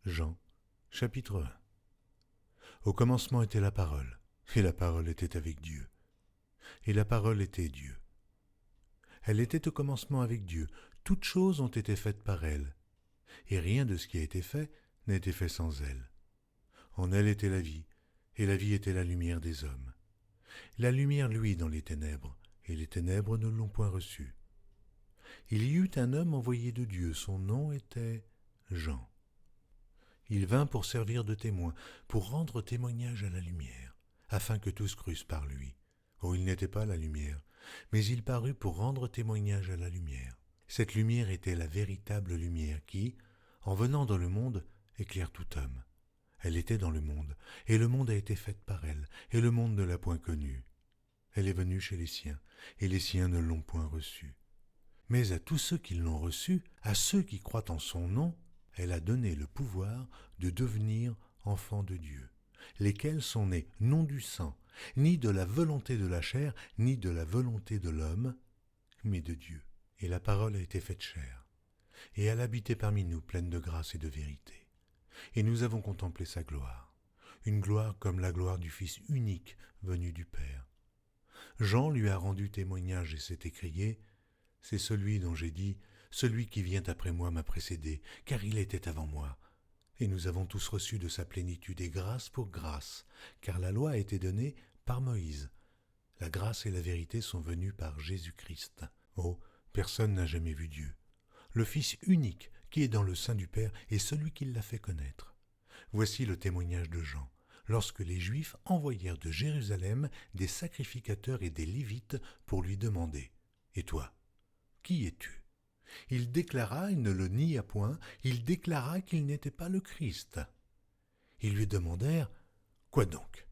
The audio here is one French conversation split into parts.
Jean, chapitre 1. Au commencement était la parole, et la parole était avec Dieu, et la parole était Dieu. Elle était au commencement avec Dieu. Toutes choses ont été faites par elle, et rien de ce qui a été fait n'a été fait sans elle. En elle était la vie, et la vie était la lumière des hommes. La lumière luit dans les ténèbres, et les ténèbres ne l'ont point reçue. Il y eut un homme envoyé de Dieu, son nom était Jean. Il vint pour servir de témoin, pour rendre témoignage à la lumière, afin que tous crussent par lui. Oh, il n'était pas la lumière, mais il parut pour rendre témoignage à la lumière. Cette lumière était la véritable lumière qui, en venant dans le monde, éclaire tout homme. Elle était dans le monde, et le monde a été fait par elle, et le monde ne l'a point connue. Elle est venue chez les siens, et les siens ne l'ont point reçue. Mais à tous ceux qui l'ont reçue, à ceux qui croient en son nom, elle a donné le pouvoir de devenir enfants de Dieu, lesquels sont nés non du sang, ni de la volonté de la chair, ni de la volonté de l'homme, mais de Dieu. Et la parole a été faite chair, et elle habitait parmi nous pleine de grâce et de vérité. Et nous avons contemplé sa gloire, une gloire comme la gloire du Fils unique venu du Père. Jean lui a rendu témoignage et s'est écrié « C'est celui dont j'ai dit « Celui qui vient après moi m'a précédé, car il était avant moi. » Et nous avons tous reçu de sa plénitude et grâce pour grâce, car la loi a été donnée par Moïse. La grâce et la vérité sont venues par Jésus-Christ. Oh, personne n'a jamais vu Dieu. Le Fils unique qui est dans le sein du Père est celui qui l'a fait connaître. Voici le témoignage de Jean, lorsque les Juifs envoyèrent de Jérusalem des sacrificateurs et des Lévites pour lui demander « Et toi, qui es-tu » Il déclara, il ne le nia point, il déclara qu'il n'était pas le Christ. Ils lui demandèrent « Quoi donc?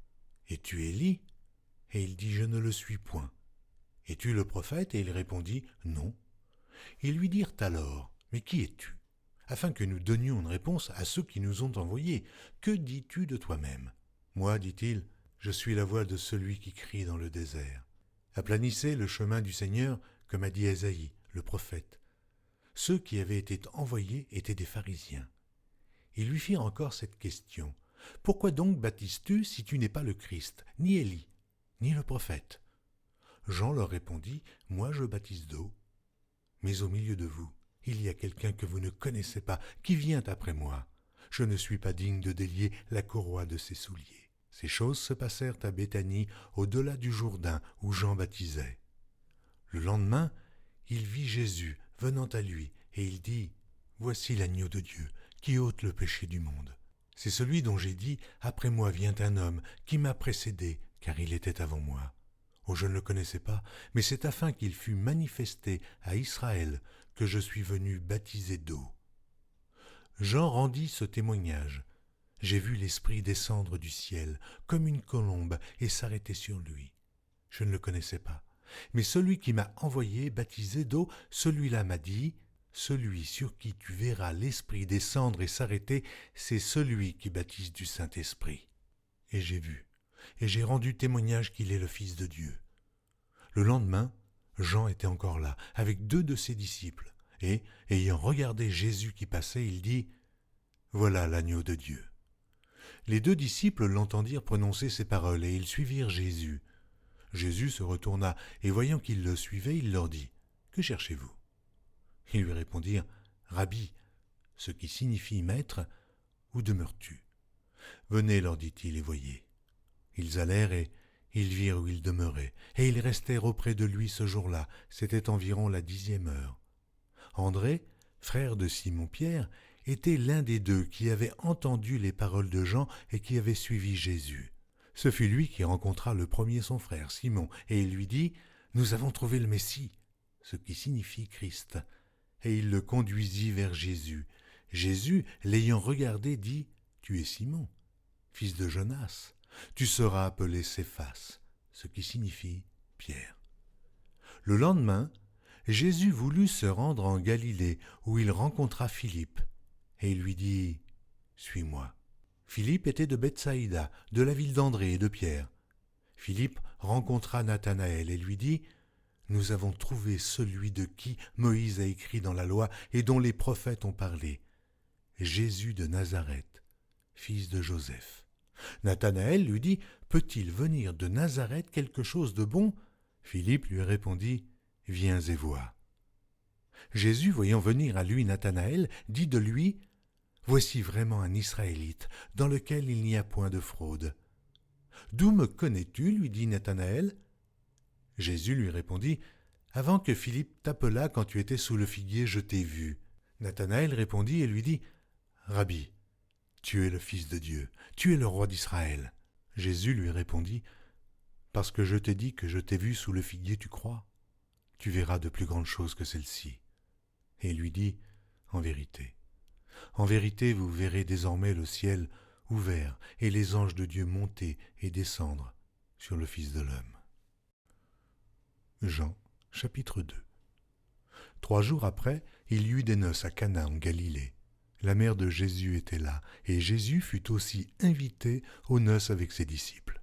Es-tu Élie » Et il dit « Je ne le suis point. » « Es-tu le prophète » Et il répondit « Non. » Ils lui dirent alors « Mais qui es-tu » afin que nous donnions une réponse à ceux qui nous ont envoyés. « Que dis-tu de toi-même » Moi, dit-il, je suis la voix de celui qui crie dans le désert. Aplanissez le chemin du Seigneur, comme a dit Ésaïe, le prophète. Ceux qui avaient été envoyés étaient des pharisiens. Ils lui firent encore cette question. « Pourquoi donc baptises-tu si tu n'es pas le Christ, ni Élie, ni le prophète ?» Jean leur répondit, « Moi je baptise d'eau, mais au milieu de vous, il y a quelqu'un que vous ne connaissez pas, qui vient après moi. Je ne suis pas digne de délier la courroie de ses souliers. » Ces choses se passèrent à Béthanie, au-delà du Jourdain, où Jean baptisait. Le lendemain, il vit Jésus venant à lui, et il dit, « Voici l'agneau de Dieu, qui ôte le péché du monde. C'est celui dont j'ai dit, après moi vient un homme, qui m'a précédé, car il était avant moi. Oh, je ne le connaissais pas, mais c'est afin qu'il fût manifesté à Israël que je suis venu baptiser d'eau. » Jean rendit ce témoignage. J'ai vu l'Esprit descendre du ciel, comme une colombe, et s'arrêter sur lui. Je ne le connaissais pas. Mais celui qui m'a envoyé baptiser d'eau, celui-là m'a dit, « Celui sur qui tu verras l'Esprit descendre et s'arrêter, c'est celui qui baptise du Saint-Esprit. » Et j'ai vu, et j'ai rendu témoignage qu'il est le Fils de Dieu. Le lendemain, Jean était encore là, avec 2 de ses disciples, et, ayant regardé Jésus qui passait, il dit, « Voilà l'agneau de Dieu. » Les 2 disciples l'entendirent prononcer ces paroles, et ils suivirent Jésus. Jésus se retourna, et voyant qu'ils le suivaient, il leur dit, « Que cherchez-vous » Ils lui répondirent, « Rabbi », ce qui signifie « Maître », où demeures-tu ? Venez, leur dit-il, et voyez. Ils allèrent et ils virent où il demeurait, et ils restèrent auprès de lui ce jour-là, c'était environ la 10e heure. André, frère de Simon-Pierre, était l'un des 2 qui avait entendu les paroles de Jean et qui avait suivi Jésus. Ce fut lui qui rencontra le premier son frère, Simon, et il lui dit « Nous avons trouvé le Messie », ce qui signifie Christ. Et il le conduisit vers Jésus. Jésus, l'ayant regardé, dit « Tu es Simon, fils de Jonas. Tu seras appelé Céphas, ce qui signifie Pierre. » Le lendemain, Jésus voulut se rendre en Galilée, où il rencontra Philippe, et il lui dit « Suis-moi. » Philippe était de Bethsaïda, de la ville d'André et de Pierre. Philippe rencontra Nathanaël et lui dit « Nous avons trouvé celui de qui Moïse a écrit dans la loi et dont les prophètes ont parlé, Jésus de Nazareth, fils de Joseph. Nathanaël lui dit, peut-il venir de Nazareth quelque chose de bon? Philippe lui répondit, viens et vois. Jésus, voyant venir à lui Nathanaël, dit de lui, voici vraiment un Israélite, dans lequel il n'y a point de fraude. D'où me connais-tu? Lui dit Nathanaël. Jésus lui répondit, avant que Philippe t'appelât quand tu étais sous le figuier, je t'ai vu. Nathanaël répondit et lui dit, Rabbi, tu es le Fils de Dieu, tu es le roi d'Israël. Jésus lui répondit, parce que je t'ai dit que je t'ai vu sous le figuier, tu crois? Tu verras de plus grandes choses que celles-ci. Et lui dit, en vérité, vous verrez désormais le ciel ouvert et les anges de Dieu monter et descendre sur le Fils de l'homme. Jean, chapitre 2. 3 jours après, il y eut des noces à Cana en Galilée. La mère de Jésus était là, et Jésus fut aussi invité aux noces avec ses disciples.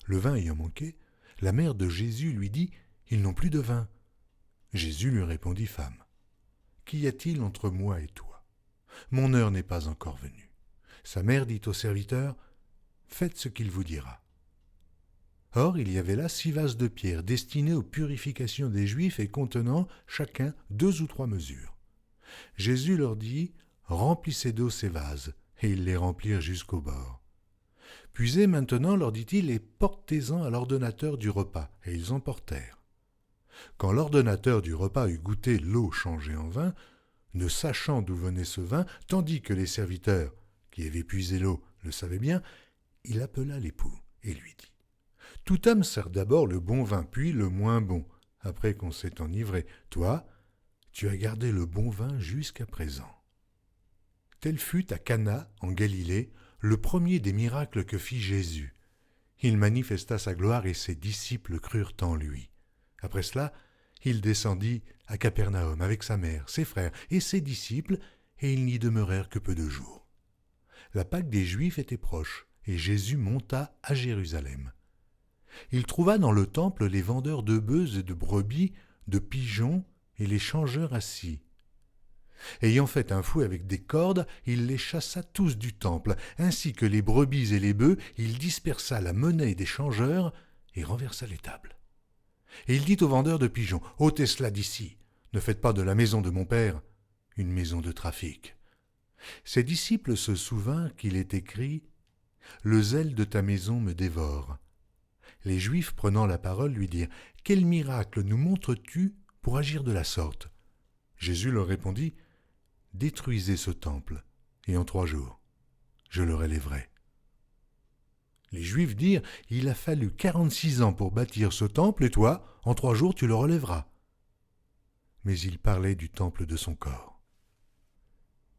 Le vin ayant manqué, la mère de Jésus lui dit, « Ils n'ont plus de vin. » Jésus lui répondit, « Femme, qu'y a-t-il entre moi et toi? Mon heure n'est pas encore venue. » Sa mère dit au serviteur, « Faites ce qu'il vous dira. » Or, il y avait là 6 vases de pierre destinés aux purifications des Juifs et contenant chacun 2 ou 3 mesures. Jésus leur dit, « Remplissez d'eau ces vases. » Et ils les remplirent jusqu'au bord. « Puisez maintenant, leur dit-il, et portez-en à l'ordonnateur du repas. » Et ils en portèrent. Quand l'ordonnateur du repas eut goûté l'eau changée en vin, ne sachant d'où venait ce vin, tandis que les serviteurs, qui avaient puisé l'eau, le savaient bien, il appela l'époux et lui dit, « Tout homme sert d'abord le bon vin, puis le moins bon, après qu'on s'est enivré. Toi, tu as gardé le bon vin jusqu'à présent. » Tel fut à Cana, en Galilée, le premier des miracles que fit Jésus. Il manifesta sa gloire et ses disciples crurent en lui. Après cela, il descendit à Capernaum avec sa mère, ses frères et ses disciples, et ils n'y demeurèrent que peu de jours. La Pâque des Juifs était proche, et Jésus monta à Jérusalem. Il trouva dans le temple les vendeurs de bœufs et de brebis, de pigeons et les changeurs assis. Ayant fait un fouet avec des cordes, il les chassa tous du temple, ainsi que les brebis et les bœufs, il dispersa la monnaie des changeurs et renversa les tables. Et il dit aux vendeurs de pigeons, « Ôtez cela d'ici, ne faites pas de la maison de mon père une maison de trafic. » Ses disciples se souvinrent qu'il est écrit, « Le zèle de ta maison me dévore. » Les Juifs, prenant la parole, lui dirent, « Quel miracle nous montres-tu pour agir de la sorte ?» Jésus leur répondit, « Détruisez ce temple, et en 3 jours, je le relèverai. » Les Juifs dirent, « Il a fallu 46 ans pour bâtir ce temple, et toi, en 3 jours, tu le relèveras. » Mais il parlait du temple de son corps.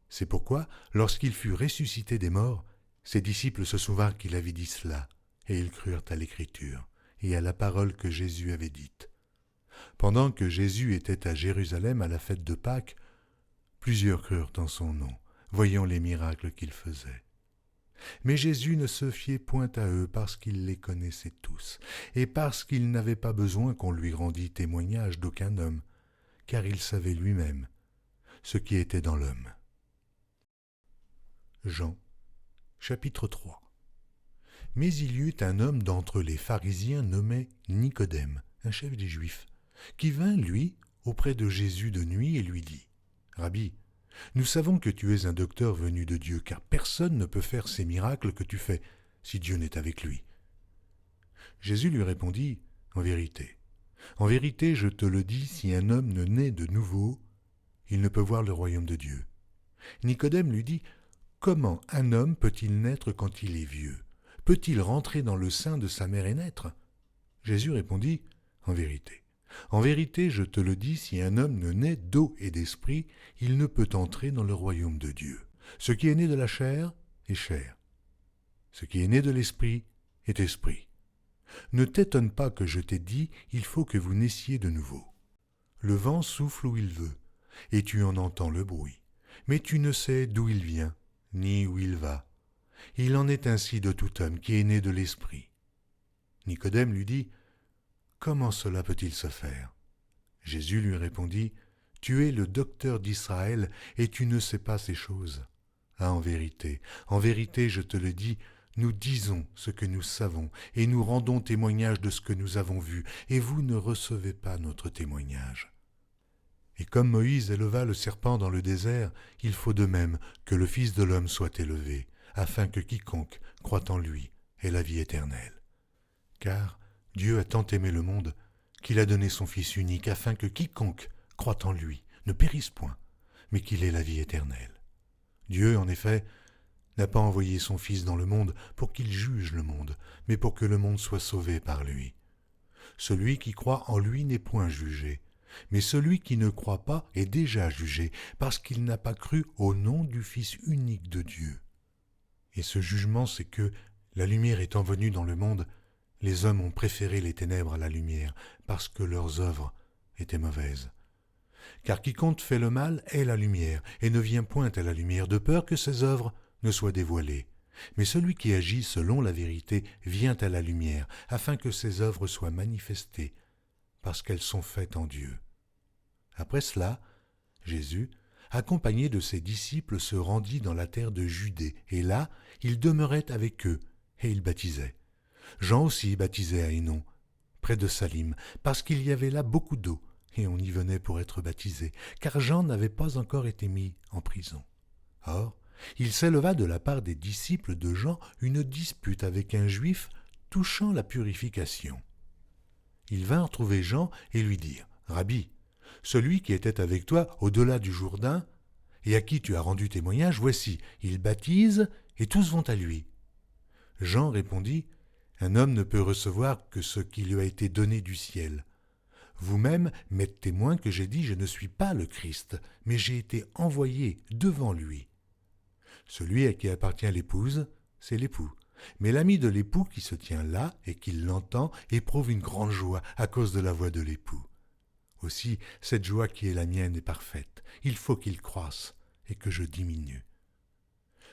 C'est pourquoi, lorsqu'il fut ressuscité des morts, ses disciples se souvinrent qu'il avait dit cela, et ils crurent à l'Écriture et à la parole que Jésus avait dite. Pendant que Jésus était à Jérusalem à la fête de Pâques, plusieurs crurent en son nom, voyant les miracles qu'il faisait. Mais Jésus ne se fiait point à eux parce qu'il les connaissait tous, et parce qu'il n'avait pas besoin qu'on lui rendît témoignage d'aucun homme, car il savait lui-même ce qui était dans l'homme. Jean, chapitre 3. Mais il y eut un homme d'entre les pharisiens nommé Nicodème, un chef des Juifs, qui vint, lui, auprès de Jésus de nuit et lui dit, « Rabbi, nous savons que tu es un docteur venu de Dieu, car personne ne peut faire ces miracles que tu fais, si Dieu n'est avec lui. » Jésus lui répondit, « En vérité, je te le dis, si un homme ne naît de nouveau, il ne peut voir le royaume de Dieu. » Nicodème lui dit, « Comment un homme peut-il naître quand il est vieux? Peut-il rentrer dans le sein de sa mère et naître ?» Jésus répondit, « En vérité, je te le dis, si un homme ne naît d'eau et d'esprit, il ne peut entrer dans le royaume de Dieu. Ce qui est né de la chair est chair. Ce qui est né de l'esprit est esprit. Ne t'étonne pas que je t'ai dit, il faut que vous naissiez de nouveau. Le vent souffle où il veut, et tu en entends le bruit, mais tu ne sais d'où il vient, ni où il va. Il en est ainsi de tout homme qui est né de l'esprit. » Nicodème lui dit, « Comment cela peut-il se faire ?» Jésus lui répondit, « Tu es le docteur d'Israël et tu ne sais pas ces choses. Ah, en vérité, je te le dis, nous disons ce que nous savons, et nous rendons témoignage de ce que nous avons vu, et vous ne recevez pas notre témoignage. Et comme Moïse éleva le serpent dans le désert, il faut de même que le Fils de l'homme soit élevé, afin que quiconque croit en lui ait la vie éternelle. Car Dieu a tant aimé le monde qu'il a donné son Fils unique, afin que quiconque croit en lui ne périsse point, mais qu'il ait la vie éternelle. Dieu, en effet, n'a pas envoyé son Fils dans le monde pour qu'il juge le monde, mais pour que le monde soit sauvé par lui. Celui qui croit en lui n'est point jugé, mais celui qui ne croit pas est déjà jugé, parce qu'il n'a pas cru au nom du Fils unique de Dieu. Et ce jugement, c'est que, la lumière étant venue dans le monde, les hommes ont préféré les ténèbres à la lumière, parce que leurs œuvres étaient mauvaises. Car quiconque fait le mal est la lumière, et ne vient point à la lumière, de peur que ses œuvres ne soient dévoilées. Mais celui qui agit selon la vérité vient à la lumière, afin que ses œuvres soient manifestées, parce qu'elles sont faites en Dieu. Après cela, Jésus, accompagné de ses disciples, se rendit dans la terre de Judée, et là, il demeurait avec eux, et il baptisait. Jean aussi baptisait à Hénon, près de Salim, parce qu'il y avait là beaucoup d'eau, et on y venait pour être baptisé, car Jean n'avait pas encore été mis en prison. Or, il s'éleva de la part des disciples de Jean une dispute avec un juif touchant la purification. Ils vinrent trouver Jean et lui dirent « Rabbi, celui qui était avec toi au-delà du Jourdain, et à qui tu as rendu témoignage, voici, il baptise, et tous vont à lui. » Jean répondit « Un homme ne peut recevoir que ce qui lui a été donné du ciel. Vous-même m'êtes témoin que j'ai dit « Je ne suis pas le Christ, mais j'ai été envoyé devant lui. » Celui à qui appartient l'épouse, c'est l'époux. Mais l'ami de l'époux qui se tient là et qui l'entend éprouve une grande joie à cause de la voix de l'époux. Aussi, cette joie qui est la mienne est parfaite. Il faut qu'il croisse et que je diminue.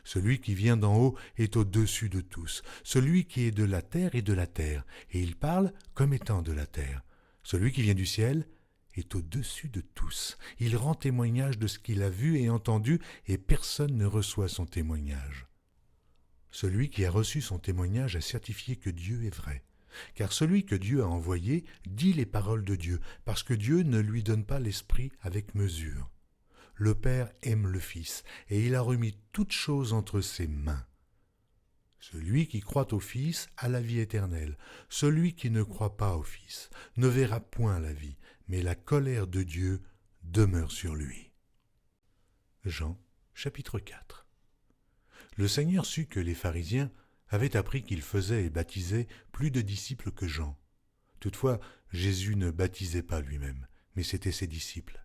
Celui qui vient d'en haut est au-dessus de tous. Celui qui est de la terre est de la terre, et il parle comme étant de la terre. Celui qui vient du ciel est au-dessus de tous. Il rend témoignage de ce qu'il a vu et entendu, et personne ne reçoit son témoignage. Celui qui a reçu son témoignage a certifié que Dieu est vrai. Car celui que Dieu a envoyé dit les paroles de Dieu, parce que Dieu ne lui donne pas l'esprit avec mesure. Le Père aime le Fils, et il a remis toutes choses entre ses mains. Celui qui croit au Fils a la vie éternelle. Celui qui ne croit pas au Fils ne verra point la vie, mais la colère de Dieu demeure sur lui. Jean, chapitre 4. Le Seigneur sut que les pharisiens avaient appris qu'il faisait et baptisait plus de disciples que Jean. Toutefois, Jésus ne baptisait pas lui-même, mais c'étaient ses disciples.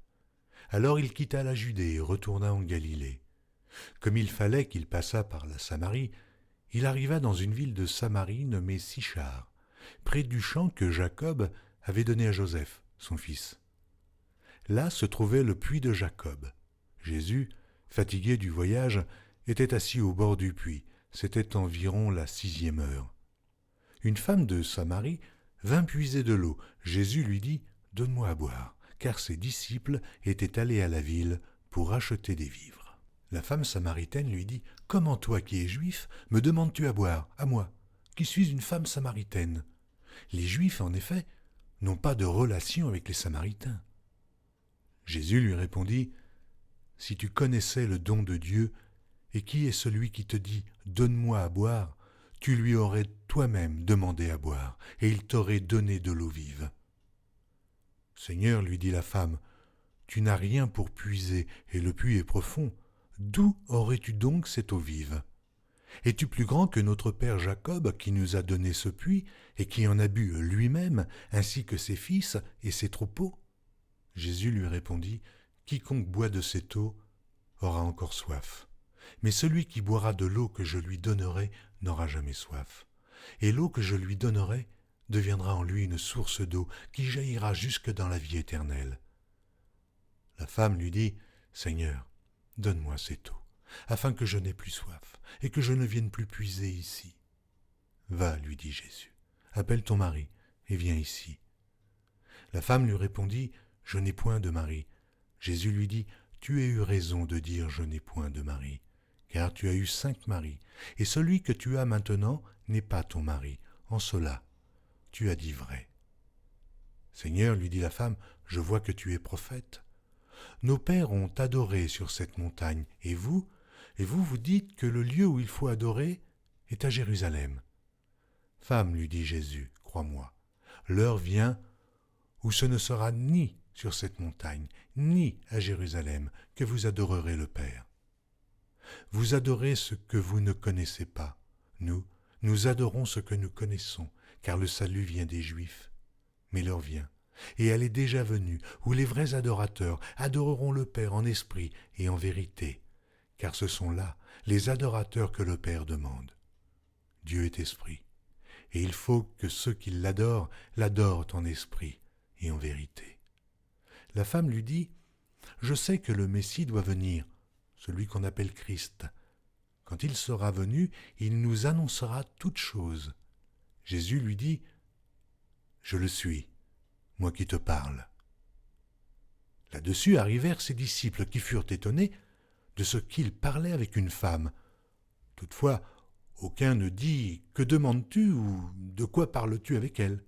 Alors il quitta la Judée et retourna en Galilée. Comme il fallait qu'il passât par la Samarie, il arriva dans une ville de Samarie nommée Sichar, près du champ que Jacob avait donné à Joseph, son fils. Là se trouvait le puits de Jacob. Jésus, fatigué du voyage, était assis au bord du puits. C'était environ la 6e heure. Une femme de Samarie vint puiser de l'eau. Jésus lui dit « Donne-moi à boire », car ses disciples étaient allés à la ville pour acheter des vivres. La femme samaritaine lui dit « Comment toi qui es juif, me demandes-tu à boire, à moi, qui suis une femme samaritaine ?» Les Juifs, en effet, n'ont pas de relation avec les Samaritains. Jésus lui répondit « Si tu connaissais le don de Dieu, et qui est celui qui te dit « Donne-moi à boire », tu lui aurais toi-même demandé à boire, et il t'aurait donné de l'eau vive. « Seigneur, lui dit la femme, tu n'as rien pour puiser, et le puits est profond. D'où aurais-tu donc cette eau vive ? Es-tu plus grand que notre père Jacob, qui nous a donné ce puits, et qui en a bu lui-même, ainsi que ses fils et ses troupeaux ?» Jésus lui répondit « Quiconque boit de cette eau aura encore soif. Mais celui qui boira de l'eau que je lui donnerai n'aura jamais soif. Et l'eau que je lui donnerai deviendra en lui une source d'eau qui jaillira jusque dans la vie éternelle. » La femme lui dit « Seigneur, donne-moi cette eau, afin que je n'aie plus soif, et que je ne vienne plus puiser ici. » « Va, lui dit Jésus, appelle ton mari, et viens ici. » La femme lui répondit « Je n'ai point de mari. » Jésus lui dit « Tu as eu raison de dire « Je n'ai point de mari », car tu as eu 5 maris, et celui que tu as maintenant n'est pas ton mari. En cela, tu as dit vrai. » « Seigneur, lui dit la femme, je vois que tu es prophète. Nos pères ont adoré sur cette montagne, et vous vous dites que le lieu où il faut adorer est à Jérusalem. » « Femme, lui dit Jésus, crois-moi, l'heure vient où ce ne sera ni sur cette montagne, ni à Jérusalem que vous adorerez le Père. Vous adorez ce que vous ne connaissez pas. Nous adorons ce que nous connaissons, car le salut vient des Juifs. Mais l'heure vient, et elle est déjà venue, où les vrais adorateurs adoreront le Père en esprit et en vérité, car ce sont là les adorateurs que le Père demande. Dieu est esprit, et il faut que ceux qui l'adorent en esprit et en vérité. La femme lui dit, « Je sais que le Messie doit venir, celui qu'on appelle Christ. Quand il sera venu, il nous annoncera toutes choses. » Jésus lui dit, « Je le suis, moi qui te parle. » Là-dessus arrivèrent ses disciples qui furent étonnés de ce qu'il parlait avec une femme. Toutefois, aucun ne dit « Que demandes-tu » ou « De quoi parles-tu avec elle ?»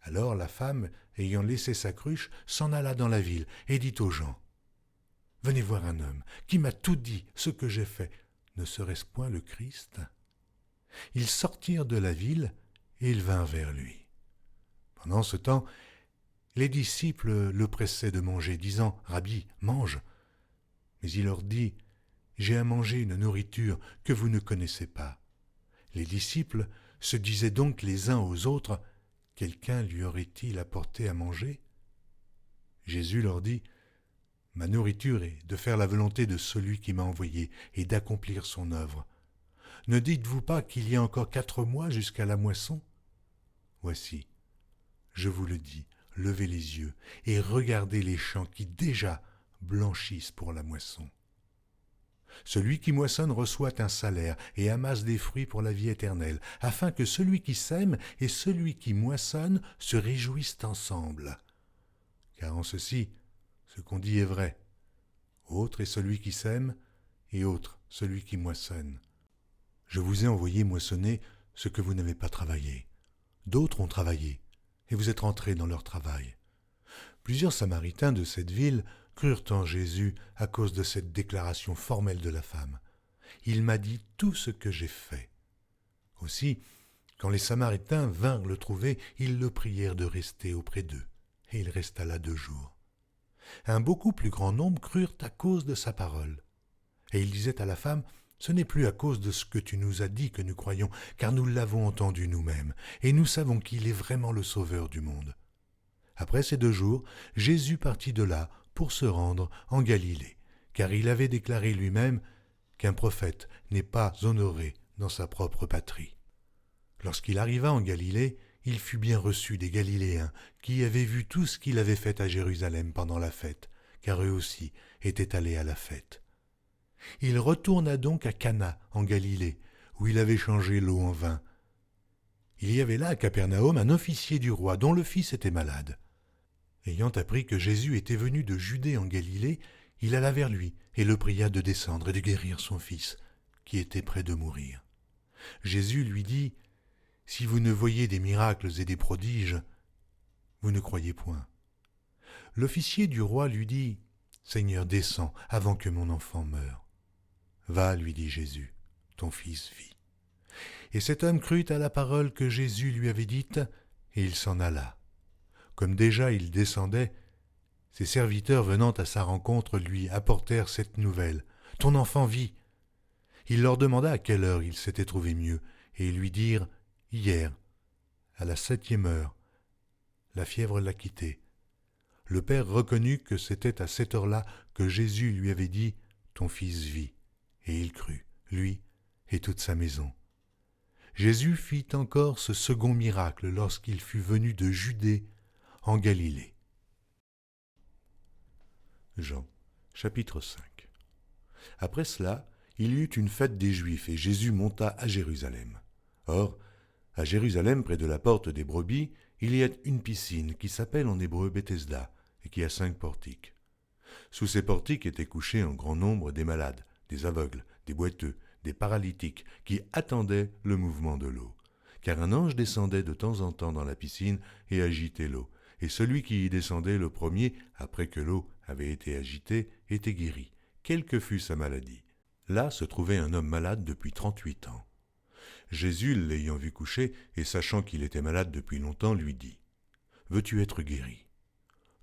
Alors la femme, ayant laissé sa cruche, s'en alla dans la ville et dit aux gens, « Venez voir un homme qui m'a tout dit ce que j'ai fait. Ne serait-ce point le Christ ?» Ils sortirent de la ville et ils vinrent vers lui. Pendant ce temps, les disciples le pressaient de manger, disant « Rabbi, mange !» Mais il leur dit « J'ai à manger une nourriture que vous ne connaissez pas. » Les disciples se disaient donc les uns aux autres « Quelqu'un lui aurait-il apporté à manger ?» Jésus leur dit « Ma nourriture est de faire la volonté de celui qui m'a envoyé et d'accomplir son œuvre. Ne dites-vous pas qu'il y a encore 4 mois jusqu'à la moisson ? Voici, je vous le dis, levez les yeux et regardez les champs qui déjà blanchissent pour la moisson. Celui qui moissonne reçoit un salaire et amasse des fruits pour la vie éternelle, afin que celui qui sème et celui qui moissonne se réjouissent ensemble. Car en ceci, ce qu'on dit est vrai. Autre est celui qui sème et autre celui qui moissonne. Je vous ai envoyé moissonner ce que vous n'avez pas travaillé. D'autres ont travaillé, et vous êtes rentrés dans leur travail. Plusieurs Samaritains de cette ville crurent en Jésus à cause de cette déclaration formelle de la femme. « Il m'a dit tout ce que j'ai fait. » Aussi, quand les Samaritains vinrent le trouver, ils le prièrent de rester auprès d'eux, et il resta là 2 jours. Un beaucoup plus grand nombre crurent à cause de sa parole. Et il disait à la femme, « Ce n'est plus à cause de ce que tu nous as dit que nous croyons, car nous l'avons entendu nous-mêmes, et nous savons qu'il est vraiment le Sauveur du monde. » Après ces 2 jours, Jésus partit de là pour se rendre en Galilée, car il avait déclaré lui-même qu'un prophète n'est pas honoré dans sa propre patrie. Lorsqu'il arriva en Galilée, il fut bien reçu des Galiléens qui avaient vu tout ce qu'il avait fait à Jérusalem pendant la fête, car eux aussi étaient allés à la fête. Il retourna donc à Cana, en Galilée, où il avait changé l'eau en vin. Il y avait là à Capernaum un officier du roi dont le fils était malade. Ayant appris que Jésus était venu de Judée en Galilée, il alla vers lui et le pria de descendre et de guérir son fils, qui était près de mourir. Jésus lui dit, « Si vous ne voyez des miracles et des prodiges, vous ne croyez point. » L'officier du roi lui dit, « Seigneur, descends avant que mon enfant meure. » « Va, lui dit Jésus, ton fils vit. » Et cet homme crut à la parole que Jésus lui avait dite, et il s'en alla. Comme déjà il descendait, ses serviteurs venant à sa rencontre lui apportèrent cette nouvelle, « Ton enfant vit. » Il leur demanda à quelle heure il s'était trouvé mieux, et ils lui dirent, « Hier, à la 7e heure, la fièvre l'a quitté. » Le père reconnut que c'était à cette heure-là que Jésus lui avait dit, « Ton fils vit. » Et il crut, lui et toute sa maison. Jésus fit encore ce second miracle lorsqu'il fut venu de Judée en Galilée. Jean, chapitre 5. Après cela, il y eut une fête des Juifs et Jésus monta à Jérusalem. Or, à Jérusalem, près de la porte des brebis, il y a une piscine qui s'appelle en hébreu Bethesda et qui a 5 portiques. Sous ces portiques étaient couchés en grand nombre des malades, des aveugles, des boiteux, des paralytiques qui attendaient le mouvement de l'eau. Car un ange descendait de temps en temps dans la piscine et agitait l'eau. Et celui qui y descendait le premier, après que l'eau avait été agitée, était guéri, quelle que fût sa maladie. Là se trouvait un homme malade depuis 38 ans. Jésus, l'ayant vu coucher et sachant qu'il était malade depuis longtemps, lui dit « Veux-tu être guéri ?»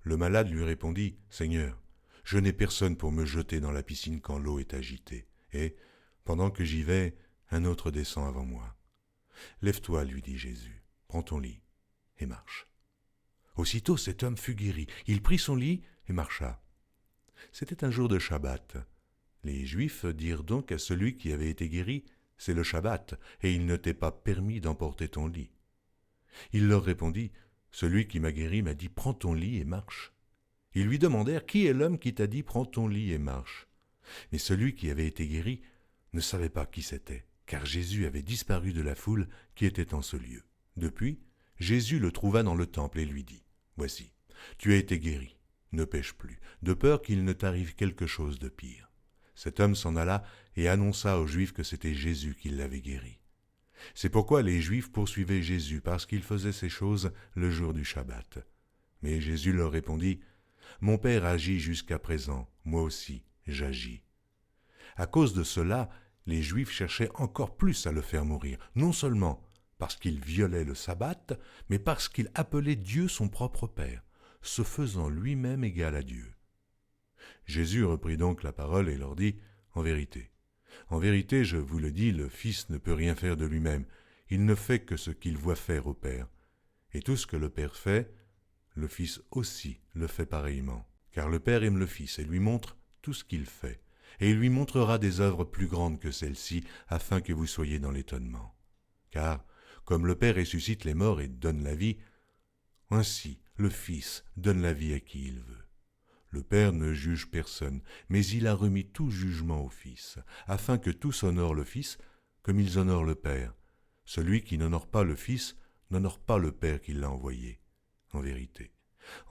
Le malade lui répondit « Seigneur, je n'ai personne pour me jeter dans la piscine quand l'eau est agitée, et, pendant que j'y vais, un autre descend avant moi. » « Lève-toi, lui dit Jésus, prends ton lit et marche. » Aussitôt cet homme fut guéri. Il prit son lit et marcha. C'était un jour de Shabbat. Les Juifs dirent donc à celui qui avait été guéri, « C'est le Shabbat, et il ne t'est pas permis d'emporter ton lit. » Il leur répondit, « Celui qui m'a guéri m'a dit, prends ton lit et marche. » Ils lui demandèrent, « Qui est l'homme qui t'a dit, prends ton lit et marche ?» Mais celui qui avait été guéri ne savait pas qui c'était, car Jésus avait disparu de la foule qui était en ce lieu. Depuis, Jésus le trouva dans le temple et lui dit, « Voici, tu as été guéri, ne pêche plus, de peur qu'il ne t'arrive quelque chose de pire. » Cet homme s'en alla et annonça aux Juifs que c'était Jésus qui l'avait guéri. C'est pourquoi les Juifs poursuivaient Jésus, parce qu'il faisait ces choses le jour du Shabbat. Mais Jésus leur répondit, « Mon Père agit jusqu'à présent, moi aussi j'agis. » À cause de cela, les Juifs cherchaient encore plus à le faire mourir, non seulement parce qu'il violait le sabbat, mais parce qu'il appelait Dieu son propre Père, se faisant lui-même égal à Dieu. Jésus reprit donc la parole et leur dit, « En vérité, je vous le dis, le Fils ne peut rien faire de lui-même, il ne fait que ce qu'il voit faire au Père. Et tout ce que le Père fait, le Fils aussi le fait pareillement. Car le Père aime le Fils et lui montre tout ce qu'il fait. Et il lui montrera des œuvres plus grandes que celles-ci, afin que vous soyez dans l'étonnement. Car, comme le Père ressuscite les morts et donne la vie, ainsi le Fils donne la vie à qui il veut. Le Père ne juge personne, mais il a remis tout jugement au Fils, afin que tous honorent le Fils comme ils honorent le Père. Celui qui n'honore pas le Fils n'honore pas le Père qui l'a envoyé. En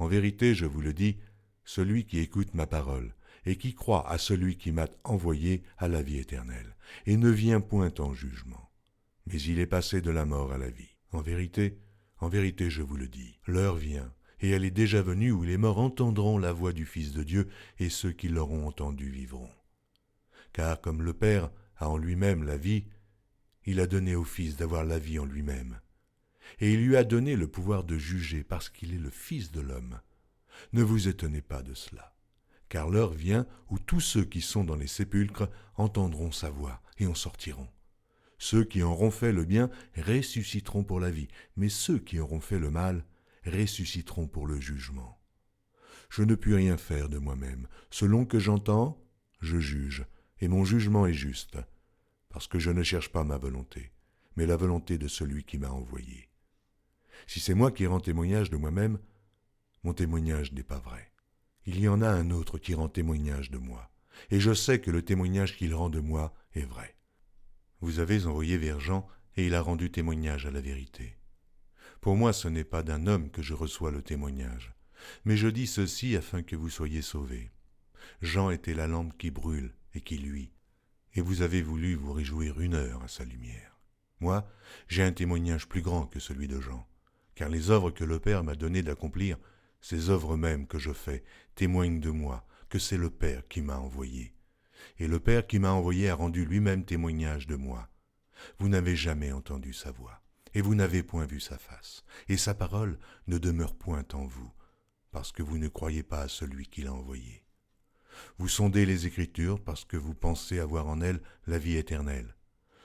vérité, je vous le dis, celui qui écoute ma parole et qui croit à celui qui m'a envoyé a la vie éternelle, et ne vient point en jugement, mais il est passé de la mort à la vie. En vérité, je vous le dis, l'heure vient, et elle est déjà venue où les morts entendront la voix du Fils de Dieu, et ceux qui l'auront entendu vivront. Car comme le Père a en lui-même la vie, il a donné au Fils d'avoir la vie en lui-même. Et il lui a donné le pouvoir de juger parce qu'il est le Fils de l'homme. Ne vous étonnez pas de cela, car l'heure vient où tous ceux qui sont dans les sépulcres entendront sa voix et en sortiront. Ceux qui auront fait le bien ressusciteront pour la vie, mais ceux qui auront fait le mal ressusciteront pour le jugement. Je ne puis rien faire de moi-même. Selon que j'entends, je juge, et mon jugement est juste, parce que je ne cherche pas ma volonté, mais la volonté de celui qui m'a envoyé. Si c'est moi qui rends témoignage de moi-même, mon témoignage n'est pas vrai. Il y en a un autre qui rend témoignage de moi, et je sais que le témoignage qu'il rend de moi est vrai. Vous avez envoyé vers Jean, et il a rendu témoignage à la vérité. Pour moi, ce n'est pas d'un homme que je reçois le témoignage, mais je dis ceci afin que vous soyez sauvés. Jean était la lampe qui brûle et qui luit, et vous avez voulu vous réjouir 1 heure à sa lumière. Moi, j'ai un témoignage plus grand que celui de Jean, car les œuvres que le Père m'a donné d'accomplir, ces œuvres mêmes que je fais, témoignent de moi, que c'est le Père qui m'a envoyé. Et le Père qui m'a envoyé a rendu lui-même témoignage de moi. Vous n'avez jamais entendu sa voix, et vous n'avez point vu sa face, et sa parole ne demeure point en vous, parce que vous ne croyez pas à celui qui l'a envoyé. Vous sondez les Écritures parce que vous pensez avoir en elles la vie éternelle.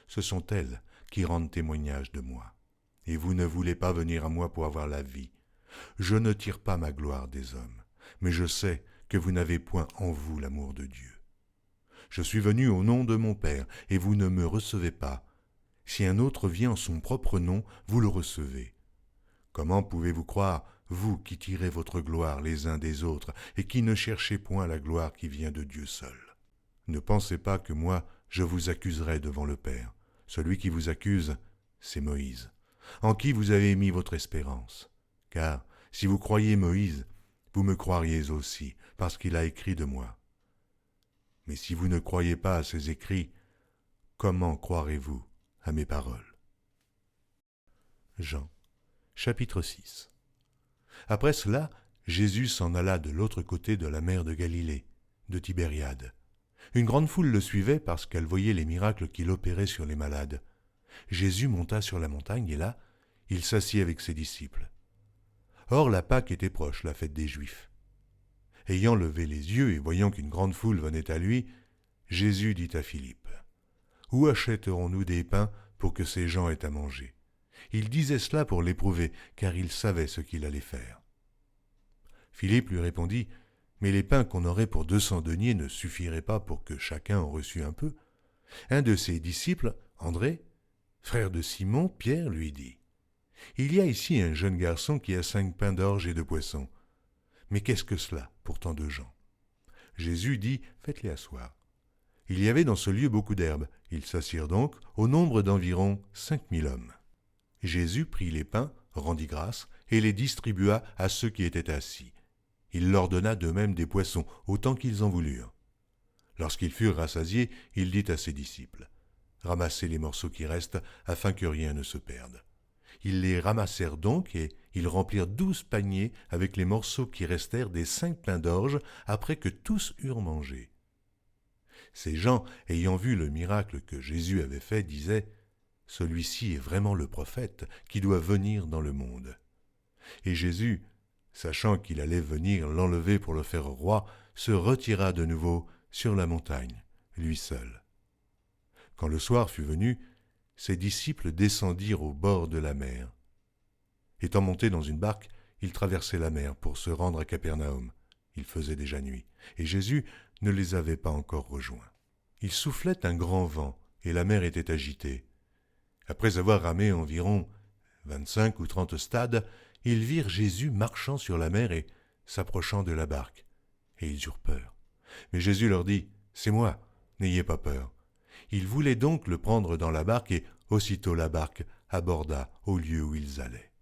Ce sont elles qui rendent témoignage de moi. Et vous ne voulez pas venir à moi pour avoir la vie. Je ne tire pas ma gloire des hommes, mais je sais que vous n'avez point en vous l'amour de Dieu. Je suis venu au nom de mon Père, et vous ne me recevez pas. Si un autre vient en son propre nom, vous le recevez. Comment pouvez-vous croire, vous qui tirez votre gloire les uns des autres, et qui ne cherchez point la gloire qui vient de Dieu seul? Ne pensez pas que moi, je vous accuserai devant le Père. Celui qui vous accuse, c'est Moïse, en qui vous avez mis votre espérance. Car si vous croyez Moïse, vous me croiriez aussi, parce qu'il a écrit de moi. Mais si vous ne croyez pas à ses écrits, comment croirez-vous à mes paroles ?» Jean, chapitre 6. Après cela, Jésus s'en alla de l'autre côté de la mer de Galilée, de Tibériade. Une grande foule le suivait parce qu'elle voyait les miracles qu'il opérait sur les malades. Jésus monta sur la montagne et là, il s'assit avec ses disciples. Or la Pâque était proche, la fête des Juifs. Ayant levé les yeux et voyant qu'une grande foule venait à lui, Jésus dit à Philippe, « Où achèterons-nous des pains pour que ces gens aient à manger ?» Il disait cela pour l'éprouver, car il savait ce qu'il allait faire. Philippe lui répondit, « Mais les pains qu'on aurait pour 200 deniers ne suffiraient pas pour que chacun en reçût un peu. » Un de ses disciples, André, frère de Simon, Pierre, lui dit, « Il y a ici un jeune garçon qui a 5 pains d'orge et 2 poissons. Mais qu'est-ce que cela pour tant de gens ?» Jésus dit, « Faites-les asseoir. » Il y avait dans ce lieu beaucoup d'herbes. Ils s'assirent donc au nombre d'environ 5000 hommes. Jésus prit les pains, rendit grâce, et les distribua à ceux qui étaient assis. Il leur donna de même des poissons, autant qu'ils en voulurent. Lorsqu'ils furent rassasiés, il dit à ses disciples, « Ramassez les morceaux qui restent, afin que rien ne se perde. » Ils les ramassèrent donc, et ils remplirent 12 paniers avec les morceaux qui restèrent des 5 pains d'orge, après que tous eurent mangé. Ces gens, ayant vu le miracle que Jésus avait fait, disaient, « Celui-ci est vraiment le prophète qui doit venir dans le monde. » Et Jésus, sachant qu'il allait venir l'enlever pour le faire roi, se retira de nouveau sur la montagne, lui seul. Quand le soir fut venu, ses disciples descendirent au bord de la mer. Étant montés dans une barque, ils traversaient la mer pour se rendre à Capernaum. Il faisait déjà nuit, et Jésus ne les avait pas encore rejoints. Il soufflait un grand vent, et la mer était agitée. Après avoir ramé environ 25 ou 30 stades, ils virent Jésus marchant sur la mer et s'approchant de la barque, et ils eurent peur. Mais Jésus leur dit, « C'est moi, n'ayez pas peur. » Ils voulaient donc le prendre dans la barque, et aussitôt la barque aborda au lieu où ils allaient.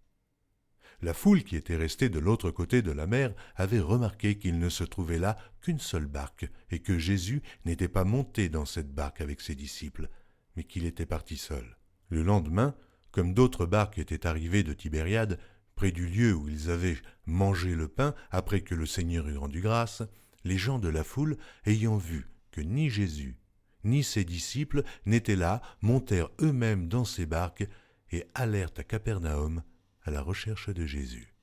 La foule qui était restée de l'autre côté de la mer avait remarqué qu'il ne se trouvait là qu'une seule barque, et que Jésus n'était pas monté dans cette barque avec ses disciples, mais qu'il était parti seul. Le lendemain, comme d'autres barques étaient arrivées de Tibériade, près du lieu où ils avaient mangé le pain après que le Seigneur eut rendu grâce, les gens de la foule, ayant vu que ni Jésus, ni ses disciples n'étaient là, montèrent eux-mêmes dans ces barques et allèrent à Capernaum à la recherche de Jésus.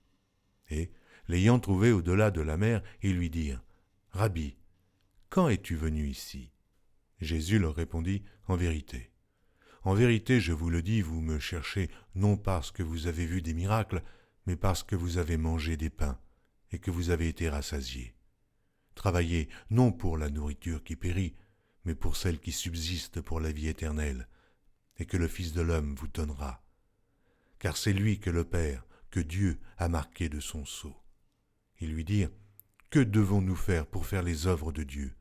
Et, l'ayant trouvé au-delà de la mer, ils lui dirent, « Rabbi, quand es-tu venu ici ?» Jésus leur répondit, « En vérité, je vous le dis, vous me cherchez non parce que vous avez vu des miracles, mais parce que vous avez mangé des pains et que vous avez été rassasiés. Travaillez non pour la nourriture qui périt, mais pour celle qui subsiste pour la vie éternelle, et que le Fils de l'homme vous donnera. Car c'est lui que le Père, que Dieu a marqué de son sceau. » Ils lui dirent, « Que devons-nous faire pour faire les œuvres de Dieu ?»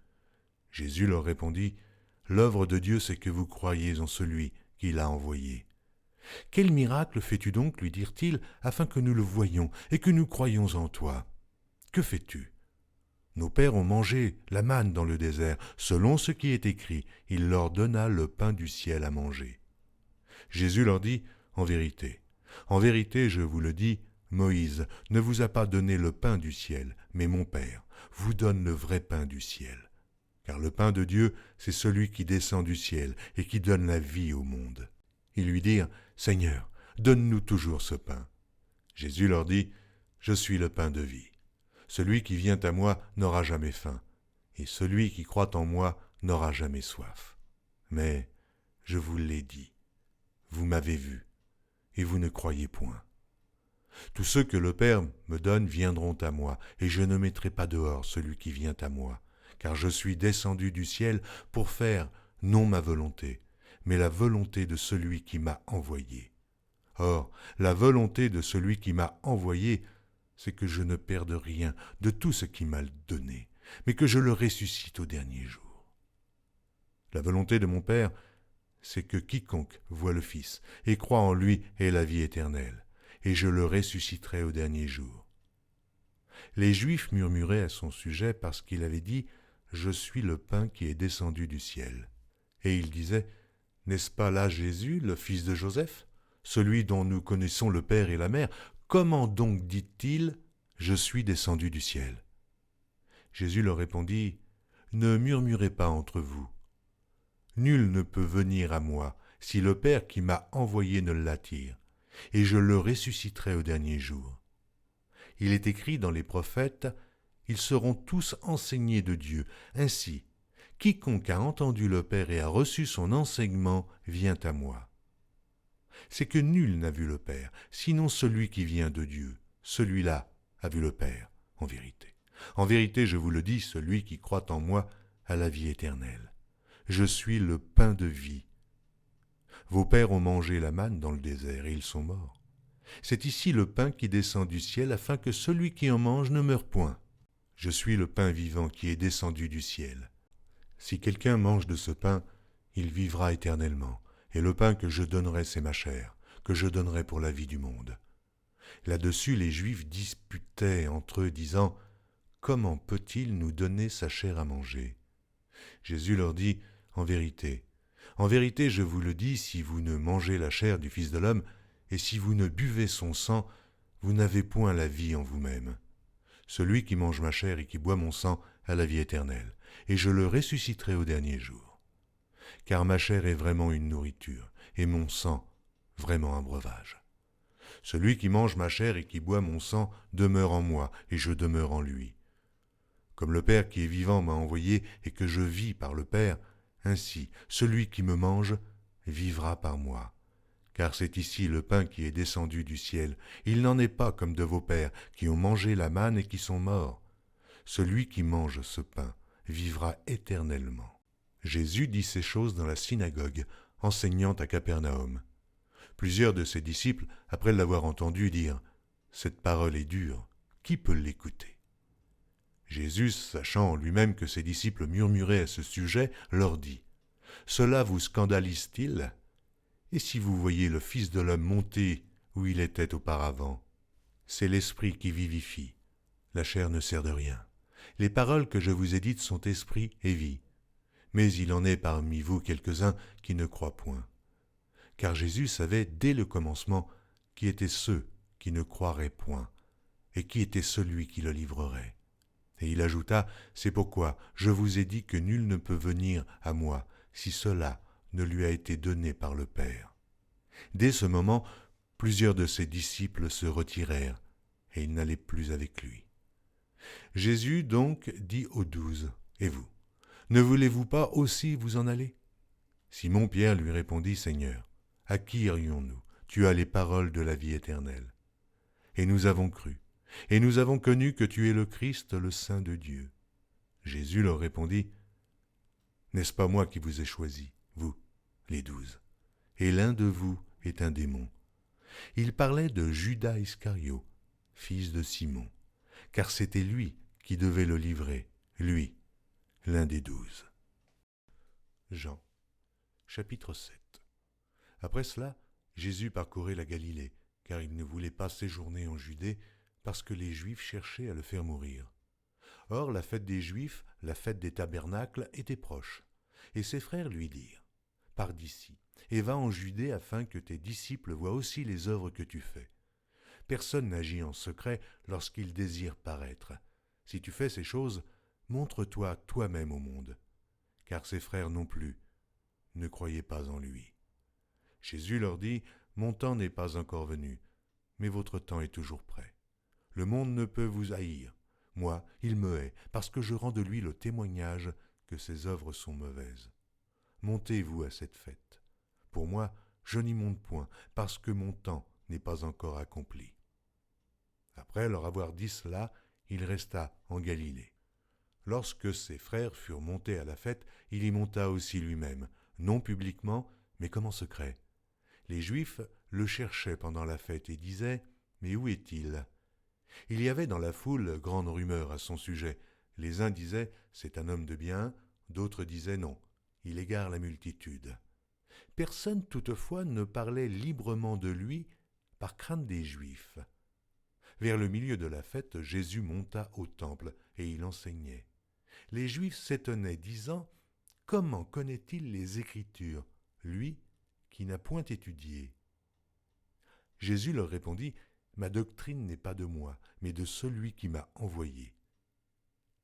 Jésus leur répondit, « L'œuvre de Dieu, c'est que vous croyiez en celui qui l'a envoyé. » « Quel miracle fais-tu donc, lui dirent-ils, afin que nous le voyions et que nous croyions en toi ? Que fais-tu ? Nos pères ont mangé la manne dans le désert, selon ce qui est écrit, il leur donna le pain du ciel à manger. » Jésus leur dit, en vérité, je vous le dis, Moïse ne vous a pas donné le pain du ciel, mais mon Père vous donne le vrai pain du ciel. Car le pain de Dieu, c'est celui qui descend du ciel et qui donne la vie au monde. Ils lui dirent, « Seigneur, donne-nous toujours ce pain. » Jésus leur dit, « Je suis le pain de vie. Celui qui vient à moi n'aura jamais faim, et celui qui croit en moi n'aura jamais soif. Mais je vous l'ai dit, vous m'avez vu, et vous ne croyez point. Tous ceux que le Père me donne viendront à moi, et je ne mettrai pas dehors celui qui vient à moi, car je suis descendu du ciel pour faire non ma volonté, mais la volonté de celui qui m'a envoyé. Or, la volonté de celui qui m'a envoyé, c'est que je ne perde rien de tout ce qu'il m'a donné, mais que je le ressuscite au dernier jour. La volonté de mon Père, c'est que quiconque voit le Fils et croit en lui ait la vie éternelle, et je le ressusciterai au dernier jour. » Les Juifs murmuraient à son sujet parce qu'il avait dit « Je suis le pain qui est descendu du ciel. » Et il disait N'est-ce pas là Jésus, le fils de Joseph, celui dont nous connaissons le Père et la Mère? Comment donc dit-il, je suis descendu du ciel? Jésus leur répondit, ne murmurez pas entre vous. Nul ne peut venir à moi si le Père qui m'a envoyé ne l'attire, et je le ressusciterai au dernier jour. Il est écrit dans les prophètes, ils seront tous enseignés de Dieu. Ainsi, quiconque a entendu le Père et a reçu son enseignement vient à moi. C'est que nul n'a vu le Père, sinon celui qui vient de Dieu. Celui-là a vu le Père, en vérité. En vérité, je vous le dis, celui qui croit en moi a la vie éternelle. Je suis le pain de vie. Vos pères ont mangé la manne dans le désert et ils sont morts. C'est ici le pain qui descend du ciel afin que celui qui en mange ne meure point. Je suis le pain vivant qui est descendu du ciel. Si quelqu'un mange de ce pain, il vivra éternellement. Et le pain que je donnerai, c'est ma chair, que je donnerai pour la vie du monde. Là-dessus, les Juifs disputaient entre eux, disant, « Comment peut-il nous donner sa chair à manger ?» Jésus leur dit, « En vérité, je vous le dis, si vous ne mangez la chair du Fils de l'homme, et si vous ne buvez son sang, vous n'avez point la vie en vous-même. Celui qui mange ma chair et qui boit mon sang a la vie éternelle, et je le ressusciterai au dernier jour. Car ma chair est vraiment une nourriture, et mon sang vraiment un breuvage. Celui qui mange ma chair et qui boit mon sang demeure en moi, et je demeure en lui. Comme le Père qui est vivant m'a envoyé et que je vis par le Père, ainsi celui qui me mange vivra par moi. Car c'est ici le pain qui est descendu du ciel. Il n'en est pas comme de vos pères qui ont mangé la manne et qui sont morts. Celui qui mange ce pain vivra éternellement. » Jésus dit ces choses dans la synagogue, enseignant à Capernaum. Plusieurs de ses disciples, après l'avoir entendu, dirent « Cette parole est dure, qui peut l'écouter ?» Jésus, sachant en lui-même que ses disciples murmuraient à ce sujet, leur dit « Cela vous scandalise-t-il ? Et si vous voyez le Fils de l'homme monter où il était auparavant? C'est l'Esprit qui vivifie, la chair ne sert de rien. Les paroles que je vous ai dites sont esprit et vie. Mais il en est parmi vous quelques-uns qui ne croient point. » Car Jésus savait dès le commencement qui étaient ceux qui ne croiraient point, et qui était celui qui le livrerait. Et il ajouta, « C'est pourquoi je vous ai dit que nul ne peut venir à moi si cela ne lui a été donné par le Père. » Dès ce moment, plusieurs de ses disciples se retirèrent, et ils n'allaient plus avec lui. Jésus donc dit aux 12, « Et vous, ne voulez-vous pas aussi vous en aller ?» Simon-Pierre lui répondit, « Seigneur, à qui irions-nous? Tu as les paroles de la vie éternelle. Et nous avons cru, et nous avons connu que tu es le Christ, le Saint de Dieu. » Jésus leur répondit, « N'est-ce pas moi qui vous ai choisis, vous, les 12? Et l'un de vous est un démon. » Il parlait de Judas Iscario, fils de Simon, car c'était lui qui devait le livrer, lui, l'un des 12. Jean, chapitre 7. Après cela, Jésus parcourait la Galilée, car il ne voulait pas séjourner en Judée, parce que les Juifs cherchaient à le faire mourir. Or, la fête des Juifs, la fête des tabernacles, était proche, et ses frères lui dirent, « Pars d'ici, et va en Judée afin que tes disciples voient aussi les œuvres que tu fais. Personne n'agit en secret lorsqu'il désire paraître. Si tu fais ces choses, montre-toi toi-même au monde. » Car ses frères non plus ne croyaient pas en lui. Jésus leur dit, « Mon temps n'est pas encore venu, mais votre temps est toujours prêt. Le monde ne peut vous haïr. Moi, il me hait, parce que je rends de lui le témoignage que ses œuvres sont mauvaises. Montez-vous à cette fête. Pour moi, je n'y monte point, parce que mon temps n'est pas encore accompli. » Après leur avoir dit cela, il resta en Galilée. Lorsque ses frères furent montés à la fête, il y monta aussi lui-même, non publiquement, mais comme en secret. Les Juifs le cherchaient pendant la fête et disaient « Mais où est-il » Il y avait dans la foule grande rumeur à son sujet. Les uns disaient « C'est un homme de bien », d'autres disaient « Non, il égare la multitude ». Personne toutefois ne parlait librement de lui par crainte des Juifs. Vers le milieu de la fête, Jésus monta au temple et il enseignait. Les Juifs s'étonnaient, disant « Comment connaît-il les Écritures, lui qui n'a point étudié. Jésus leur répondit, « Ma doctrine n'est pas de moi, mais de celui qui m'a envoyé.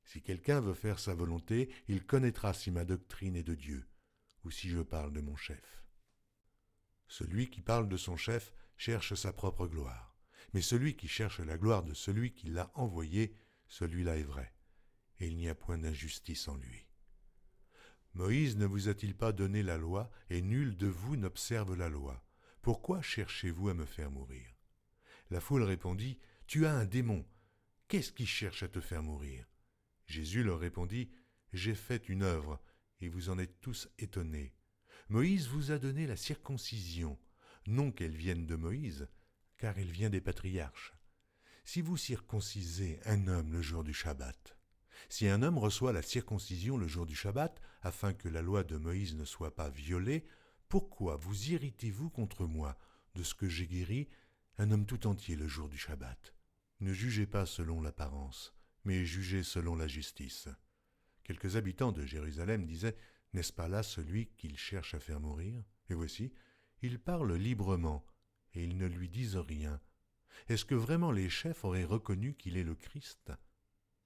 Si quelqu'un veut faire sa volonté, il connaîtra si ma doctrine est de Dieu, ou si je parle de mon chef. Celui qui parle de son chef cherche sa propre gloire, mais celui qui cherche la gloire de celui qui l'a envoyé, celui-là est vrai, et il n'y a point d'injustice en lui. Moïse ne vous a-t-il pas donné la loi, et nul de vous n'observe la loi? Pourquoi cherchez-vous à me faire mourir ?» La foule répondit, « Tu as un démon. Qu'est-ce qui cherche à te faire mourir ?» Jésus leur répondit, « J'ai fait une œuvre, et vous en êtes tous étonnés. Moïse vous a donné la circoncision, non qu'elle vienne de Moïse, car elle vient des patriarches. Si vous circoncisez un homme le jour du Shabbat, si un homme reçoit la circoncision le jour du Shabbat, afin que la loi de Moïse ne soit pas violée, pourquoi vous irritez-vous contre moi de ce que j'ai guéri un homme tout entier le jour du Shabbat? Ne jugez pas selon l'apparence, mais jugez selon la justice. » Quelques habitants de Jérusalem disaient, « N'est-ce pas là celui qu'il cherche à faire mourir? Et voici, il parle librement, et ils ne lui disent rien. Est-ce que vraiment les chefs auraient reconnu qu'il est le Christ?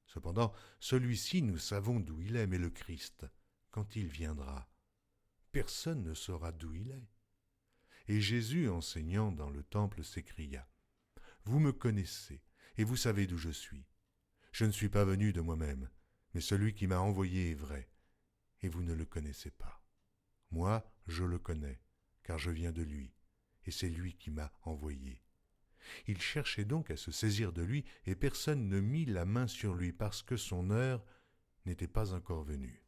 Cependant, celui-ci, nous savons d'où il est, mais le Christ, quand il viendra, personne ne saura d'où il est. » Et Jésus, enseignant dans le temple, s'écria, « Vous me connaissez, et vous savez d'où je suis. Je ne suis pas venu de moi-même, mais celui qui m'a envoyé est vrai, et vous ne le connaissez pas. Moi, je le connais, car je viens de lui, et c'est lui qui m'a envoyé. » Il cherchait donc à se saisir de lui, et personne ne mit la main sur lui, parce que son heure n'était pas encore venue.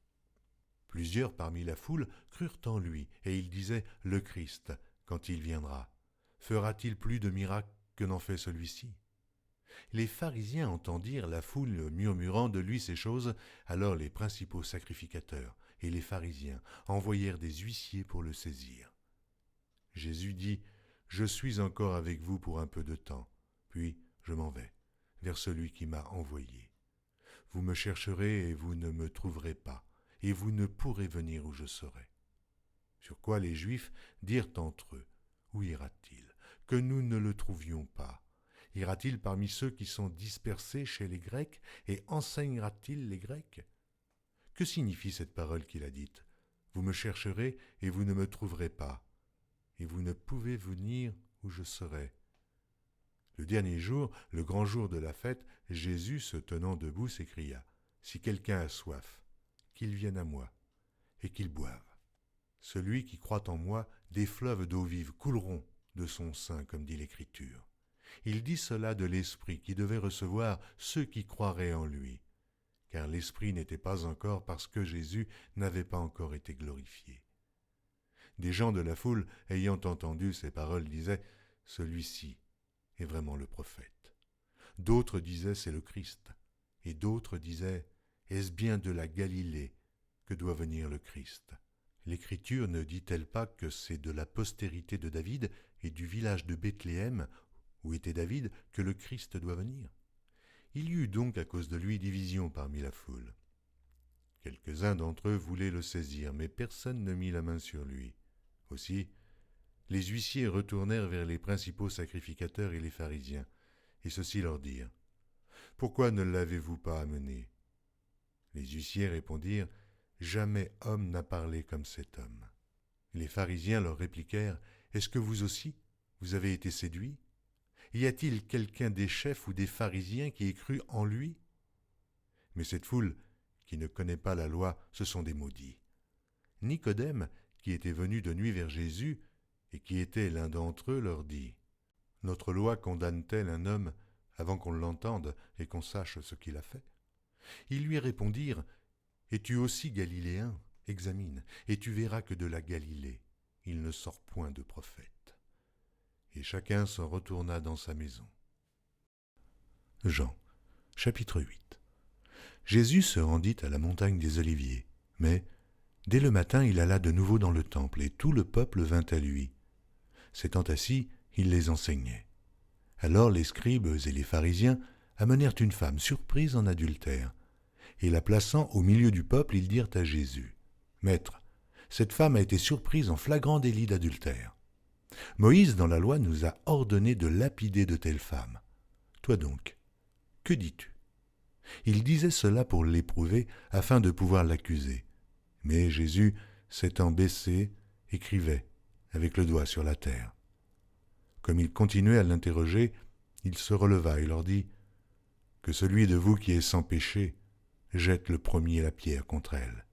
Plusieurs parmi la foule crurent en lui, et ils disaient, « Le Christ, quand il viendra, fera-t-il plus de miracles que n'en fait celui-ci » Les pharisiens entendirent la foule murmurant de lui ces choses, alors les principaux sacrificateurs et les pharisiens envoyèrent des huissiers pour le saisir. Jésus dit, « Je suis encore avec vous pour un peu de temps, puis je m'en vais vers celui qui m'a envoyé. Vous me chercherez et vous ne me trouverez pas, et vous ne pourrez venir où je serai. » Sur quoi les Juifs dirent entre eux, « Où ira-t-il, que nous ne le trouvions pas? Ira-t-il parmi ceux qui sont dispersés chez les Grecs et enseignera-t-il les Grecs? Que signifie cette parole qu'il a dite? Vous me chercherez et vous ne me trouverez pas, et vous ne pouvez venir où je serai. » Le dernier jour, le grand jour de la fête, Jésus, se tenant debout, s'écria, « Si quelqu'un a soif, qu'il vienne à moi, et qu'il boive. Celui qui croit en moi, des fleuves d'eau vive couleront de son sein, comme dit l'Écriture. » Il dit cela de l'Esprit qui devait recevoir ceux qui croiraient en lui, car l'Esprit n'était pas encore parce que Jésus n'avait pas encore été glorifié. Des gens de la foule, ayant entendu ces paroles, disaient « Celui-ci est vraiment le prophète. » D'autres disaient « C'est le Christ. » Et d'autres disaient « Est-ce bien de la Galilée que doit venir le Christ ?» L'Écriture ne dit-elle pas que c'est de la postérité de David et du village de Bethléem où était David, que le Christ doit venir? Il y eut donc à cause de lui division parmi la foule. Quelques-uns d'entre eux voulaient le saisir, mais personne ne mit la main sur lui. Aussi, les huissiers retournèrent vers les principaux sacrificateurs et les pharisiens, et ceux-ci leur dirent, « Pourquoi ne l'avez-vous pas amené ?» Les huissiers répondirent, « Jamais homme n'a parlé comme cet homme. » Les pharisiens leur répliquèrent, « Est-ce que vous aussi, vous avez été séduits? Y a-t-il quelqu'un des chefs ou des pharisiens qui ait cru en lui? » Mais cette foule, qui ne connaît pas la loi, ce sont des maudits. Nicodème, qui était venu de nuit vers Jésus, et qui était l'un d'entre eux, leur dit, « Notre loi condamne-t-elle un homme avant qu'on l'entende et qu'on sache ce qu'il a fait? » Ils lui répondirent, « Es-tu aussi galiléen? Examine, et tu verras que de la Galilée, il ne sort point de prophète. » Et chacun s'en retourna dans sa maison. Jean, chapitre 8. Jésus se rendit à la montagne des Oliviers, mais dès le matin il alla de nouveau dans le temple, et tout le peuple vint à lui. S'étant assis, il les enseignait. Alors les scribes et les pharisiens amenèrent une femme surprise en adultère, et la plaçant au milieu du peuple, ils dirent à Jésus, « Maître, cette femme a été surprise en flagrant délit d'adultère. Moïse, dans la loi, nous a ordonné de lapider de telles femmes. Toi donc, que dis-tu ? Il disait cela pour l'éprouver, afin de pouvoir l'accuser. Mais Jésus, s'étant baissé, écrivait, avec le doigt sur la terre. Comme il continuait à l'interroger, il se releva et leur dit « Que celui de vous qui est sans péché jette le premier la pierre contre elle. »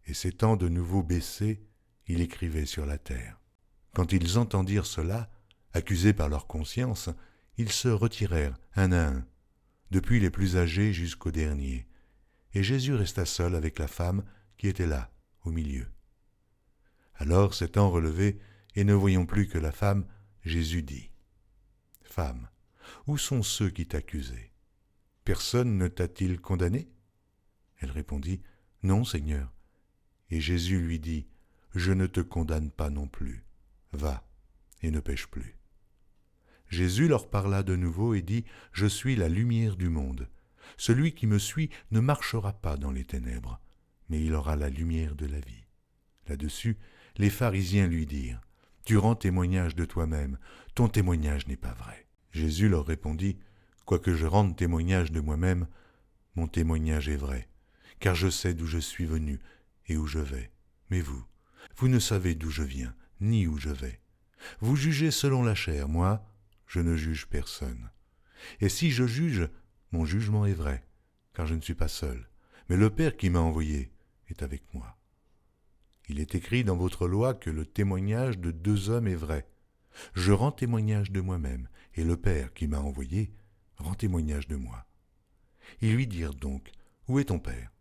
Et s'étant de nouveau baissé, il écrivait sur la terre. Quand ils entendirent cela, accusés par leur conscience, ils se retirèrent un à un, depuis les plus âgés jusqu'aux derniers, et Jésus resta seul avec la femme qui était là, au milieu. Alors, s'étant relevé, et ne voyant plus que la femme, Jésus dit « Femme, où sont ceux qui t'accusaient ? Personne ne t'a-t-il condamné ?» Elle répondit « Non, Seigneur. » Et Jésus lui dit « Je ne te condamne pas non plus. Va, et ne pêche plus. » Jésus leur parla de nouveau et dit « Je suis la lumière du monde. Celui qui me suit ne marchera pas dans les ténèbres, mais il aura la lumière de la vie. » Là-dessus, les pharisiens lui dirent « Tu rends témoignage de toi-même, ton témoignage n'est pas vrai. » Jésus leur répondit « Quoique je rende témoignage de moi-même, mon témoignage est vrai, car je sais d'où je suis venu et où je vais. Mais vous, vous ne savez d'où je viens, ni où je vais. Vous jugez selon la chair, moi, je ne juge personne. Et si je juge, mon jugement est vrai, car je ne suis pas seul, mais le Père qui m'a envoyé est avec moi. Il est écrit dans votre loi que le témoignage de 2 hommes est vrai. Je rends témoignage de moi-même, et le Père qui m'a envoyé rend témoignage de moi. » Ils lui dirent donc, « Où est ton Père ?»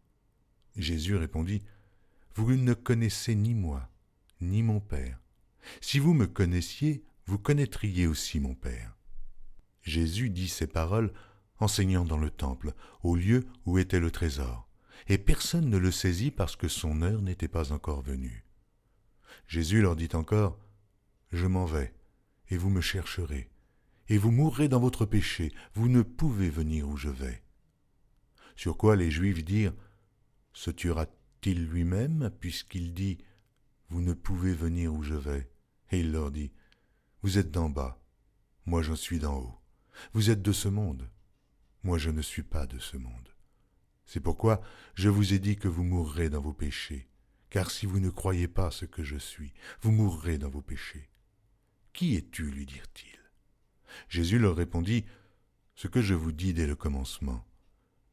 Jésus répondit, « Vous ne connaissez ni moi, ni mon Père. Si vous me connaissiez, vous connaîtriez aussi mon Père. » Jésus dit ces paroles, enseignant dans le temple, au lieu où était le trésor, et personne ne le saisit parce que son heure n'était pas encore venue. Jésus leur dit encore, « Je m'en vais, et vous me chercherez, et vous mourrez dans votre péché, vous ne pouvez venir où je vais. » Sur quoi les Juifs dirent, « Se tuera-t-il lui-même, puisqu'il dit, « Vous ne pouvez venir où je vais ?» Et il leur dit, « Vous êtes d'en bas, moi j'en suis d'en haut. Vous êtes de ce monde, moi je ne suis pas de ce monde. C'est pourquoi je vous ai dit que vous mourrez dans vos péchés, car si vous ne croyez pas ce que je suis, vous mourrez dans vos péchés. Qui es-tu, lui dirent-ils. Jésus leur répondit, « Ce que je vous dis dès le commencement.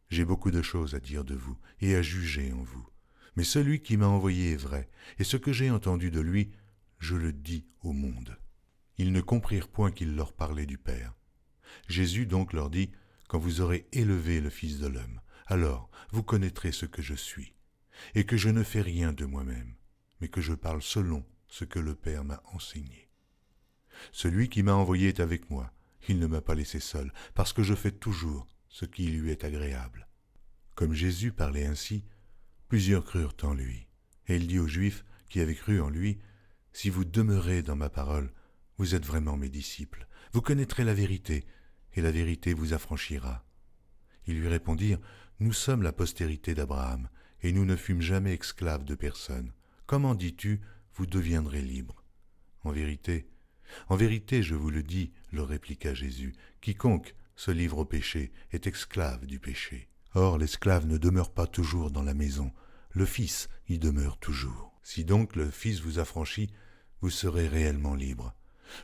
J'ai beaucoup de choses à dire de vous et à juger en vous. Mais celui qui m'a envoyé est vrai, et ce que j'ai entendu de lui, je le dis au monde. » Ils ne comprirent point qu'il leur parlait du Père. Jésus donc leur dit, « Quand vous aurez élevé le Fils de l'homme, alors vous connaîtrez ce que je suis, et que je ne fais rien de moi-même, mais que je parle selon ce que le Père m'a enseigné. Celui qui m'a envoyé est avec moi, il ne m'a pas laissé seul, parce que je fais toujours ce qui lui est agréable. » Comme Jésus parlait ainsi, plusieurs crurent en lui. Et il dit aux Juifs qui avaient cru en lui, « Si vous demeurez dans ma parole, vous êtes vraiment mes disciples. Vous connaîtrez la vérité, et la vérité vous affranchira. » Ils lui répondirent, « Nous sommes la postérité d'Abraham, et nous ne fûmes jamais esclaves de personne. Comment dis-tu, vous deviendrez libres ? » En vérité, je vous le dis, leur répliqua Jésus, quiconque se livre au péché est esclave du péché. Or, l'esclave ne demeure pas toujours dans la maison, le Fils y demeure toujours. Si donc le Fils vous affranchit, vous serez réellement libre.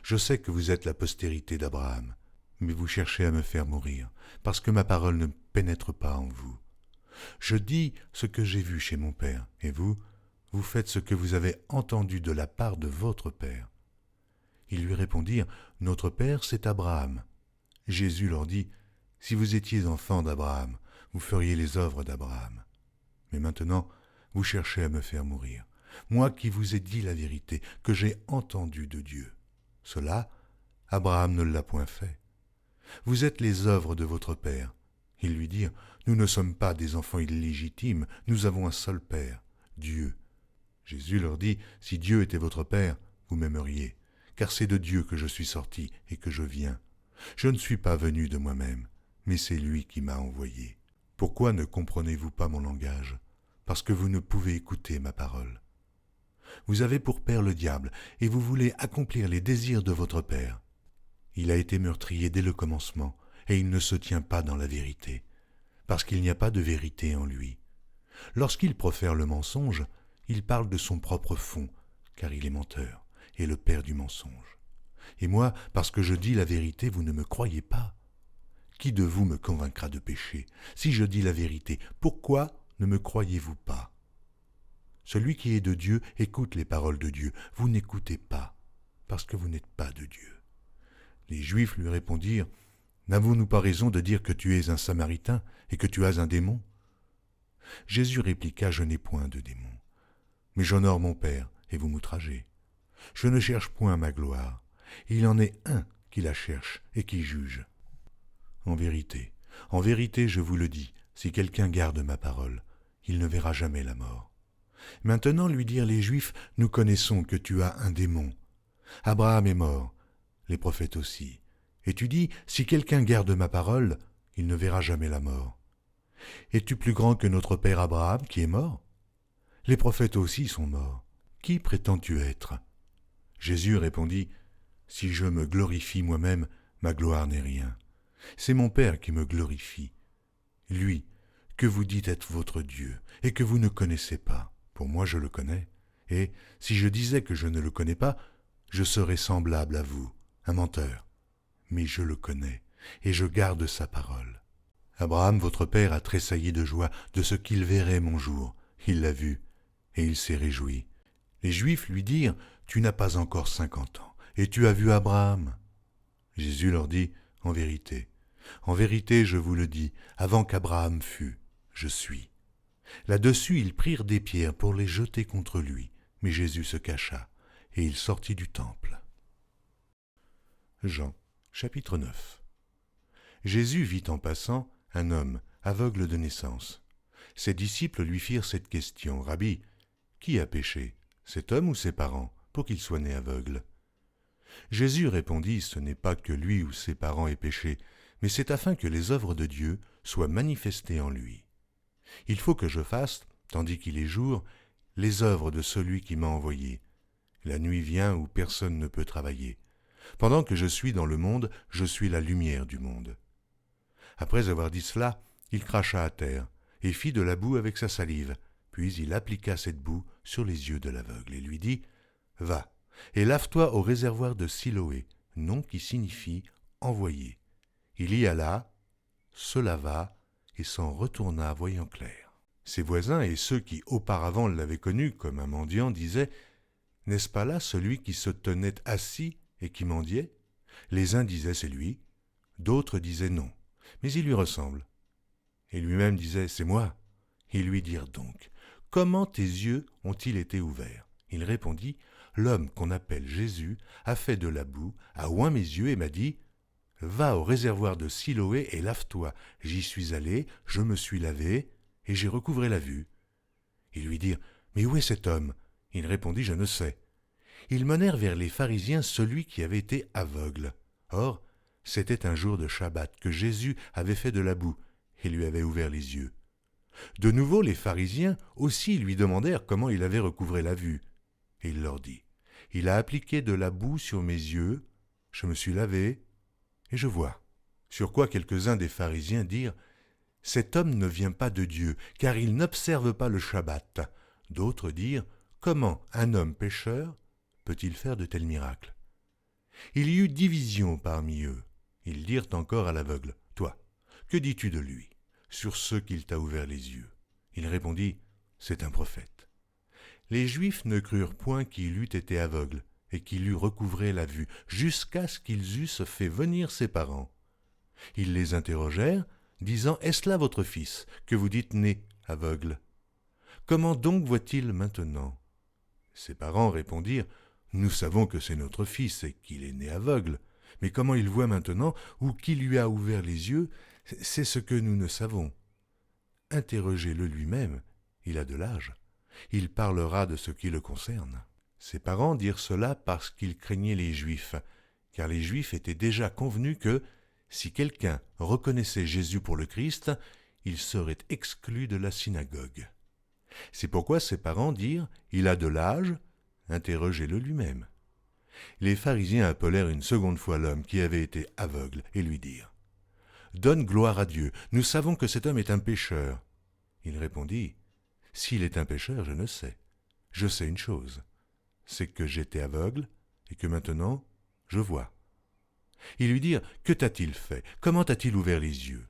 Je sais que vous êtes la postérité d'Abraham, mais vous cherchez à me faire mourir, parce que ma parole ne pénètre pas en vous. Je dis ce que j'ai vu chez mon Père, et vous, vous faites ce que vous avez entendu de la part de votre Père. Ils lui répondirent, « Notre Père, c'est Abraham. » Jésus leur dit, « Si vous étiez enfants d'Abraham, vous feriez les œuvres d'Abraham. Mais maintenant, vous cherchez à me faire mourir. Moi qui vous ai dit la vérité, que j'ai entendue de Dieu. Cela, Abraham ne l'a point fait. Vous êtes les œuvres de votre Père. » Ils lui dirent, « Nous ne sommes pas des enfants illégitimes, nous avons un seul Père, Dieu. » Jésus leur dit, « Si Dieu était votre Père, vous m'aimeriez, car c'est de Dieu que je suis sorti et que je viens. Je ne suis pas venu de moi-même, mais c'est lui qui m'a envoyé. Pourquoi ne comprenez-vous pas mon langage ? Parce que vous ne pouvez écouter ma parole. Vous avez pour père le diable, et vous voulez accomplir les désirs de votre père. Il a été meurtrier dès le commencement, et il ne se tient pas dans la vérité, parce qu'il n'y a pas de vérité en lui. Lorsqu'il profère le mensonge, il parle de son propre fond, car il est menteur, et le père du mensonge. Et moi, parce que je dis la vérité, vous ne me croyez pas. Qui de vous me convaincra de péché? Si je dis la vérité, pourquoi ne me croyez-vous pas? Celui qui est de Dieu écoute les paroles de Dieu. Vous n'écoutez pas, parce que vous n'êtes pas de Dieu. Les Juifs lui répondirent, « N'avons-nous pas raison de dire que tu es un Samaritain et que tu as un démon ?» Jésus répliqua, « Je n'ai point de démon, mais j'honore mon Père, et vous m'outragez. Je ne cherche point ma gloire. Il en est un qui la cherche et qui juge. En vérité, je vous le dis, si quelqu'un garde ma parole, il ne verra jamais la mort. » Maintenant, lui dirent les Juifs, « Nous connaissons que tu as un démon. Abraham est mort, les prophètes aussi. Et tu dis, si quelqu'un garde ma parole, il ne verra jamais la mort. Es-tu plus grand que notre père Abraham qui est mort? Les prophètes aussi sont morts. Qui prétends-tu être? » Jésus répondit, « Si je me glorifie moi-même, ma gloire n'est rien. C'est mon Père qui me glorifie. Lui, que vous dites être votre Dieu, et que vous ne connaissez pas. Pour moi, je le connais. Et si je disais que je ne le connais pas, je serais semblable à vous, un menteur. Mais je le connais, et je garde sa parole. Abraham, votre père, a tressailli de joie de ce qu'il verrait mon jour. Il l'a vu, et il s'est réjoui. Les Juifs lui dirent, « Tu n'as pas encore 50 ans, et tu as vu Abraham. » Jésus leur dit, « En vérité, je vous le dis, avant qu'Abraham fût, je suis. » Là-dessus, ils prirent des pierres pour les jeter contre lui, mais Jésus se cacha, et il sortit du temple. Jean, chapitre 9. Jésus vit en passant un homme aveugle de naissance. Ses disciples lui firent cette question, « Rabbi, qui a péché, cet homme ou ses parents, pour qu'il soit né aveugle ?» Jésus répondit, « Ce n'est pas que lui ou ses parents aient péché, mais c'est afin que les œuvres de Dieu soient manifestées en lui. Il faut que je fasse, tandis qu'il est jour, les œuvres de celui qui m'a envoyé. La nuit vient où personne ne peut travailler. Pendant que je suis dans le monde, je suis la lumière du monde. » Après avoir dit cela, il cracha à terre et fit de la boue avec sa salive. Puis il appliqua cette boue sur les yeux de l'aveugle et lui dit, « Va, et lave-toi au réservoir de Siloé, nom qui signifie « envoyé ». Il y alla, se lava et s'en retourna voyant clair. Ses voisins et ceux qui auparavant l'avaient connu comme un mendiant disaient, « N'est-ce pas là celui qui se tenait assis et qui mendiait ?» Les uns disaient, « C'est lui », d'autres disaient, « Non, mais il lui ressemble. » Et lui-même disait, « C'est moi. » Ils lui dirent donc, « Comment tes yeux ont-ils été ouverts ?» Il répondit, « L'homme qu'on appelle Jésus a fait de la boue, a oint mes yeux et m'a dit, « Va au réservoir de Siloé et lave-toi. » J'y suis allé, je me suis lavé, et j'ai recouvré la vue. Ils lui dirent, « Mais où est cet homme ?» Il répondit, « Je ne sais. » Ils menèrent vers les pharisiens celui qui avait été aveugle. Or, c'était un jour de Shabbat que Jésus avait fait de la boue et lui avait ouvert les yeux. De nouveau, les pharisiens aussi lui demandèrent comment il avait recouvré la vue. Et il leur dit, « Il a appliqué de la boue sur mes yeux, je me suis lavé, et je vois. » Sur quoi quelques-uns des pharisiens dirent, « Cet homme ne vient pas de Dieu, car il n'observe pas le Shabbat. » D'autres dirent, « Comment un homme pécheur peut-il faire de tels miracles ?» Il y eut division parmi eux. Ils dirent encore à l'aveugle, « Toi, que dis-tu de lui, sur ce qu'il t'a ouvert les yeux ?» Il répondit, « C'est un prophète. » Les Juifs ne crurent point qu'il eût été aveugle et qu'il eût recouvré la vue, jusqu'à ce qu'ils eussent fait venir ses parents. Ils les interrogèrent, disant, « Est-ce là votre fils, que vous dites né aveugle? Comment donc voit-il maintenant ?» Ses parents répondirent, « Nous savons que c'est notre fils et qu'il est né aveugle, mais comment il voit maintenant ou qui lui a ouvert les yeux, c'est ce que nous ne savons. Interrogez-le lui-même, il a de l'âge. Il parlera de ce qui le concerne. » Ses parents dirent cela parce qu'ils craignaient les Juifs, car les Juifs étaient déjà convenus que, si quelqu'un reconnaissait Jésus pour le Christ, il serait exclu de la synagogue. C'est pourquoi ses parents dirent, « Il a de l'âge, interrogez-le lui-même. Les pharisiens appelèrent une seconde fois l'homme qui avait été aveugle et lui dirent « Donne gloire à Dieu, nous savons que cet homme est un pécheur. » Il répondit « S'il est un pécheur, je ne sais. Je sais une chose, c'est que j'étais aveugle et que maintenant je vois. » Ils lui dirent « Que t'a-t-il fait? Comment t'a-t-il ouvert les yeux ?»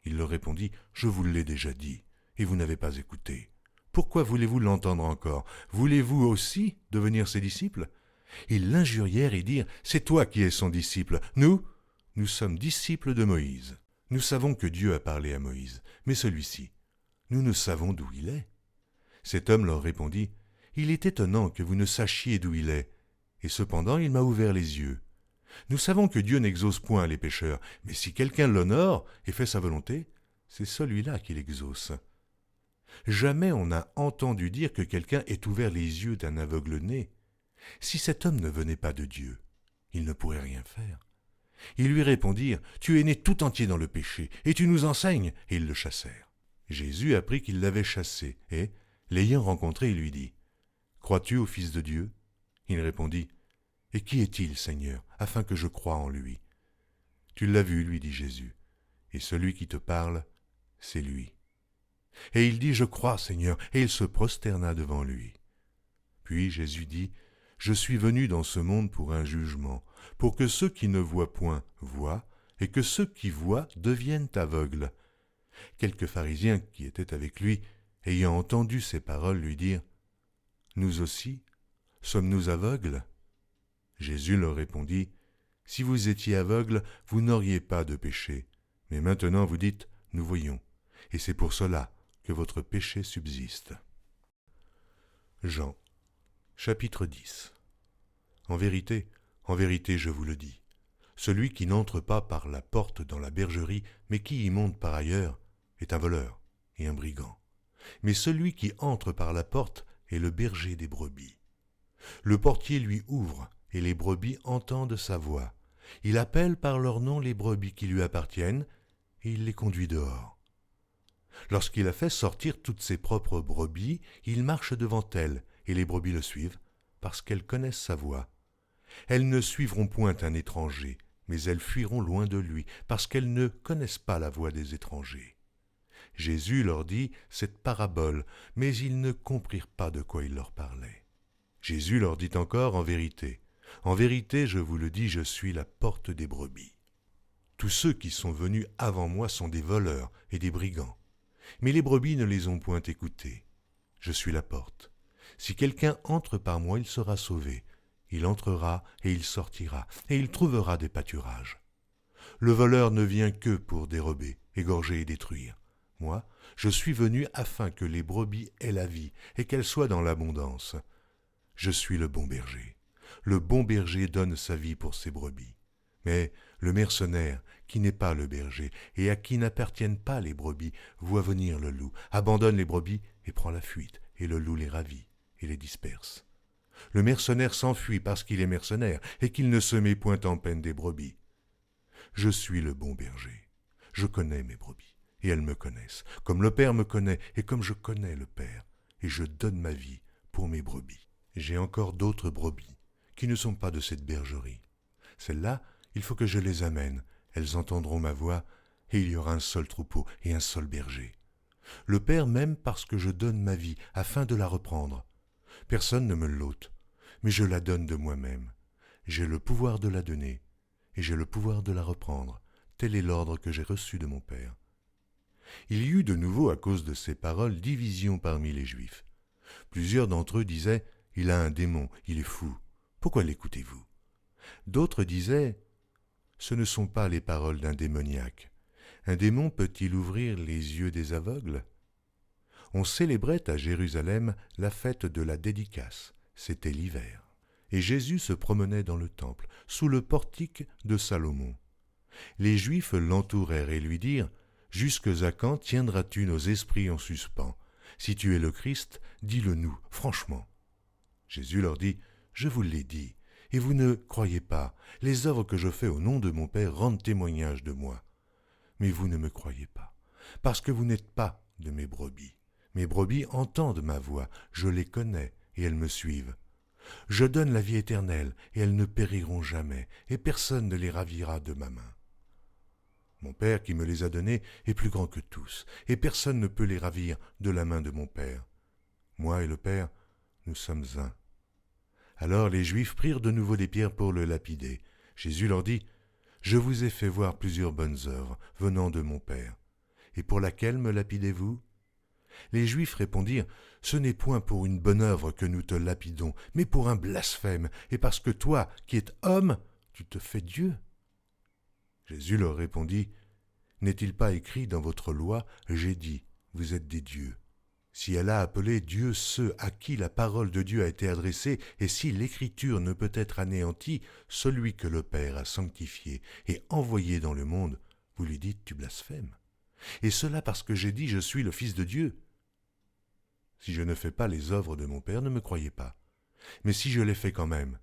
Il leur répondit « Je vous l'ai déjà dit, et vous n'avez pas écouté. Pourquoi voulez-vous l'entendre encore? Voulez-vous aussi devenir ses disciples ?» Ils l'injurièrent et dirent « C'est toi qui es son disciple. Nous sommes disciples de Moïse. Nous savons que Dieu a parlé à Moïse, mais celui-ci, nous ne savons d'où il est. » Cet homme leur répondit « Il est étonnant que vous ne sachiez d'où il est, et cependant il m'a ouvert les yeux. Nous savons que Dieu n'exauce point les pécheurs, mais si quelqu'un l'honore et fait sa volonté, c'est celui-là qui l'exauce. Jamais on n'a entendu dire que quelqu'un ait ouvert les yeux d'un aveugle-né. Si cet homme ne venait pas de Dieu, il ne pourrait rien faire. » Ils lui répondirent « Tu es né tout entier dans le péché, et tu nous enseignes » et ils le chassèrent. Jésus apprit qu'ils l'avaient chassé, et, l'ayant rencontré, il lui dit « Crois-tu au Fils de Dieu ?» Il répondit « Et qui est-il, Seigneur, afin que je croie en lui ?» « Tu l'as vu, lui dit Jésus, et celui qui te parle, c'est lui. » Et il dit « Je crois, Seigneur » et il se prosterna devant lui. Puis Jésus dit « Je suis venu dans ce monde pour un jugement, pour que ceux qui ne voient point voient, et que ceux qui voient deviennent aveugles. » Quelques pharisiens qui étaient avec lui, ayant entendu ces paroles, lui dirent « Nous aussi, sommes-nous aveugles ?» Jésus leur répondit « Si vous étiez aveugles, vous n'auriez pas de péché. Mais maintenant vous dites « Nous voyons », et c'est pour cela que votre péché subsiste. » Jean, chapitre 10. En vérité, je vous le dis, celui qui n'entre pas par la porte dans la bergerie, mais qui y monte par ailleurs, est un voleur et un brigand. Mais celui qui entre par la porte est le berger des brebis. Le portier lui ouvre, et les brebis entendent sa voix. Il appelle par leur nom les brebis qui lui appartiennent, et il les conduit dehors. Lorsqu'il a fait sortir toutes ses propres brebis, il marche devant elles, et les brebis le suivent, parce qu'elles connaissent sa voix. Elles ne suivront point un étranger, mais elles fuiront loin de lui, parce qu'elles ne connaissent pas la voix des étrangers. Jésus leur dit cette parabole, mais ils ne comprirent pas de quoi il leur parlait. Jésus leur dit encore en vérité, je vous le dis, je suis la porte des brebis. Tous ceux qui sont venus avant moi sont des voleurs et des brigands, mais les brebis ne les ont point écoutés. Je suis la porte. Si quelqu'un entre par moi, il sera sauvé. Il entrera et il sortira, et il trouvera des pâturages. Le voleur ne vient que pour dérober, égorger et détruire. Moi, je suis venu afin que les brebis aient la vie et qu'elles soient dans l'abondance. Je suis le bon berger. Le bon berger donne sa vie pour ses brebis. Mais le mercenaire, qui n'est pas le berger et à qui n'appartiennent pas les brebis, voit venir le loup, abandonne les brebis et prend la fuite, et le loup les ravit et les disperse. Le mercenaire s'enfuit parce qu'il est mercenaire et qu'il ne se met point en peine des brebis. Je suis le bon berger. Je connais mes brebis, et elles me connaissent, comme le Père me connaît et comme je connais le Père, et je donne ma vie pour mes brebis. J'ai encore d'autres brebis qui ne sont pas de cette bergerie. Celles-là, il faut que je les amène, elles entendront ma voix, et il y aura un seul troupeau et un seul berger. Le Père m'aime parce que je donne ma vie afin de la reprendre. Personne ne me l'ôte, mais je la donne de moi-même. J'ai le pouvoir de la donner, et j'ai le pouvoir de la reprendre. Tel est l'ordre que j'ai reçu de mon Père. Il y eut de nouveau, à cause de ces paroles, division parmi les Juifs. Plusieurs d'entre eux disaient « Il a un démon, il est fou. Pourquoi l'écoutez-vous » D'autres disaient « Ce ne sont pas les paroles d'un démoniaque. Un démon peut-il ouvrir les yeux des aveugles ?» On célébrait à Jérusalem la fête de la dédicace. C'était l'hiver. Et Jésus se promenait dans le temple, sous le portique de Salomon. Les Juifs l'entourèrent et lui dirent « Jusque à quand tiendras-tu nos esprits en suspens? Si tu es le Christ, dis-le-nous, franchement. » Jésus leur dit « Je vous l'ai dit, et vous ne croyez pas. Les œuvres que je fais au nom de mon Père rendent témoignage de moi. Mais vous ne me croyez pas, parce que vous n'êtes pas de mes brebis. Mes brebis entendent ma voix, je les connais, et elles me suivent. Je donne la vie éternelle, et elles ne périront jamais, et personne ne les ravira de ma main. Mon Père qui me les a données est plus grand que tous, et personne ne peut les ravir de la main de mon Père. Moi et le Père, nous sommes un. » Alors les Juifs prirent de nouveau des pierres pour le lapider. Jésus leur dit, « Je vous ai fait voir plusieurs bonnes œuvres venant de mon Père. Et pour laquelle me lapidez-vous » Les Juifs répondirent, « Ce n'est point pour une bonne œuvre que nous te lapidons, mais pour un blasphème, et parce que toi, qui es homme, tu te fais Dieu. » Jésus leur répondit, « N'est-il pas écrit dans votre loi, j'ai dit, vous êtes des dieux ?» Si elle a appelé Dieu ceux à qui la parole de Dieu a été adressée, et si l'Écriture ne peut être anéantie, celui que le Père a sanctifié et envoyé dans le monde, vous lui dites, tu blasphèmes. Et cela parce que j'ai dit, je suis le Fils de Dieu. Si je ne fais pas les œuvres de mon Père, ne me croyez pas. Mais si je les fais quand même,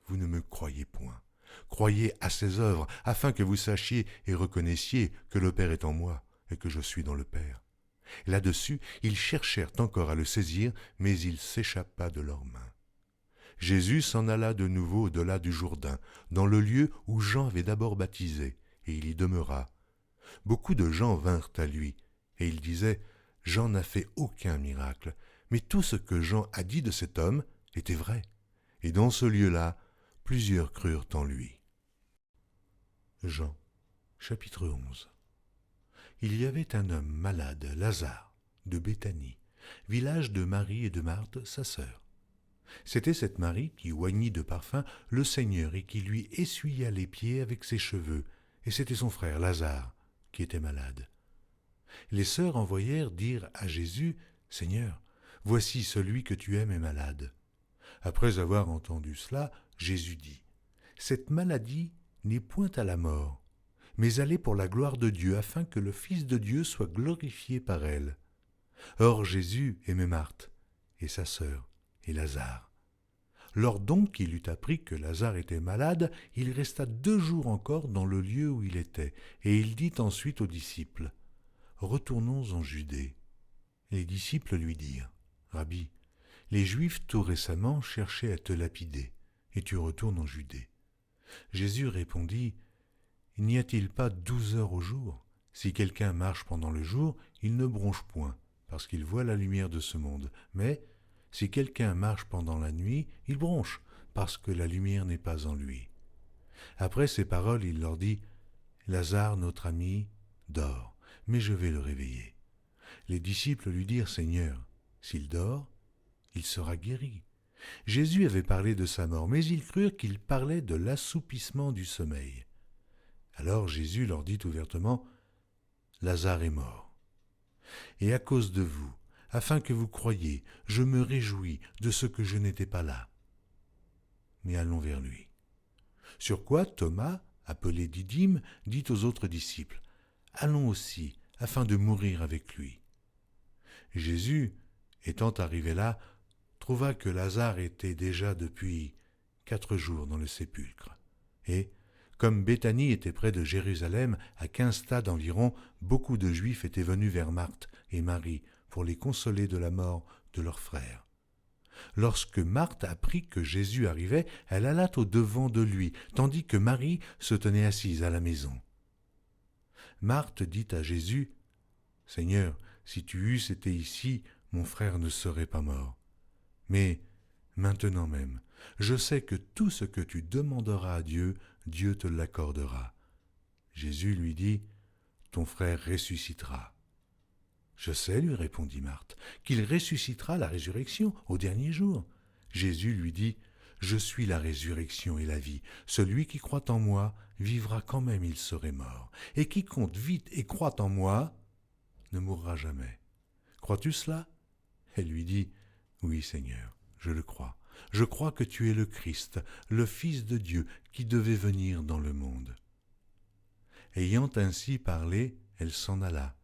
vous ne me croyez point. Croyez à ces œuvres, afin que vous sachiez et reconnaissiez que le Père est en moi et que je suis dans le Père. Là-dessus, ils cherchèrent encore à le saisir, mais il s'échappa de leurs mains. Jésus s'en alla de nouveau au-delà du Jourdain, dans le lieu où Jean avait d'abord baptisé, et il y demeura. Beaucoup de gens vinrent à lui, et ils disaient, « Jean n'a fait aucun miracle, mais tout ce que Jean a dit de cet homme était vrai. » Et dans ce lieu-là, plusieurs crurent en lui. Jean, chapitre 11. Il y avait un homme malade, Lazare, de Béthanie, village de Marie et de Marthe, sa sœur. C'était cette Marie qui oignit de parfum le Seigneur et qui lui essuya les pieds avec ses cheveux, et c'était son frère Lazare qui était malade. Les sœurs envoyèrent dire à Jésus, « Seigneur, voici celui que tu aimes est malade. » Après avoir entendu cela, Jésus dit, « Cette maladie n'est point à la mort, mais elle est pour la gloire de Dieu, afin que le Fils de Dieu soit glorifié par elle. » Or Jésus aimait Marthe, et sa sœur, et Lazare. Lors donc qu'il eut appris que Lazare était malade, il resta 2 jours encore dans le lieu où il était, et il dit ensuite aux disciples, « Retournons en Judée. » Les disciples lui dirent, « Rabbi, les Juifs tout récemment cherchaient à te lapider, et tu retournes en Judée. » Jésus répondit, « N'y a-t-il pas 12 heures au jour? Si quelqu'un marche pendant le jour, il ne bronche point, parce qu'il voit la lumière de ce monde. Mais si quelqu'un marche pendant la nuit, il bronche, parce que la lumière n'est pas en lui. » Après ces paroles, il leur dit, « Lazare, notre ami, dort, mais je vais le réveiller. » Les disciples lui dirent, « Seigneur, s'il dort, il sera guéri. » Jésus avait parlé de sa mort, mais ils crurent qu'il parlait de l'assoupissement du sommeil. Alors Jésus leur dit ouvertement, « Lazare est mort. Et à cause de vous, afin que vous croyiez, je me réjouis de ce que je n'étais pas là. Mais allons vers lui. » Sur quoi Thomas, appelé Didyme, dit aux autres disciples, « Allons aussi, afin de mourir avec lui. » Jésus, étant arrivé là, trouva que Lazare était déjà depuis 4 jours dans le sépulcre. Et, comme Béthanie était près de Jérusalem, à 15 stades environ, beaucoup de Juifs étaient venus vers Marthe et Marie pour les consoler de la mort de leur frère. Lorsque Marthe apprit que Jésus arrivait, elle alla au-devant de lui, tandis que Marie se tenait assise à la maison. Marthe dit à Jésus, « Seigneur, si tu eusses été ici, mon frère ne serait pas mort. Mais maintenant même, je sais que tout ce que tu demanderas à Dieu, Dieu te l'accordera. » Jésus lui dit, « Ton frère ressuscitera. » « Je sais, lui répondit Marthe, qu'il ressuscitera la résurrection au dernier jour. » Jésus lui dit, « Je suis la résurrection et la vie. Celui qui croit en moi vivra quand même il serait mort. Et quiconque vit et croit en moi ne mourra jamais. Crois-tu cela ?» Elle lui dit, « Oui, Seigneur, je le crois. Je crois que tu es le Christ, le Fils de Dieu, qui devait venir dans le monde. » Ayant ainsi parlé, elle s'en alla.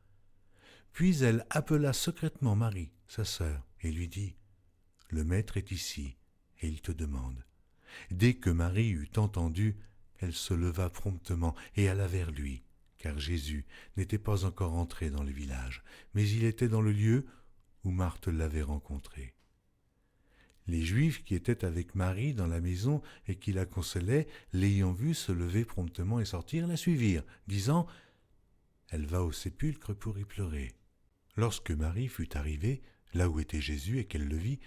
Puis elle appela secrètement Marie, sa sœur, et lui dit, « Le Maître est ici, et il te demande. » Dès que Marie eut entendu, elle se leva promptement et alla vers lui, car Jésus n'était pas encore entré dans le village, mais il était dans le lieu où Marthe l'avait rencontré. Les Juifs qui étaient avec Marie dans la maison et qui la consolaient, l'ayant vue se lever promptement et sortir, la suivirent, disant « Elle va au sépulcre pour y pleurer. » Lorsque Marie fut arrivée, là où était Jésus, et qu'elle le vit,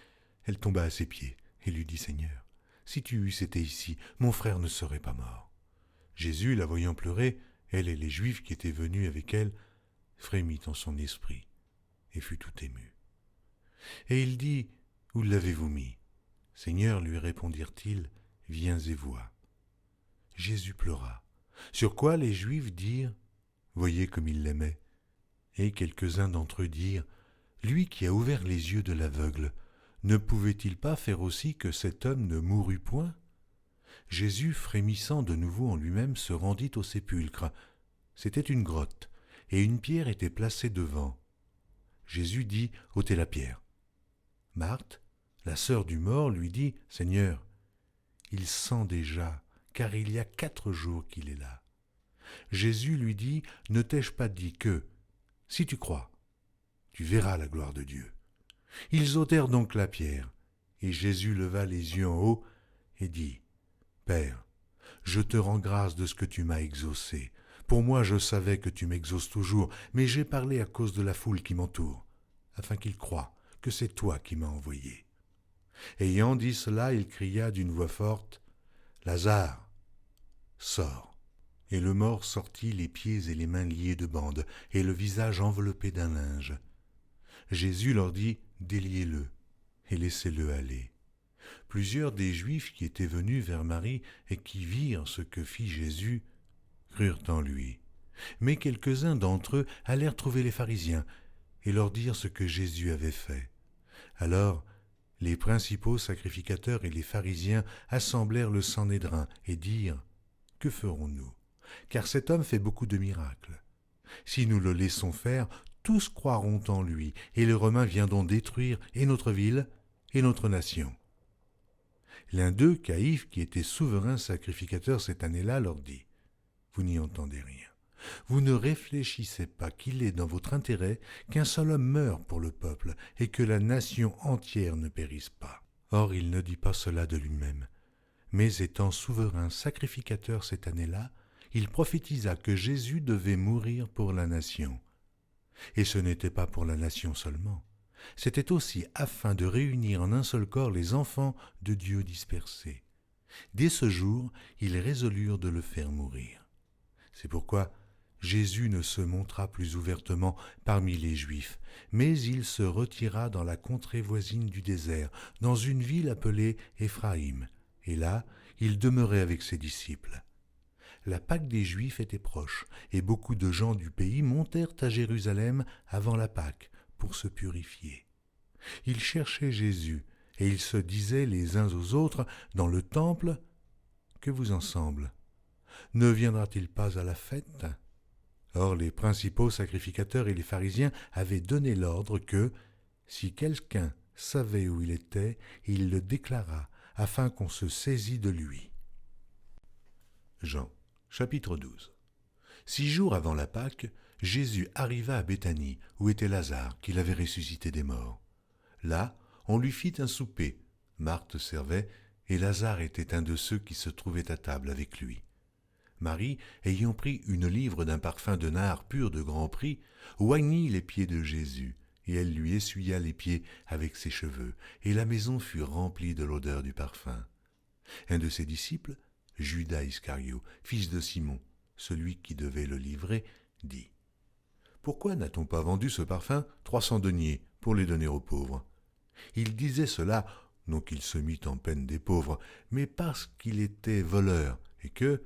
elle tomba à ses pieds et lui dit « Seigneur, si tu eusses été ici, mon frère ne serait pas mort. » Jésus, la voyant pleurer, elle et les Juifs qui étaient venus avec elle, frémit en son esprit et fut tout ému. Et il dit « Où l'avez-vous mis ?» Seigneur, lui répondirent-ils, viens et vois. Jésus pleura. Sur quoi les Juifs dirent, voyez comme il l'aimait. Et quelques-uns d'entre eux dirent, lui qui a ouvert les yeux de l'aveugle, ne pouvait-il pas faire aussi que cet homme ne mourût point? Jésus, frémissant de nouveau en lui-même, se rendit au sépulcre. C'était une grotte, et une pierre était placée devant. Jésus dit, ôtez la pierre. Marthe, la sœur du mort, lui dit, Seigneur, il sent déjà, car il y a 4 jours qu'il est là. Jésus lui dit, ne t'ai-je pas dit que, si tu crois, tu verras la gloire de Dieu. Ils ôtèrent donc la pierre, et Jésus leva les yeux en haut et dit, Père, je te rends grâce de ce que tu m'as exaucé. Pour moi, je savais que tu m'exauces toujours, mais j'ai parlé à cause de la foule qui m'entoure, afin qu'ils croient que c'est toi qui m'as envoyé. Ayant dit cela, il cria d'une voix forte, Lazare, sors. Et le mort sortit les pieds et les mains liés de bandes, et le visage enveloppé d'un linge. Jésus leur dit, déliez-le, et laissez-le aller. Plusieurs des Juifs qui étaient venus vers Marie et qui virent ce que fit Jésus, crurent en lui. Mais quelques-uns d'entre eux allèrent trouver les pharisiens et leur dirent ce que Jésus avait fait. Alors, les principaux sacrificateurs et les pharisiens assemblèrent le Sanhédrin et dirent « Que ferons-nous ? Car cet homme fait beaucoup de miracles. Si nous le laissons faire, tous croiront en lui, et les Romains viendront détruire et notre ville et notre nation. » L'un d'eux, Caïphe, qui était souverain sacrificateur cette année-là, leur dit « Vous n'y entendez rien. Vous ne réfléchissez pas qu'il est dans votre intérêt qu'un seul homme meure pour le peuple et que la nation entière ne périsse pas. » Or, il ne dit pas cela de lui-même. Mais étant souverain sacrificateur cette année-là, il prophétisa que Jésus devait mourir pour la nation. Et ce n'était pas pour la nation seulement. C'était aussi afin de réunir en un seul corps les enfants de Dieu dispersés. Dès ce jour, ils résolurent de le faire mourir. C'est pourquoi Jésus ne se montra plus ouvertement parmi les Juifs, mais il se retira dans la contrée voisine du désert, dans une ville appelée Éphraïm, et là, il demeurait avec ses disciples. La Pâque des Juifs était proche, et beaucoup de gens du pays montèrent à Jérusalem avant la Pâque pour se purifier. Ils cherchaient Jésus, et ils se disaient les uns aux autres dans le temple, « Que vous en semble? Ne viendra-t-il pas à la fête ?» Or les principaux sacrificateurs et les pharisiens avaient donné l'ordre que, si quelqu'un savait où il était, il le déclarât, afin qu'on se saisît de lui. Jean, chapitre 12. 6 jours avant la Pâque, Jésus arriva à Béthanie, où était Lazare, qu'il avait ressuscité des morts. Là, on lui fit un souper. Marthe servait, et Lazare était un de ceux qui se trouvaient à table avec lui. Marie, ayant pris une livre d'un parfum de nard pur de grand prix, oignit les pieds de Jésus, et elle lui essuya les pieds avec ses cheveux, et la maison fut remplie de l'odeur du parfum. Un de ses disciples, Judas Iscario, fils de Simon, celui qui devait le livrer, dit « Pourquoi n'a-t-on pas vendu ce parfum 300 deniers pour les donner aux pauvres ?» Il disait cela, non qu'il se mît en peine des pauvres, mais parce qu'il était voleur, et que,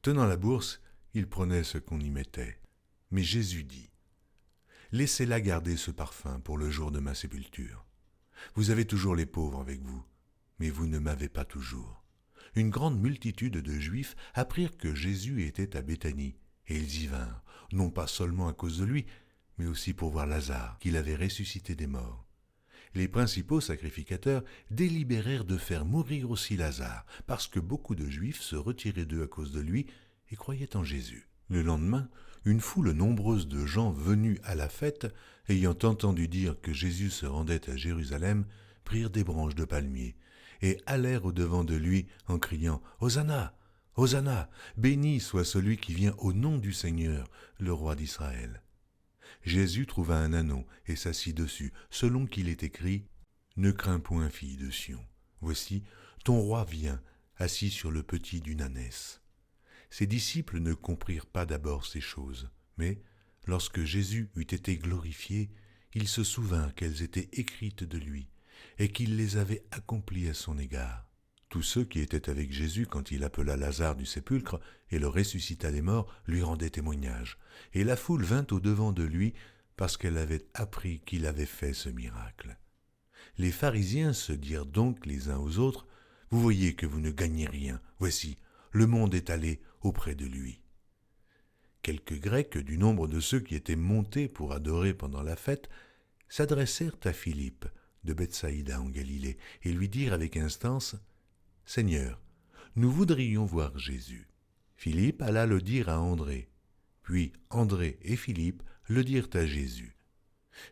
tenant la bourse, il prenait ce qu'on y mettait. Mais Jésus dit, « Laissez-la garder ce parfum pour le jour de ma sépulture. Vous avez toujours les pauvres avec vous, mais vous ne m'avez pas toujours. » Une grande multitude de Juifs apprirent que Jésus était à Béthanie, et ils y vinrent, non pas seulement à cause de lui, mais aussi pour voir Lazare, qu'il avait ressuscité des morts. Les principaux sacrificateurs délibérèrent de faire mourir aussi Lazare, parce que beaucoup de Juifs se retiraient d'eux à cause de lui et croyaient en Jésus. Le lendemain, une foule nombreuse de gens venus à la fête, ayant entendu dire que Jésus se rendait à Jérusalem, prirent des branches de palmier et allèrent au-devant de lui en criant « Hosanna, Hosanna, béni soit celui qui vient au nom du Seigneur, le roi d'Israël. » Jésus trouva un ânon et s'assit dessus, selon qu'il est écrit « Ne crains point, fille de Sion, voici, ton roi vient, assis sur le petit d'une ânesse. » Ses disciples ne comprirent pas d'abord ces choses, mais, lorsque Jésus eut été glorifié, il se souvint qu'elles étaient écrites de lui, et qu'il les avait accomplies à son égard. Tous ceux qui étaient avec Jésus quand il appela Lazare du sépulcre et le ressuscita des morts lui rendaient témoignage, et la foule vint au-devant de lui parce qu'elle avait appris qu'il avait fait ce miracle. Les pharisiens se dirent donc les uns aux autres, « Vous voyez que vous ne gagnez rien, voici, le monde est allé auprès de lui. » Quelques Grecs du nombre de ceux qui étaient montés pour adorer pendant la fête s'adressèrent à Philippe de Bethsaïda en Galilée et lui dirent avec instance « Seigneur, nous voudrions voir Jésus. » Philippe alla le dire à André. Puis André et Philippe le dirent à Jésus.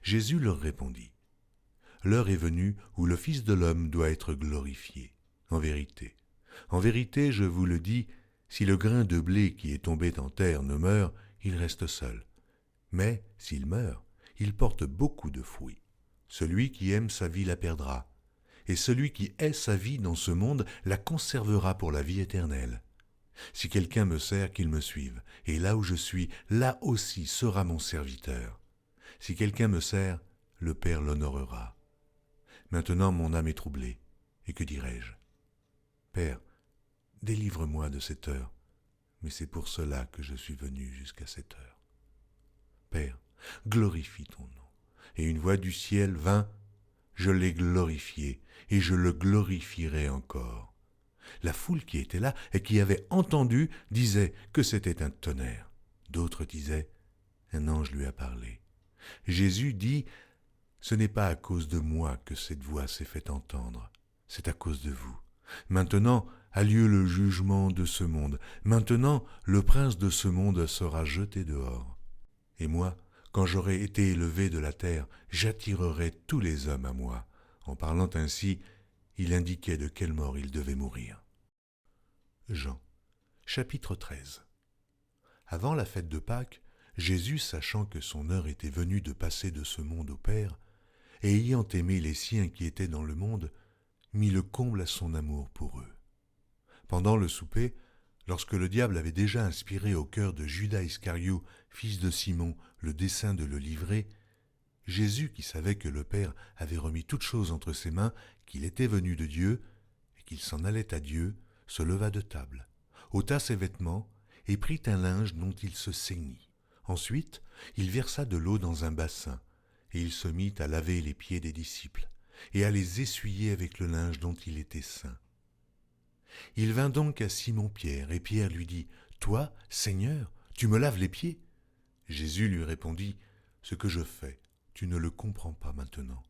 Jésus leur répondit « L'heure est venue où le Fils de l'homme doit être glorifié. En vérité, je vous le dis, si le grain de blé qui est tombé en terre ne meurt, il reste seul. Mais s'il meurt, il porte beaucoup de fruits. Celui qui aime sa vie la perdra, et celui qui hait sa vie dans ce monde la conservera pour la vie éternelle. Si quelqu'un me sert, qu'il me suive, et là où je suis, là aussi sera mon serviteur. Si quelqu'un me sert, le Père l'honorera. Maintenant mon âme est troublée, et que dirai-je ? Père, délivre-moi de cette heure, mais c'est pour cela que je suis venu jusqu'à cette heure. Père, glorifie ton nom. Et une voix du ciel vint, je l'ai glorifié, et je le glorifierai encore. La foule qui était là et qui avait entendu disait que c'était un tonnerre. D'autres disaient, un ange lui a parlé. Jésus dit, ce n'est pas à cause de moi que cette voix s'est fait entendre, c'est à cause de vous. Maintenant a lieu le jugement de ce monde. Maintenant, le prince de ce monde sera jeté dehors. Et moi, quand j'aurai été élevé de la terre, j'attirerai tous les hommes à moi. En parlant ainsi, il indiquait de quelle mort il devait mourir. Jean, chapitre 13. Avant la fête de Pâques, Jésus, sachant que son heure était venue de passer de ce monde au Père, et ayant aimé les siens qui étaient dans le monde, mit le comble à son amour pour eux. Pendant le souper, lorsque le diable avait déjà inspiré au cœur de Judas Iscario, fils de Simon, le dessein de le livrer, Jésus, qui savait que le Père avait remis toutes choses entre ses mains, qu'il était venu de Dieu, et qu'il s'en allait à Dieu, se leva de table, ôta ses vêtements, et prit un linge dont il se ceignit. Ensuite, il versa de l'eau dans un bassin, et il se mit à laver les pieds des disciples, et à les essuyer avec le linge dont il était ceint. Il vint donc à Simon-Pierre, et Pierre lui dit, « Toi, Seigneur, tu me laves les pieds ?» Jésus lui répondit, « Ce que je fais, tu ne le comprends pas maintenant,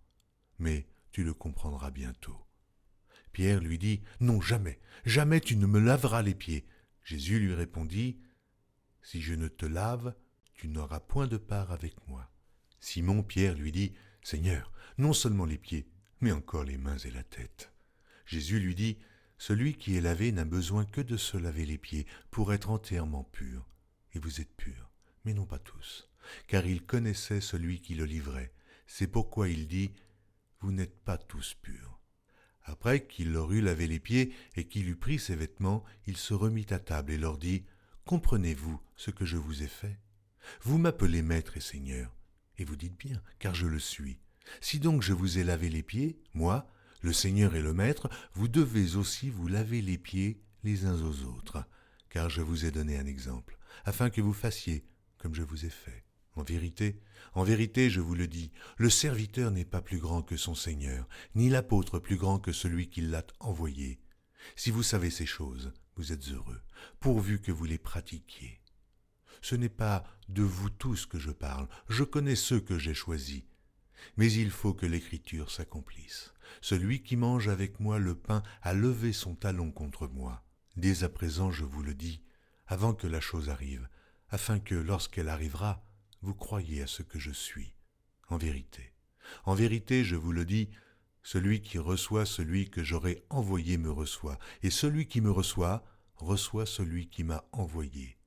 mais tu le comprendras bientôt. » Pierre lui dit, « Non, jamais, jamais tu ne me laveras les pieds. » Jésus lui répondit, « Si je ne te lave, tu n'auras point de part avec moi. » Simon-Pierre lui dit, « Seigneur, non seulement les pieds, mais encore les mains et la tête. » Jésus lui dit, « Celui qui est lavé n'a besoin que de se laver les pieds pour être entièrement pur. Et vous êtes purs, mais non pas tous. » Car il connaissait celui qui le livrait. C'est pourquoi il dit, « Vous n'êtes pas tous purs. » Après qu'il leur eut lavé les pieds et qu'il eut pris ses vêtements, il se remit à table et leur dit, « Comprenez-vous ce que je vous ai fait ? Vous m'appelez Maître et Seigneur, et vous dites bien, car je le suis. Si donc je vous ai lavé les pieds, moi, le Seigneur et le Maître, vous devez aussi vous laver les pieds les uns aux autres, car je vous ai donné un exemple, afin que vous fassiez comme je vous ai fait. En vérité, je vous le dis, le serviteur n'est pas plus grand que son Seigneur, ni l'apôtre plus grand que celui qui l'a envoyé. Si vous savez ces choses, vous êtes heureux, pourvu que vous les pratiquiez. Ce n'est pas de vous tous que je parle, je connais ceux que j'ai choisis. Mais il faut que l'Écriture s'accomplisse. Celui qui mange avec moi le pain a levé son talon contre moi. Dès à présent, je vous le dis, avant que la chose arrive, afin que, lorsqu'elle arrivera, vous croyiez à ce que je suis. En vérité, je vous le dis, Celui qui reçoit celui que j'aurai envoyé me reçoit, et celui qui me reçoit reçoit celui qui m'a envoyé. »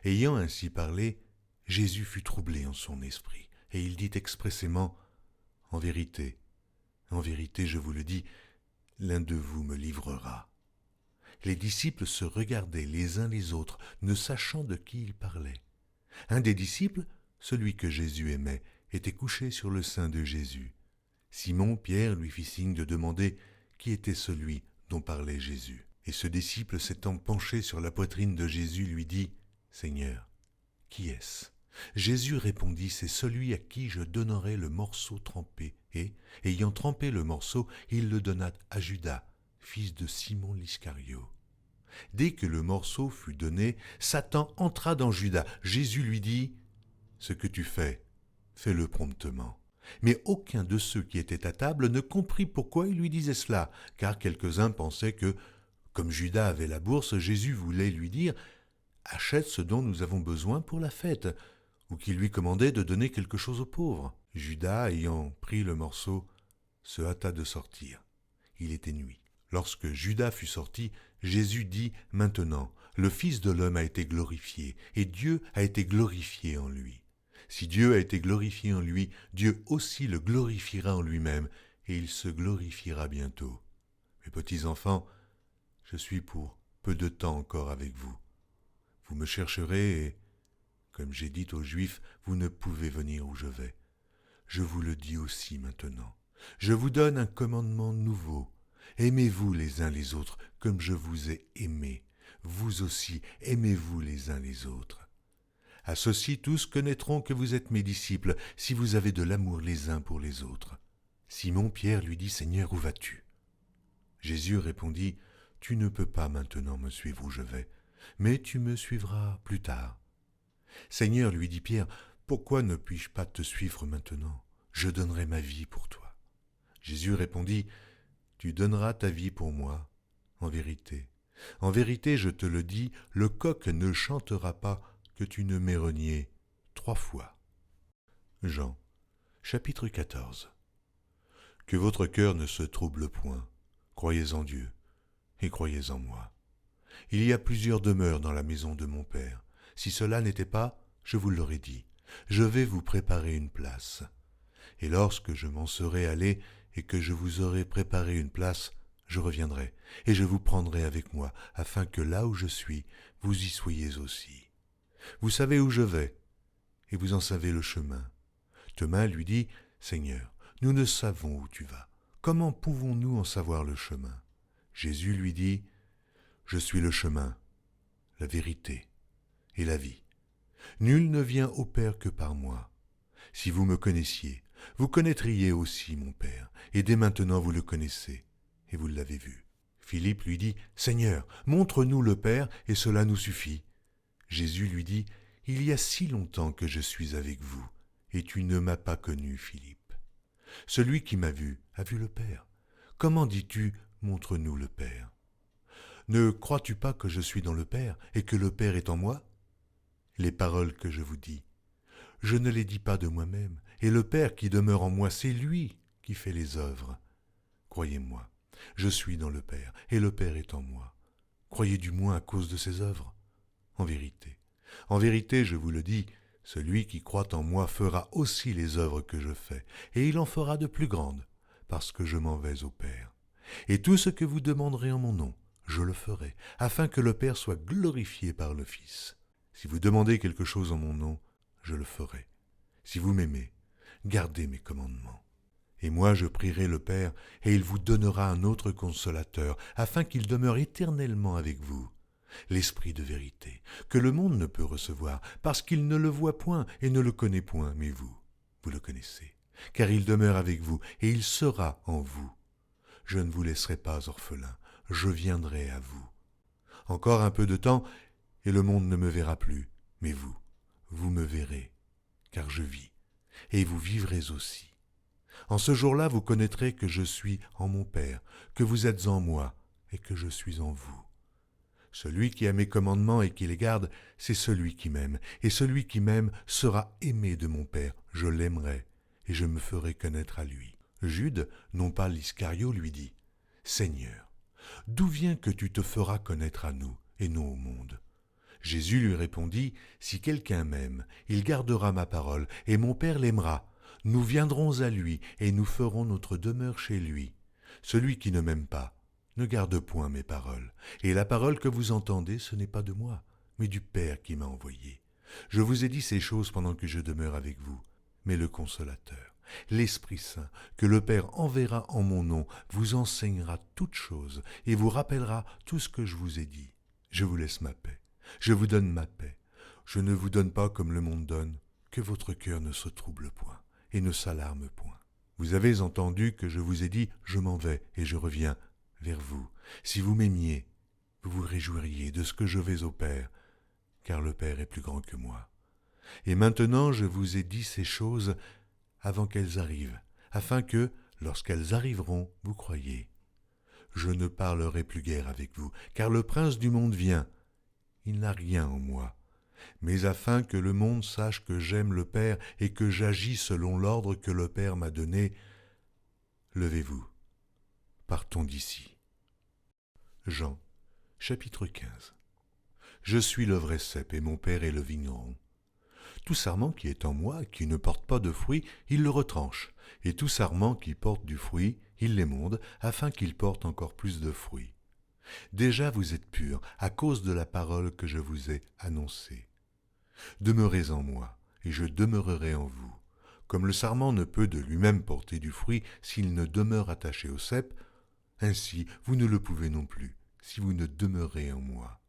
Ayant ainsi parlé, Jésus fut troublé en son esprit, et il dit expressément, « en vérité, je vous le dis, l'un de vous me livrera. » Les disciples se regardaient les uns les autres, ne sachant de qui il parlait. Un des disciples, celui que Jésus aimait, était couché sur le sein de Jésus. Simon, Pierre, lui fit signe de demander qui était celui dont parlait Jésus. Et ce disciple, s'étant penché sur la poitrine de Jésus, lui dit, « Seigneur, qui est-ce » Jésus répondit, « C'est celui à qui je donnerai le morceau trempé. » Et, ayant trempé le morceau, il le donna à Judas, fils de Simon l'Iscario. Dès que le morceau fut donné, Satan entra dans Judas. Jésus lui dit, « Ce que tu fais, fais-le promptement. » Mais aucun de ceux qui étaient à table ne comprit pourquoi il lui disait cela, car quelques-uns pensaient que, comme Judas avait la bourse, Jésus voulait lui dire « Achète ce dont nous avons besoin pour la fête », ou qu'il lui commandait de donner quelque chose aux pauvres. Judas, ayant pris le morceau, se hâta de sortir. Il était nuit. Lorsque Judas fut sorti, Jésus dit « Maintenant, le Fils de l'homme a été glorifié, et Dieu a été glorifié en lui. Si Dieu a été glorifié en lui, Dieu aussi le glorifiera en lui-même, et il se glorifiera bientôt. Mes petits enfants, je suis pour peu de temps encore avec vous. Vous me chercherez et, comme j'ai dit aux Juifs, vous ne pouvez venir où je vais. Je vous le dis aussi maintenant. Je vous donne un commandement nouveau. Aimez-vous les uns les autres comme je vous ai aimés. Vous aussi, aimez-vous les uns les autres. À ceci, tous connaîtront que vous êtes mes disciples, si vous avez de l'amour les uns pour les autres. » Simon Pierre lui dit, « Seigneur, où vas-tu » Jésus répondit, « Tu ne peux pas maintenant me suivre où je vais, mais tu me suivras plus tard. » « Seigneur, lui dit Pierre, pourquoi ne puis-je pas te suivre maintenant ? Je donnerai ma vie pour toi. » Jésus répondit, « Tu donneras ta vie pour moi. En vérité, je te le dis, le coq ne chantera pas que tu ne m'aies renié 3 fois. » Jean, chapitre 14. Que votre cœur ne se trouble point. Croyez en Dieu et croyez en moi. Il y a plusieurs demeures dans la maison de mon Père. Si cela n'était pas, je vous l'aurais dit, je vais vous préparer une place. Et lorsque je m'en serai allé et que je vous aurai préparé une place, je reviendrai et je vous prendrai avec moi, afin que là où je suis, vous y soyez aussi. Vous savez où je vais, et vous en savez le chemin. Thomas lui dit, « Seigneur, nous ne savons où tu vas. Comment pouvons-nous en savoir le chemin ?» Jésus lui dit, « Je suis le chemin, la vérité et la vie. Nul ne vient au Père que par moi. Si vous me connaissiez, vous connaîtriez aussi mon Père, et dès maintenant vous le connaissez, et vous l'avez vu. » Philippe lui dit, « Seigneur, montre-nous le Père, et cela nous suffit. » Jésus lui dit, « Il y a si longtemps que je suis avec vous, et tu ne m'as pas connu, Philippe. Celui qui m'a vu a vu le Père. Comment dis-tu, montre-nous le Père ? Ne crois-tu pas que je suis dans le Père, et que le Père est en moi ? Les paroles que je vous dis, je ne les dis pas de moi-même, et le Père qui demeure en moi, c'est lui qui fait les œuvres. Croyez-moi, je suis dans le Père, et le Père est en moi. Croyez du moins à cause de ses œuvres. En vérité, je vous le dis, celui qui croit en moi fera aussi les œuvres que je fais, et il en fera de plus grandes, parce que je m'en vais au Père. Et tout ce que vous demanderez en mon nom, je le ferai, afin que le Père soit glorifié par le Fils. Si vous demandez quelque chose en mon nom, je le ferai. Si vous m'aimez, gardez mes commandements. Et moi je prierai le Père, et il vous donnera un autre consolateur, afin qu'il demeure éternellement avec vous, l'Esprit de vérité, que le monde ne peut recevoir, parce qu'il ne le voit point et ne le connaît point, mais vous le connaissez, car il demeure avec vous, et il sera en vous. Je ne vous laisserai pas orphelins, je viendrai à vous. Encore un peu de temps, et le monde ne me verra plus, mais vous me verrez, car je vis, et vous vivrez aussi. En ce jour-là, vous connaîtrez que je suis en mon Père, que vous êtes en moi, et que je suis en vous. Celui qui a mes commandements et qui les garde, c'est celui qui m'aime, et celui qui m'aime sera aimé de mon Père, je l'aimerai, et je me ferai connaître à lui. Jude, non pas l'Iscario, lui dit « Seigneur, d'où vient que tu te feras connaître à nous et non au monde ?» Jésus lui répondit « Si quelqu'un m'aime, il gardera ma parole, et mon Père l'aimera. Nous viendrons à lui, et nous ferons notre demeure chez lui. Celui qui ne m'aime pas ne garde point mes paroles. Et la parole que vous entendez, ce n'est pas de moi, mais du Père qui m'a envoyé. Je vous ai dit ces choses pendant que je demeure avec vous. Mais le Consolateur, l'Esprit Saint, que le Père enverra en mon nom, vous enseignera toutes choses et vous rappellera tout ce que je vous ai dit. Je vous laisse ma paix. Je vous donne ma paix. Je ne vous donne pas comme le monde donne, que votre cœur ne se trouble point et ne s'alarme point. Vous avez entendu que je vous ai dit, je m'en vais et je reviens vers vous. Si vous m'aimiez, vous vous réjouiriez de ce que je vais au Père, car le Père est plus grand que moi. Et maintenant je vous ai dit ces choses avant qu'elles arrivent, afin que, lorsqu'elles arriveront, vous croyiez. Je ne parlerai plus guère avec vous, car le prince du monde vient. Il n'a rien en moi, mais afin que le monde sache que j'aime le Père et que j'agis selon l'ordre que le Père m'a donné, levez-vous, partons d'ici. Jean, chapitre 15. Je suis le vrai cep et mon Père est le vigneron. Tout sarment qui est en moi, qui ne porte pas de fruit, il le retranche, et tout sarment qui porte du fruit, il l'émonde, afin qu'il porte encore plus de fruits. Déjà vous êtes purs, à cause de la parole que je vous ai annoncée. Demeurez en moi, et je demeurerai en vous. Comme le sarment ne peut de lui-même porter du fruit s'il ne demeure attaché au cep, ainsi vous ne le pouvez non plus, si vous ne demeurez en moi.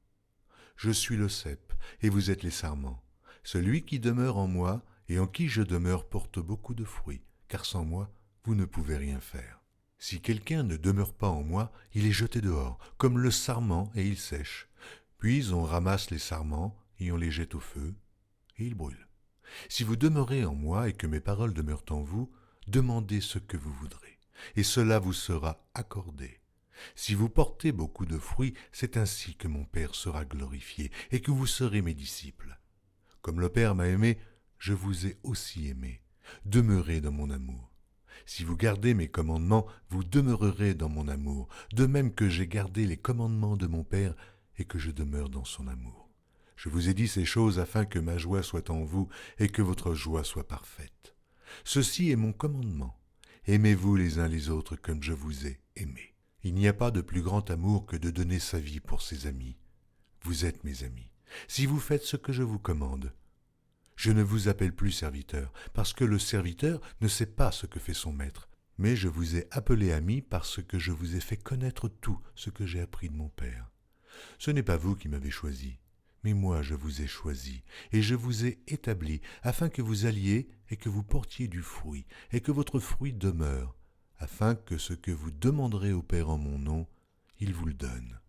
Je suis le cep, et vous êtes les sarments. Celui qui demeure en moi, et en qui je demeure, porte beaucoup de fruits, car sans moi, vous ne pouvez rien faire. Si quelqu'un ne demeure pas en moi, il est jeté dehors, comme le sarment, et il sèche. Puis on ramasse les sarments, et on les jette au feu, et ils brûlent. Si vous demeurez en moi, et que mes paroles demeurent en vous, demandez ce que vous voudrez, et cela vous sera accordé. Si vous portez beaucoup de fruits, c'est ainsi que mon Père sera glorifié, et que vous serez mes disciples. Comme le Père m'a aimé, je vous ai aussi aimé. Demeurez dans mon amour. Si vous gardez mes commandements, vous demeurerez dans mon amour, de même que j'ai gardé les commandements de mon Père et que je demeure dans son amour. Je vous ai dit ces choses afin que ma joie soit en vous et que votre joie soit parfaite. Ceci est mon commandement. Aimez-vous les uns les autres comme je vous ai aimés. Il n'y a pas de plus grand amour que de donner sa vie pour ses amis. Vous êtes mes amis, si vous faites ce que je vous commande. Je ne vous appelle plus serviteur, parce que le serviteur ne sait pas ce que fait son maître, mais je vous ai appelé ami parce que je vous ai fait connaître tout ce que j'ai appris de mon Père. Ce n'est pas vous qui m'avez choisi, mais moi je vous ai choisi, et je vous ai établi, afin que vous alliez et que vous portiez du fruit, et que votre fruit demeure, afin que ce que vous demanderez au Père en mon nom, il vous le donne.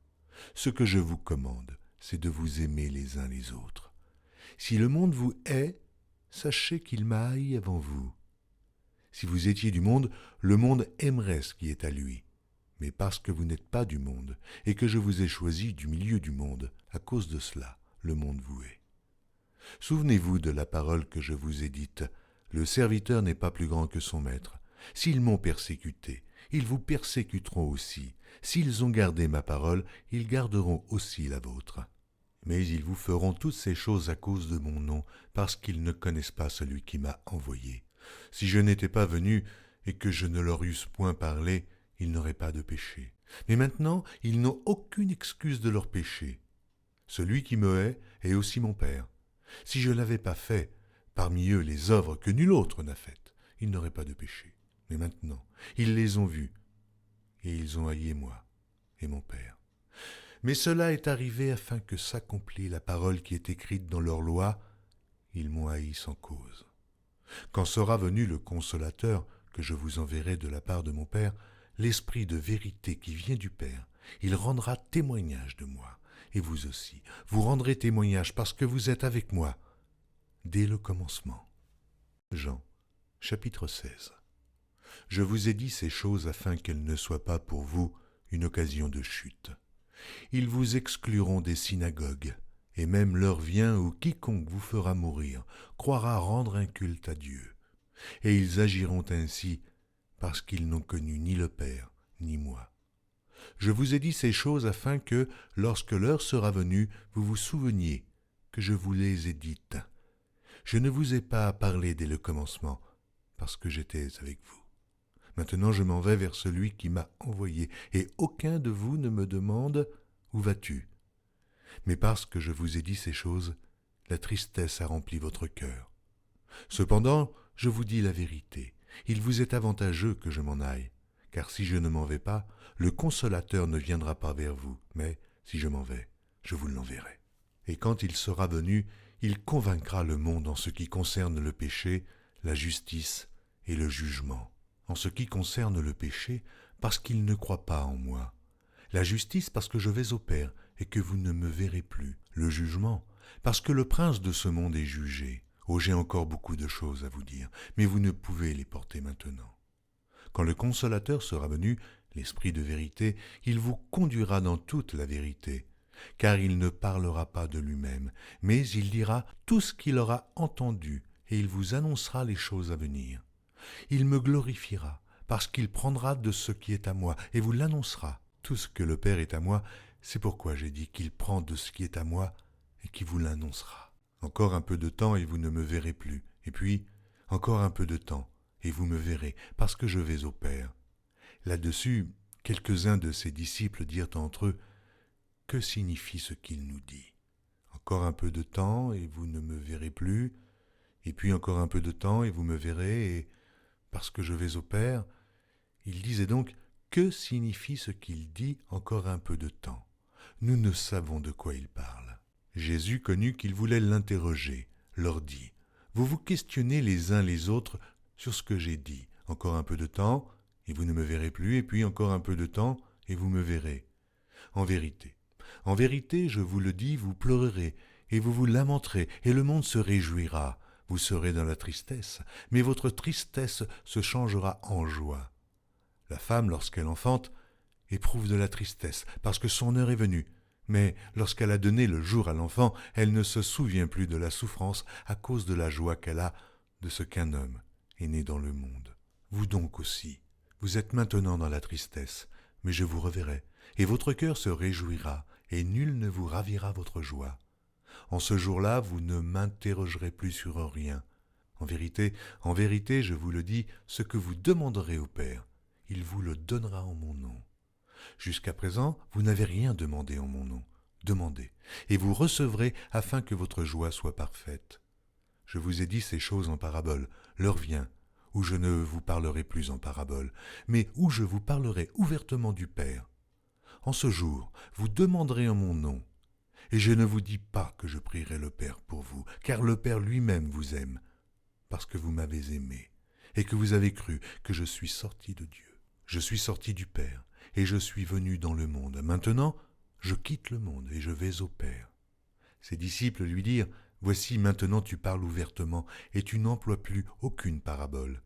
Ce que je vous commande, c'est de vous aimer les uns les autres. Si le monde vous hait, sachez qu'il m'a haï avant vous. Si vous étiez du monde, le monde aimerait ce qui est à lui. Mais parce que vous n'êtes pas du monde, et que je vous ai choisi du milieu du monde, à cause de cela, le monde vous hait. Souvenez-vous de la parole que je vous ai dite. Le serviteur n'est pas plus grand que son maître. S'ils m'ont persécuté, ils vous persécuteront aussi. S'ils ont gardé ma parole, ils garderont aussi la vôtre. Mais ils vous feront toutes ces choses à cause de mon nom, parce qu'ils ne connaissent pas celui qui m'a envoyé. Si je n'étais pas venu et que je ne leur eusse point parlé, ils n'auraient pas de péché. Mais maintenant, ils n'ont aucune excuse de leur péché. Celui qui me hait est aussi mon Père. Si je n'avais pas fait parmi eux les œuvres que nul autre n'a faites, ils n'auraient pas de péché. Mais maintenant, ils les ont vues, et ils ont haï moi et mon Père. Mais cela est arrivé afin que s'accomplisse la parole qui est écrite dans leur loi. Ils m'ont haï sans cause. Quand sera venu le Consolateur, que je vous enverrai de la part de mon Père, l'Esprit de vérité qui vient du Père, il rendra témoignage de moi. Et vous aussi, vous rendrez témoignage parce que vous êtes avec moi dès le commencement. Jean, chapitre 16. Je vous ai dit ces choses afin qu'elles ne soient pas pour vous une occasion de chute. Ils vous excluront des synagogues, et même l'heure vient où quiconque vous fera mourir croira rendre un culte à Dieu. Et ils agiront ainsi parce qu'ils n'ont connu ni le Père, ni moi. Je vous ai dit ces choses afin que, lorsque l'heure sera venue, vous vous souveniez que je vous les ai dites. Je ne vous ai pas parlé dès le commencement, parce que j'étais avec vous. Maintenant je m'en vais vers celui qui m'a envoyé, et aucun de vous ne me demande « Où vas-tu » Mais parce que je vous ai dit ces choses, la tristesse a rempli votre cœur. Cependant, je vous dis la vérité, il vous est avantageux que je m'en aille, car si je ne m'en vais pas, le Consolateur ne viendra pas vers vous, mais si je m'en vais, je vous l'enverrai. Et quand il sera venu, il convaincra le monde en ce qui concerne le péché, la justice et le jugement. En ce qui concerne le péché, parce qu'il ne croit pas en moi. La justice, parce que je vais au Père et que vous ne me verrez plus. Le jugement, parce que le prince de ce monde est jugé. Oh, j'ai encore beaucoup de choses à vous dire, mais vous ne pouvez les porter maintenant. Quand le Consolateur sera venu, l'Esprit de vérité, il vous conduira dans toute la vérité, car il ne parlera pas de lui-même, mais il dira tout ce qu'il aura entendu, et il vous annoncera les choses à venir. Il me glorifiera, parce qu'il prendra de ce qui est à moi, et vous l'annoncera. Tout ce que le Père est à moi, c'est pourquoi j'ai dit qu'il prend de ce qui est à moi, et qu'il vous l'annoncera. Encore un peu de temps, et vous ne me verrez plus. Et puis, encore un peu de temps, et vous me verrez, parce que je vais au Père. Là-dessus, quelques-uns de ses disciples dirent entre eux, « Que signifie ce qu'il nous dit ? Encore un peu de temps, et vous ne me verrez plus, et puis encore un peu de temps, et vous me verrez, et parce que je vais au Père. » Il disait donc, « Que signifie ce qu'il dit encore un peu de temps ? » Nous ne savons de quoi il parle. Jésus connut qu'ils voulaient l'interroger, leur dit, « Vous vous questionnez les uns les autres sur ce que j'ai dit. Encore un peu de temps, et vous ne me verrez plus, et puis encore un peu de temps, et vous me verrez. En vérité, je vous le dis, vous pleurerez, et vous vous lamenterez, et le monde se réjouira. Vous serez dans la tristesse, mais votre tristesse se changera en joie. La femme, lorsqu'elle enfante, éprouve de la tristesse, parce que son heure est venue. Mais lorsqu'elle a donné le jour à l'enfant, elle ne se souvient plus de la souffrance à cause de la joie qu'elle a de ce qu'un homme est né dans le monde. Vous donc aussi, vous êtes maintenant dans la tristesse, mais je vous reverrai, et votre cœur se réjouira, et nul ne vous ravira votre joie. En ce jour-là, vous ne m'interrogerez plus sur rien. En vérité, je vous le dis, ce que vous demanderez au Père, il vous le donnera en mon nom. Jusqu'à présent, vous n'avez rien demandé en mon nom. Demandez, et vous recevrez afin que votre joie soit parfaite. Je vous ai dit ces choses en parabole. L'heure vient où je ne vous parlerai plus en parabole, mais où je vous parlerai ouvertement du Père. En ce jour, vous demanderez en mon nom. Et je ne vous dis pas que je prierai le Père pour vous, car le Père lui-même vous aime, parce que vous m'avez aimé, et que vous avez cru que je suis sorti de Dieu. Je suis sorti du Père, et je suis venu dans le monde. Maintenant, je quitte le monde, et je vais au Père. Ses disciples lui dirent, « Voici, maintenant tu parles ouvertement, et tu n'emploies plus aucune parabole.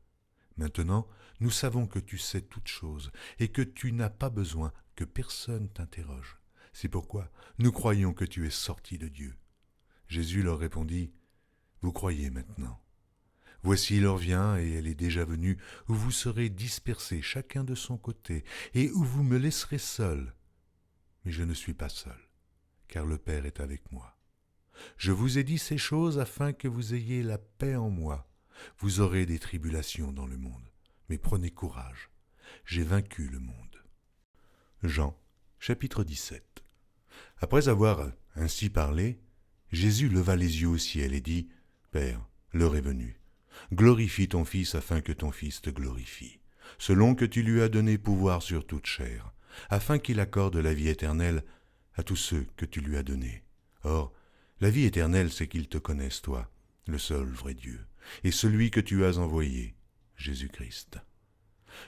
Maintenant, nous savons que tu sais toutes choses, et que tu n'as pas besoin que personne t'interroge. C'est pourquoi nous croyons que tu es sorti de Dieu. » Jésus leur répondit, « Vous croyez maintenant. Voici l'heure vient, et elle est déjà venue, où vous serez dispersés chacun de son côté, et où vous me laisserez seul. Mais je ne suis pas seul, car le Père est avec moi. Je vous ai dit ces choses afin que vous ayez la paix en moi. Vous aurez des tribulations dans le monde, mais prenez courage, j'ai vaincu le monde. » Jean, chapitre 17. Après avoir ainsi parlé, Jésus leva les yeux au ciel et dit, « Père, l'heure est venue. Glorifie ton Fils afin que ton Fils te glorifie, selon que tu lui as donné pouvoir sur toute chair, afin qu'il accorde la vie éternelle à tous ceux que tu lui as donnés. Or, la vie éternelle, c'est qu'ils te connaissent, toi, le seul vrai Dieu, et celui que tu as envoyé, Jésus-Christ.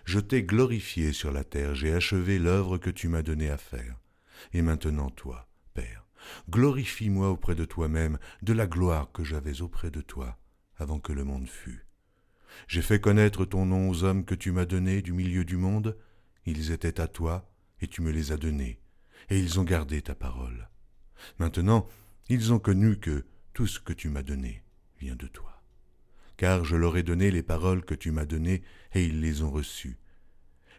Je t'ai glorifié sur la terre, j'ai achevé l'œuvre que tu m'as donnée à faire. Et maintenant, toi, Père, glorifie-moi auprès de toi-même de la gloire que j'avais auprès de toi, avant que le monde fût. J'ai fait connaître ton nom aux hommes que tu m'as donnés du milieu du monde. Ils étaient à toi, et tu me les as donnés, et ils ont gardé ta parole. Maintenant, ils ont connu que tout ce que tu m'as donné vient de toi. Car je leur ai donné les paroles que tu m'as données, et ils les ont reçues,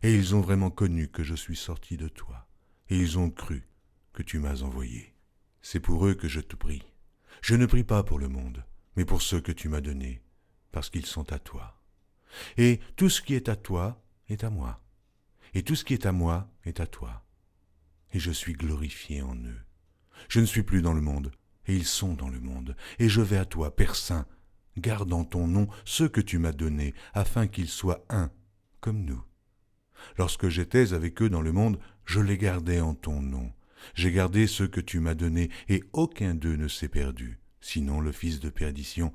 et ils ont vraiment connu que je suis sorti de toi, et ils ont cru que tu m'as envoyé. C'est pour eux que je te prie. Je ne prie pas pour le monde, mais pour ceux que tu m'as donnés, parce qu'ils sont à toi. Et tout ce qui est à toi est à moi, et tout ce qui est à moi est à toi. Et je suis glorifié en eux. Je ne suis plus dans le monde, et ils sont dans le monde, et je vais à toi, Père Saint. Garde en ton nom ceux que tu m'as donnés, afin qu'ils soient un, comme nous. Lorsque j'étais avec eux dans le monde, je les gardais en ton nom. J'ai gardé ceux que tu m'as donnés, et aucun d'eux ne s'est perdu, sinon le fils de perdition,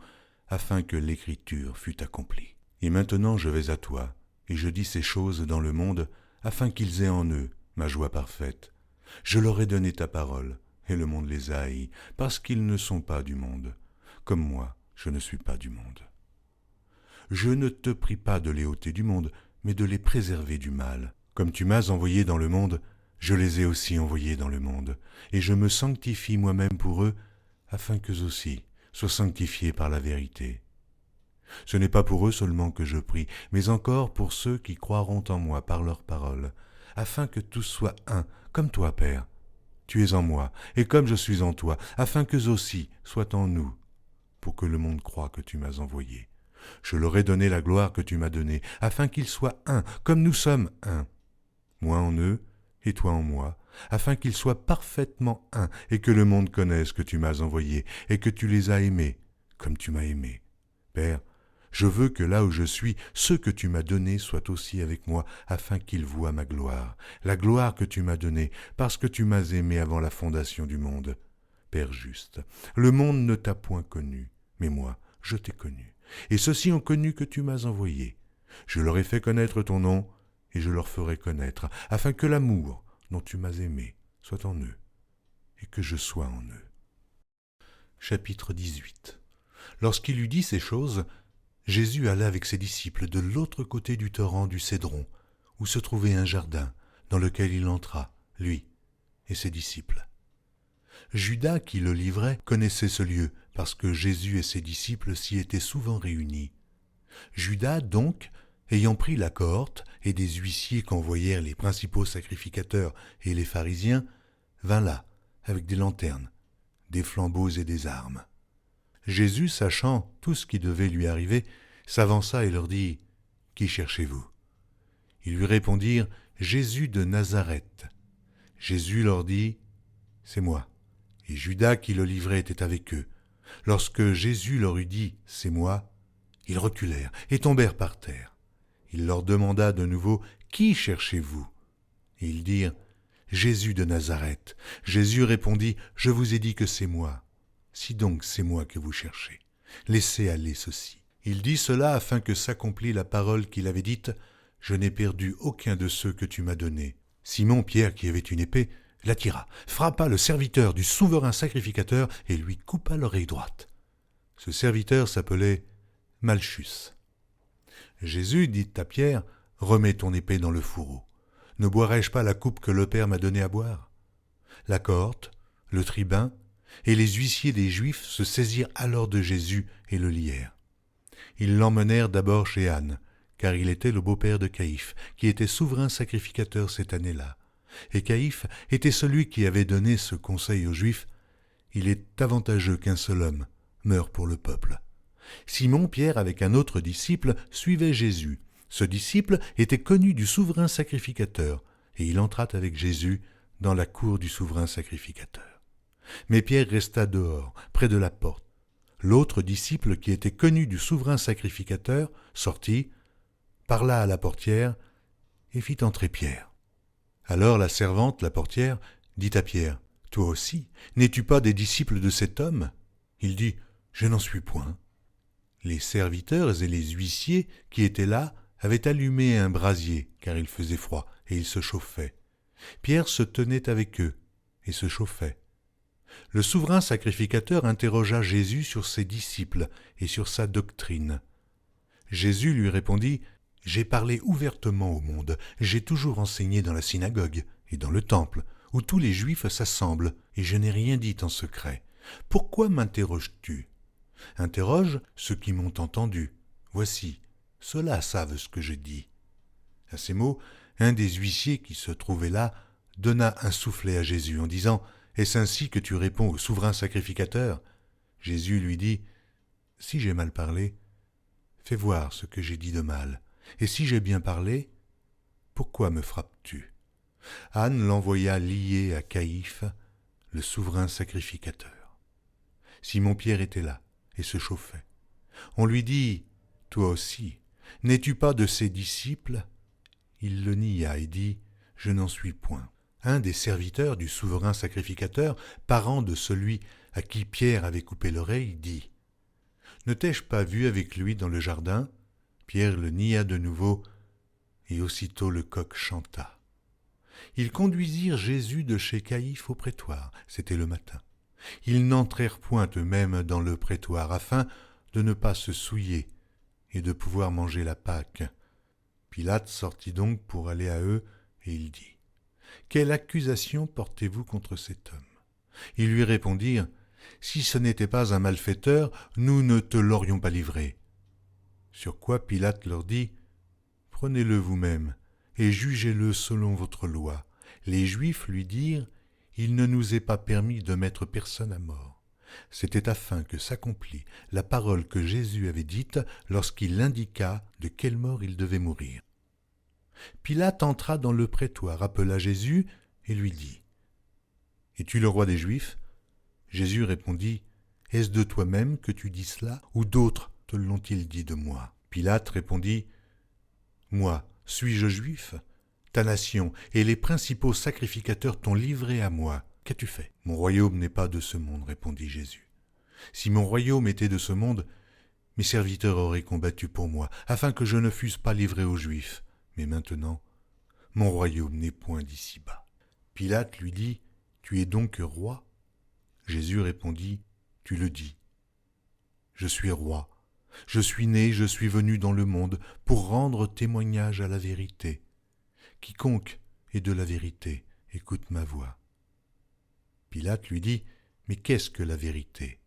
afin que l'écriture fût accomplie. Et maintenant je vais à toi, et je dis ces choses dans le monde, afin qu'ils aient en eux ma joie parfaite. Je leur ai donné ta parole, et le monde les a haïs, parce qu'ils ne sont pas du monde, comme moi je ne suis pas du monde. Je ne te prie pas de les ôter du monde, mais de les préserver du mal. Comme tu m'as envoyé dans le monde, je les ai aussi envoyés dans le monde, et je me sanctifie moi-même pour eux, afin qu'eux aussi soient sanctifiés par la vérité. Ce n'est pas pour eux seulement que je prie, mais encore pour ceux qui croiront en moi par leur parole, afin que tous soient un, comme toi, Père. Tu es en moi, et comme je suis en toi, afin qu'eux aussi soient en nous, pour que le monde croie que tu m'as envoyé. Je leur ai donné la gloire que tu m'as donnée, afin qu'ils soient un, comme nous sommes un. Moi en eux, et toi en moi, afin qu'ils soient parfaitement un, et que le monde connaisse que tu m'as envoyé, et que tu les as aimés, comme tu m'as aimé. Père, je veux que là où je suis, ceux que tu m'as donnés soient aussi avec moi, afin qu'ils voient ma gloire, la gloire que tu m'as donnée, parce que tu m'as aimé avant la fondation du monde. Père juste, le monde ne t'a point connu, mais moi, je t'ai connu. Et ceux-ci ont connu que tu m'as envoyé. Je leur ai fait connaître ton nom, et je leur ferai connaître, afin que l'amour dont tu m'as aimé soit en eux, et que je sois en eux. Chapitre 18. Lorsqu'il eut dit ces choses, Jésus alla avec ses disciples de l'autre côté du torrent du Cédron, où se trouvait un jardin, dans lequel il entra, lui et ses disciples. Judas, qui le livrait, connaissait ce lieu, parce que Jésus et ses disciples s'y étaient souvent réunis. Judas, donc, ayant pris la cohorte et des huissiers qu'envoyèrent les principaux sacrificateurs et les pharisiens, vint là, avec des lanternes, des flambeaux et des armes. Jésus, sachant tout ce qui devait lui arriver, s'avança et leur dit « Qui cherchez-vous » Ils lui répondirent « Jésus de Nazareth ». Jésus leur dit « C'est moi ». Et Judas qui le livrait était avec eux. Lorsque Jésus leur eut dit « C'est moi », ils reculèrent et tombèrent par terre. Il leur demanda de nouveau « Qui cherchez-vous » Et ils dirent « Jésus de Nazareth ». Jésus répondit « Je vous ai dit que c'est moi. Si donc c'est moi que vous cherchez, laissez aller ceci. » Il dit cela afin que s'accomplît la parole qu'il avait dite « Je n'ai perdu aucun de ceux que tu m'as donnés. » Simon Pierre, qui avait une épée, la tira, frappa le serviteur du souverain sacrificateur et lui coupa l'oreille droite. Ce serviteur s'appelait Malchus. Jésus dit à Pierre, « Remets ton épée dans le fourreau. Ne boirai-je pas la coupe que le Père m'a donnée à boire ?» La cohorte, le tribun et les huissiers des Juifs se saisirent alors de Jésus et le lièrent. Ils l'emmenèrent d'abord chez Anne, car il était le beau-père de Caïphe, qui était souverain sacrificateur cette année-là. Et Caïphe était celui qui avait donné ce conseil aux Juifs, « Il est avantageux qu'un seul homme meure pour le peuple. » Simon Pierre, avec un autre disciple, suivait Jésus. Ce disciple était connu du souverain sacrificateur, et il entra avec Jésus dans la cour du souverain sacrificateur. Mais Pierre resta dehors, près de la porte. L'autre disciple, qui était connu du souverain sacrificateur, sortit, parla à la portière et fit entrer Pierre. Alors la servante, la portière, dit à Pierre, « Toi aussi, n'es-tu pas des disciples de cet homme ?» Il dit, « Je n'en suis point. » Les serviteurs et les huissiers qui étaient là avaient allumé un brasier, car il faisait froid, et ils se chauffaient. Pierre se tenait avec eux et se chauffait. Le souverain sacrificateur interrogea Jésus sur ses disciples et sur sa doctrine. Jésus lui répondit, « J'ai parlé ouvertement au monde, j'ai toujours enseigné dans la synagogue et dans le temple, où tous les Juifs s'assemblent, et je n'ai rien dit en secret. Pourquoi m'interroges-tu ? Interroge ceux qui m'ont entendu. Voici, ceux-là savent ce que je dis. » À ces mots, Un des huissiers qui se trouvait là donna un soufflet à Jésus en disant « Est-ce ainsi que tu réponds au souverain sacrificateur ?» Jésus lui dit « Si j'ai mal parlé, fais voir ce que j'ai dit de mal. Et si j'ai bien parlé, pourquoi me frappes-tu » Anne l'envoya lié à Caïphe, le souverain sacrificateur. Simon-Pierre était là et se chauffait. On lui dit « Toi aussi, n'es-tu pas de ses disciples ?» Il le nia et dit « Je n'en suis point. » Un des serviteurs du souverain sacrificateur, parent de celui à qui Pierre avait coupé l'oreille, dit « Ne t'ai-je pas vu avec lui dans le jardin ?» Pierre le nia de nouveau, et aussitôt le coq chanta. Ils conduisirent Jésus de chez Caïphe au prétoire, c'était le matin. Ils n'entrèrent point eux-mêmes dans le prétoire, afin de ne pas se souiller et de pouvoir manger la Pâque. Pilate sortit donc pour aller à eux, et il dit « Quelle accusation portez-vous contre cet homme ?» Ils lui répondirent « Si ce n'était pas un malfaiteur, nous ne te l'aurions pas livré. » Sur quoi Pilate leur dit « Prenez-le vous-même et jugez-le selon votre loi. » Les Juifs lui dirent « Il ne nous est pas permis de mettre personne à mort. » C'était afin que s'accomplît la parole que Jésus avait dite lorsqu'il indiqua de quelle mort il devait mourir. Pilate entra dans le prétoire, appela Jésus et lui dit « Es-tu le roi des Juifs ?» Jésus répondit « Est-ce de toi-même que tu dis cela, ou d'autres te l'ont-ils dit de moi ?» Pilate répondit « Moi, suis-je juif ? Ta nation et les principaux sacrificateurs t'ont livré à moi. Qu'as-tu fait ? » « Mon royaume n'est pas de ce monde, répondit Jésus. Si mon royaume était de ce monde, mes serviteurs auraient combattu pour moi, afin que je ne fusse pas livré aux Juifs. Mais maintenant, mon royaume n'est point d'ici-bas. Pilate lui dit, « Tu es donc roi ?» Jésus répondit, « Tu le dis. Je suis roi. Je suis né, je suis venu dans le monde pour rendre témoignage à la vérité. Quiconque est de la vérité, écoute ma voix. » Pilate lui dit, « Mais qu'est-ce que la vérité ?»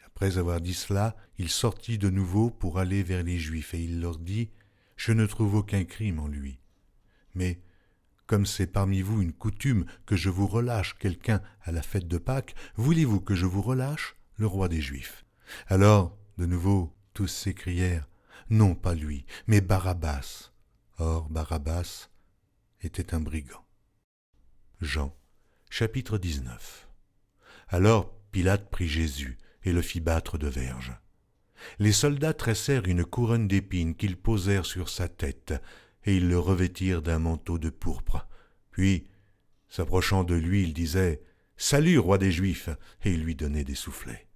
Après avoir dit cela, il sortit de nouveau pour aller vers les Juifs, et il leur dit, « Je ne trouve aucun crime en lui. Mais, comme c'est parmi vous une coutume que je vous relâche quelqu'un à la fête de Pâques, voulez-vous que je vous relâche le roi des Juifs ?» Alors, de nouveau, tous s'écrièrent, « Non, pas lui, mais Barabbas. » Or, Barabbas était un brigand. Jean, chapitre 19. Alors Pilate prit Jésus et le fit battre de verges. Les soldats tressèrent une couronne d'épines qu'ils posèrent sur sa tête, et ils le revêtirent d'un manteau de pourpre. Puis, s'approchant de lui, ils disaient « Salut, roi des Juifs !» et ils lui donnaient des soufflets.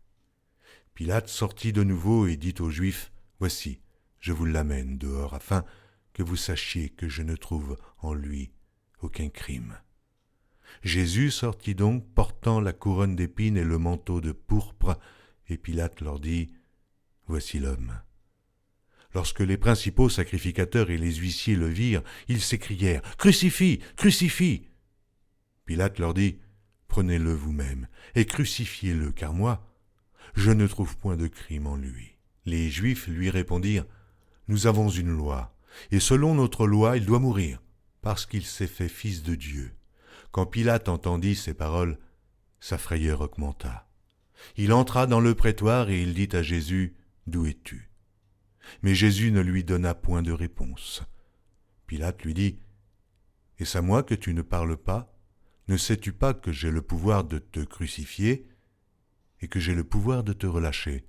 Pilate sortit de nouveau et dit aux Juifs « Voici, je vous l'amène dehors, afin que vous sachiez que je ne trouve en lui aucun crime. » Jésus sortit donc, portant la couronne d'épines et le manteau de pourpre, et Pilate leur dit « Voici l'homme. » Lorsque les principaux sacrificateurs et les huissiers le virent, ils s'écrièrent « Crucifie, crucifie !» Pilate leur dit « Prenez-le vous-même et crucifiez-le, car moi, je ne trouve point de crime en lui. » Les Juifs lui répondirent « Nous avons une loi, et selon notre loi, il doit mourir, parce qu'il s'est fait fils de Dieu. » Quand Pilate entendit ces paroles, sa frayeur augmenta. Il entra dans le prétoire et il dit à Jésus, « D'où es-tu » Mais Jésus ne lui donna point de réponse. Pilate lui dit, « Est-ce à moi que tu ne parles pas ? Ne sais-tu pas que j'ai le pouvoir de te crucifier et que j'ai le pouvoir de te relâcher ?»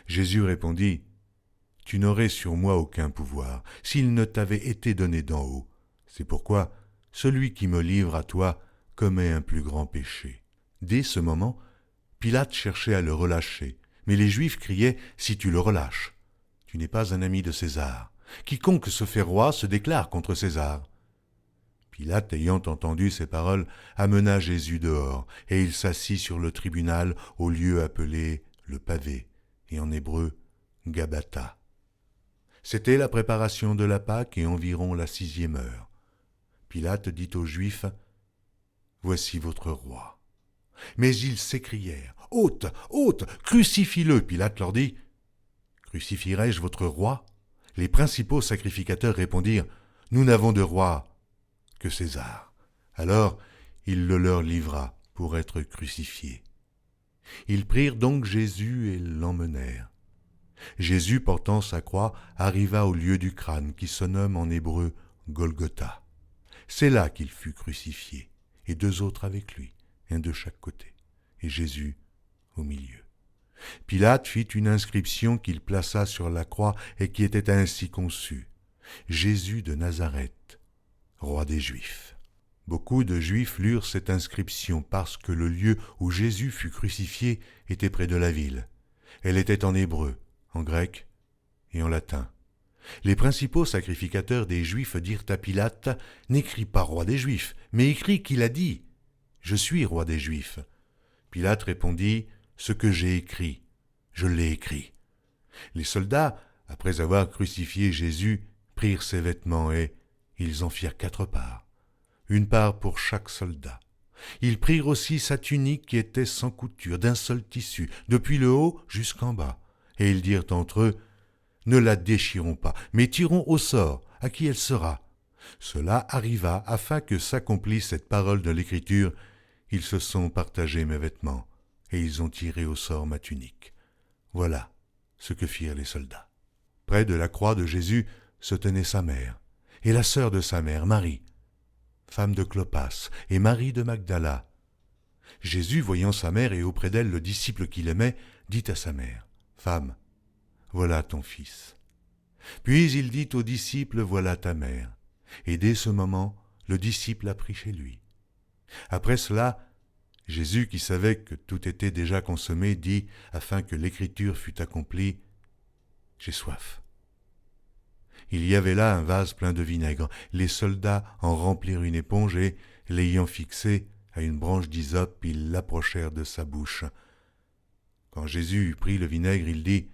Jésus répondit, « Tu n'aurais sur moi aucun pouvoir, s'il ne t'avait été donné d'en haut. C'est pourquoi celui qui me livre à toi commet un plus grand péché. » Dès ce moment, Pilate cherchait à le relâcher, mais les Juifs criaient « Si tu le relâches, tu n'es pas un ami de César. Quiconque se fait roi se déclare contre César. » Pilate, ayant entendu ces paroles, amena Jésus dehors, et il s'assit sur le tribunal au lieu appelé le pavé, et en hébreu Gabbatha. C'était la préparation de la Pâque et environ la 6e heure. Pilate dit aux Juifs, « Voici votre roi. » Mais ils s'écrièrent, « Ôte, ôte, crucifie-le !» Pilate leur dit, « Crucifierai-je votre roi ?» Les principaux sacrificateurs répondirent, « Nous n'avons de roi que César. » Alors il le leur livra pour être crucifié. Ils prirent donc Jésus et l'emmenèrent. Jésus, portant sa croix, arriva au lieu du crâne qui se nomme en hébreu Golgotha. C'est là qu'il fut crucifié, et 2 autres avec lui, un de chaque côté, et Jésus au milieu. Pilate fit une inscription qu'il plaça sur la croix et qui était ainsi conçue: Jésus de Nazareth, roi des Juifs. Beaucoup de Juifs lurent cette inscription parce que le lieu où Jésus fut crucifié était près de la ville. Elle était en hébreu, en grec et en latin. Les principaux sacrificateurs des Juifs dirent à Pilate: « N'écris pas roi des Juifs, mais écris qu'il a dit: Je suis roi des Juifs. » Pilate répondit: « Ce que j'ai écrit, je l'ai écrit. » Les soldats, après avoir crucifié Jésus, prirent ses vêtements et ils en firent 4 parts, une part pour chaque soldat. Ils prirent aussi sa tunique qui était sans couture, d'un seul tissu, depuis le haut jusqu'en bas, et ils dirent entre eux: « Ne la déchirons pas, mais tirons au sort à qui elle sera. » Cela arriva afin que s'accomplisse cette parole de l'Écriture: « Ils se sont partagés mes vêtements, et ils ont tiré au sort ma tunique. » Voilà ce que firent les soldats. Près de la croix de Jésus se tenait sa mère, et la sœur de sa mère, Marie, femme de Clopas, et Marie de Magdala. Jésus, voyant sa mère et auprès d'elle le disciple qu'il aimait, dit à sa mère: « Femme, voilà ton fils. » Puis il dit au disciple: « Voilà ta mère. » Et dès ce moment, le disciple la prit chez lui. Après cela, Jésus, qui savait que tout était déjà consommé, dit, afin que l'écriture fût accomplie: « J'ai soif. » Il y avait là un vase plein de vinaigre. Les soldats en remplirent une éponge et, l'ayant fixée à une branche d'hysope, ils l'approchèrent de sa bouche. Quand Jésus eut pris le vinaigre, il dit: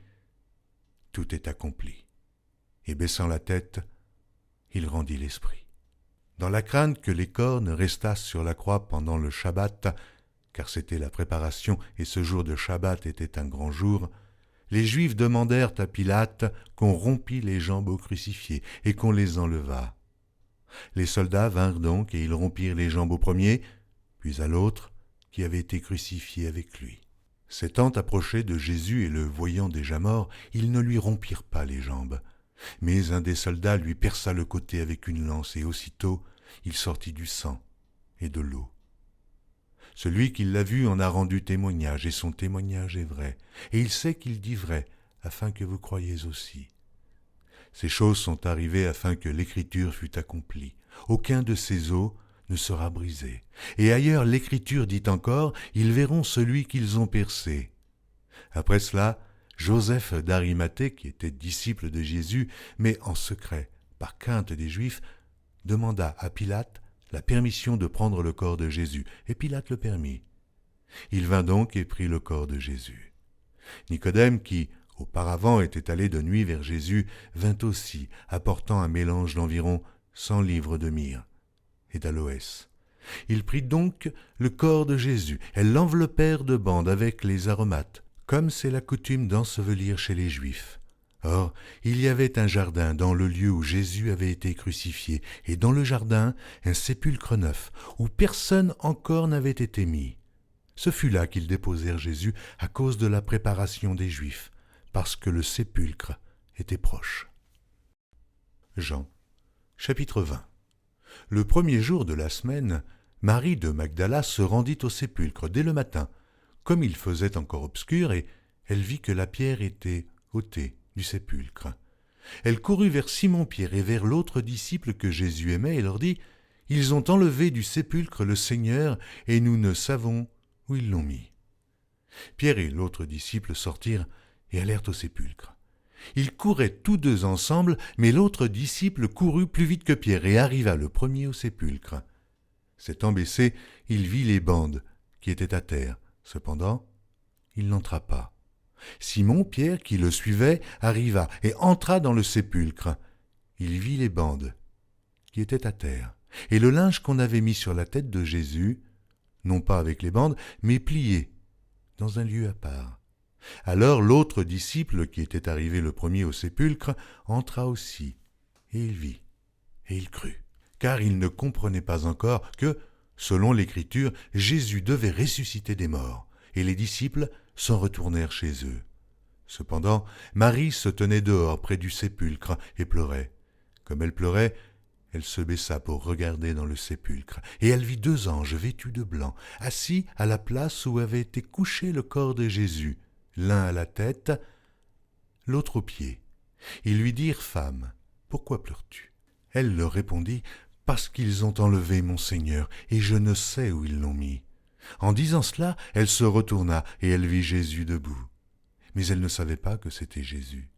« Tout est accompli. » Et baissant la tête, il rendit l'esprit. Dans la crainte que les corps ne restassent sur la croix pendant le Shabbat, car c'était la préparation et ce jour de Shabbat était un grand jour, les Juifs demandèrent à Pilate qu'on rompît les jambes aux crucifiés et qu'on les enlevât. Les soldats vinrent donc et ils rompirent les jambes au premier, puis à l'autre qui avait été crucifié avec lui. S'étant approchés de Jésus et le voyant déjà mort, ils ne lui rompirent pas les jambes. Mais un des soldats lui perça le côté avec une lance, et aussitôt il sortit du sang et de l'eau. Celui qui l'a vu en a rendu témoignage, et son témoignage est vrai, et il sait qu'il dit vrai, afin que vous croyiez aussi. Ces choses sont arrivées afin que l'Écriture fût accomplie. Aucun de ces os ne sera brisé. Et ailleurs l'Écriture dit encore: ils verront celui qu'ils ont percé. Après cela, Joseph d'Arimathée, qui était disciple de Jésus, mais en secret, par crainte des Juifs, demanda à Pilate la permission de prendre le corps de Jésus, et Pilate le permit. Il vint donc et prit le corps de Jésus. Nicodème, qui auparavant était allé de nuit vers Jésus, vint aussi, apportant un mélange d'environ 100 livres de myrrhe et d'aloès. Il prit donc le corps de Jésus, elles l'enveloppèrent de bandes avec les aromates, comme c'est la coutume d'ensevelir chez les Juifs. Or, il y avait un jardin dans le lieu où Jésus avait été crucifié, et dans le jardin, un sépulcre neuf, où personne encore n'avait été mis. Ce fut là qu'ils déposèrent Jésus à cause de la préparation des Juifs, parce que le sépulcre était proche. Jean, chapitre 20. Le premier jour de la semaine, Marie de Magdala se rendit au sépulcre dès le matin, comme il faisait encore obscur, et elle vit que la pierre était ôtée du sépulcre. Elle courut vers Simon-Pierre et vers l'autre disciple que Jésus aimait et leur dit: « Ils ont enlevé du sépulcre le Seigneur, et nous ne savons où ils l'ont mis. » Pierre et l'autre disciple sortirent et allèrent au sépulcre. Ils couraient tous deux ensemble, mais l'autre disciple courut plus vite que Pierre et arriva le premier au sépulcre. S'étant baissé, il vit les bandes qui étaient à terre. Cependant, il n'entra pas. Simon, Pierre, qui le suivait, arriva et entra dans le sépulcre. Il vit les bandes qui étaient à terre, et le linge qu'on avait mis sur la tête de Jésus, non pas avec les bandes, mais plié dans un lieu à part. Alors l'autre disciple, qui était arrivé le premier au sépulcre, entra aussi, et il vit, Et il crut, car il ne comprenait pas encore que, selon l'Écriture, Jésus devait ressusciter des morts, et les disciples s'en retournèrent chez eux. Cependant, Marie se tenait dehors près du sépulcre et pleurait. Comme elle pleurait, elle se baissa pour regarder dans le sépulcre, et elle vit 2 anges vêtus de blanc, assis à la place où avait été couché le corps de Jésus, l'un à la tête, l'autre aux pieds. Ils lui dirent, « Femme, pourquoi pleures-tu » Elle leur répondit, « Parce qu'ils ont enlevé mon Seigneur, et je ne sais où ils l'ont mis. » En disant cela, elle se retourna, et elle vit Jésus debout. Mais elle ne savait pas que c'était Jésus.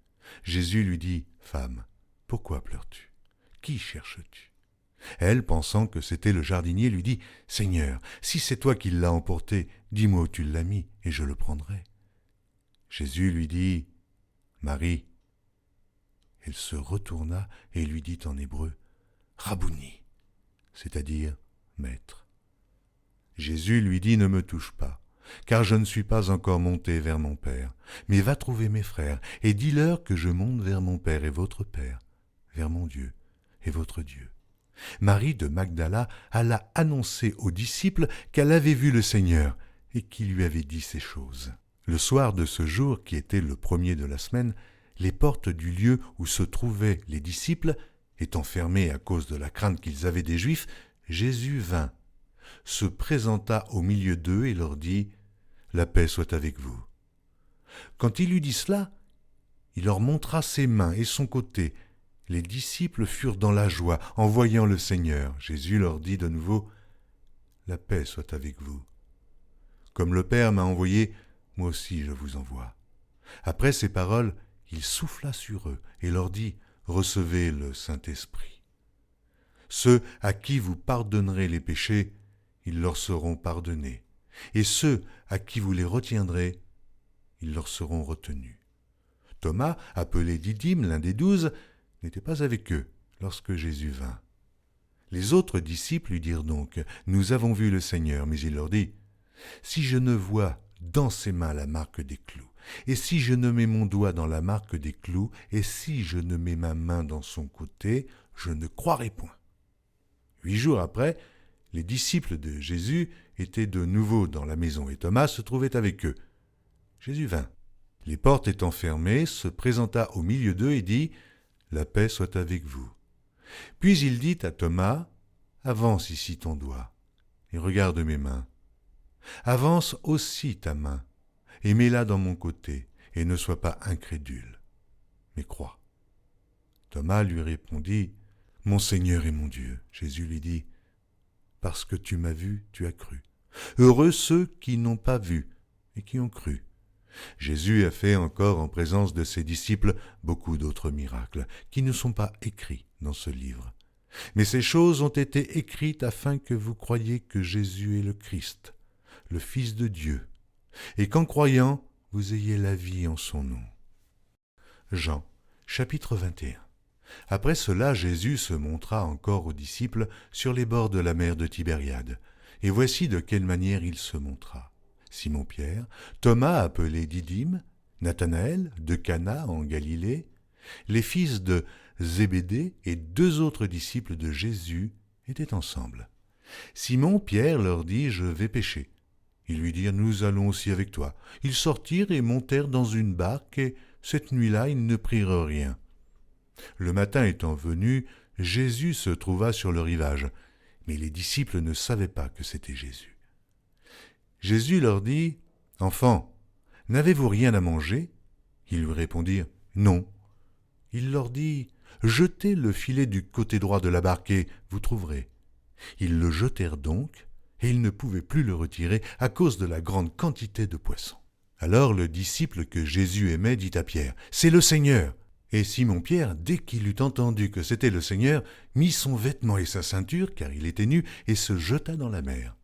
Jésus lui dit, « Femme, pourquoi pleures-tu ? Qui cherches-tu » Elle, pensant que c'était le jardinier, lui dit, « Seigneur, si c'est toi qui l'as emporté, dis-moi où tu l'as mis, et je le prendrai. » Jésus lui dit, « Marie. » Elle se retourna et lui dit en hébreu, « Rabouni », c'est-à-dire « Maître ». Jésus lui dit, « Ne me touche pas, car je ne suis pas encore monté vers mon Père, mais va trouver mes frères, et dis-leur que je monte vers mon Père et votre Père, vers mon Dieu et votre Dieu. » Marie de Magdala alla annoncer aux disciples qu'elle avait vu le Seigneur et qu'il lui avait dit ces choses. Le soir de ce jour, qui était le 1er de la semaine, les portes du lieu où se trouvaient les disciples, étant fermées à cause de la crainte qu'ils avaient des Juifs, Jésus vint, se présenta au milieu d'eux et leur dit, « La paix soit avec vous. » Quand il eut dit cela, il leur montra ses mains et son côté. Les disciples furent dans la joie en voyant le Seigneur. Jésus leur dit de nouveau, « La paix soit avec vous. Comme le Père m'a envoyé, moi aussi je vous envoie. » Après ces paroles, il souffla sur eux et leur dit, « Recevez le Saint-Esprit. Ceux à qui vous pardonnerez les péchés, ils leur seront pardonnés, et ceux à qui vous les retiendrez, ils leur seront retenus. » Thomas, appelé Didyme, l'un des 12, n'était pas avec eux lorsque Jésus vint. Les autres disciples lui dirent donc, « Nous avons vu le Seigneur. » Mais il leur dit, « Si je ne vois dans ses mains la marque des clous, et si je ne mets mon doigt dans la marque des clous, et si je ne mets ma main dans son côté, je ne croirai point. » 8 jours après, les disciples de Jésus étaient de nouveau dans la maison, et Thomas se trouvait avec eux. Jésus vint. Les portes étant fermées, se présenta au milieu d'eux et dit, « La paix soit avec vous. » Puis il dit à Thomas, « Avance ici ton doigt, et regarde mes mains. Avance aussi ta main, et mets-la dans mon côté, et ne sois pas incrédule, mais crois. » Thomas lui répondit, « Mon Seigneur et mon Dieu. » Jésus lui dit, « Parce que tu m'as vu, tu as cru. Heureux ceux qui n'ont pas vu et qui ont cru. » Jésus a fait encore en présence de ses disciples beaucoup d'autres miracles qui ne sont pas écrits dans ce livre. Mais ces choses ont été écrites afin que vous croyiez que Jésus est le Christ, le Fils de Dieu, et qu'en croyant, vous ayez la vie en son nom. Jean, chapitre 21. Après cela, Jésus se montra encore aux disciples sur les bords de la mer de Tibériade, et voici de quelle manière il se montra. Simon-Pierre, Thomas appelé Didyme, Nathanaël de Cana en Galilée, les fils de Zébédée et 2 autres disciples de Jésus étaient ensemble. Simon-Pierre leur dit, « Je vais pêcher. » Ils lui dirent, « Nous allons aussi avec toi. » Ils sortirent et montèrent dans une barque, et cette nuit-là, ils ne prirent rien. Le matin étant venu, Jésus se trouva sur le rivage, mais les disciples ne savaient pas que c'était Jésus. Jésus leur dit, « Enfants, n'avez-vous rien à manger ?» Ils lui répondirent, « Non. » Il leur dit, « Jetez le filet du côté droit de la barque et vous trouverez. » Ils le jetèrent donc, et ils ne pouvaient plus le retirer à cause de la grande quantité de poissons. Alors le disciple que Jésus aimait dit à Pierre, « C'est le Seigneur !» Et Simon-Pierre, dès qu'il eut entendu que c'était le Seigneur, mit son vêtement et sa ceinture, car il était nu, et se jeta dans la mer.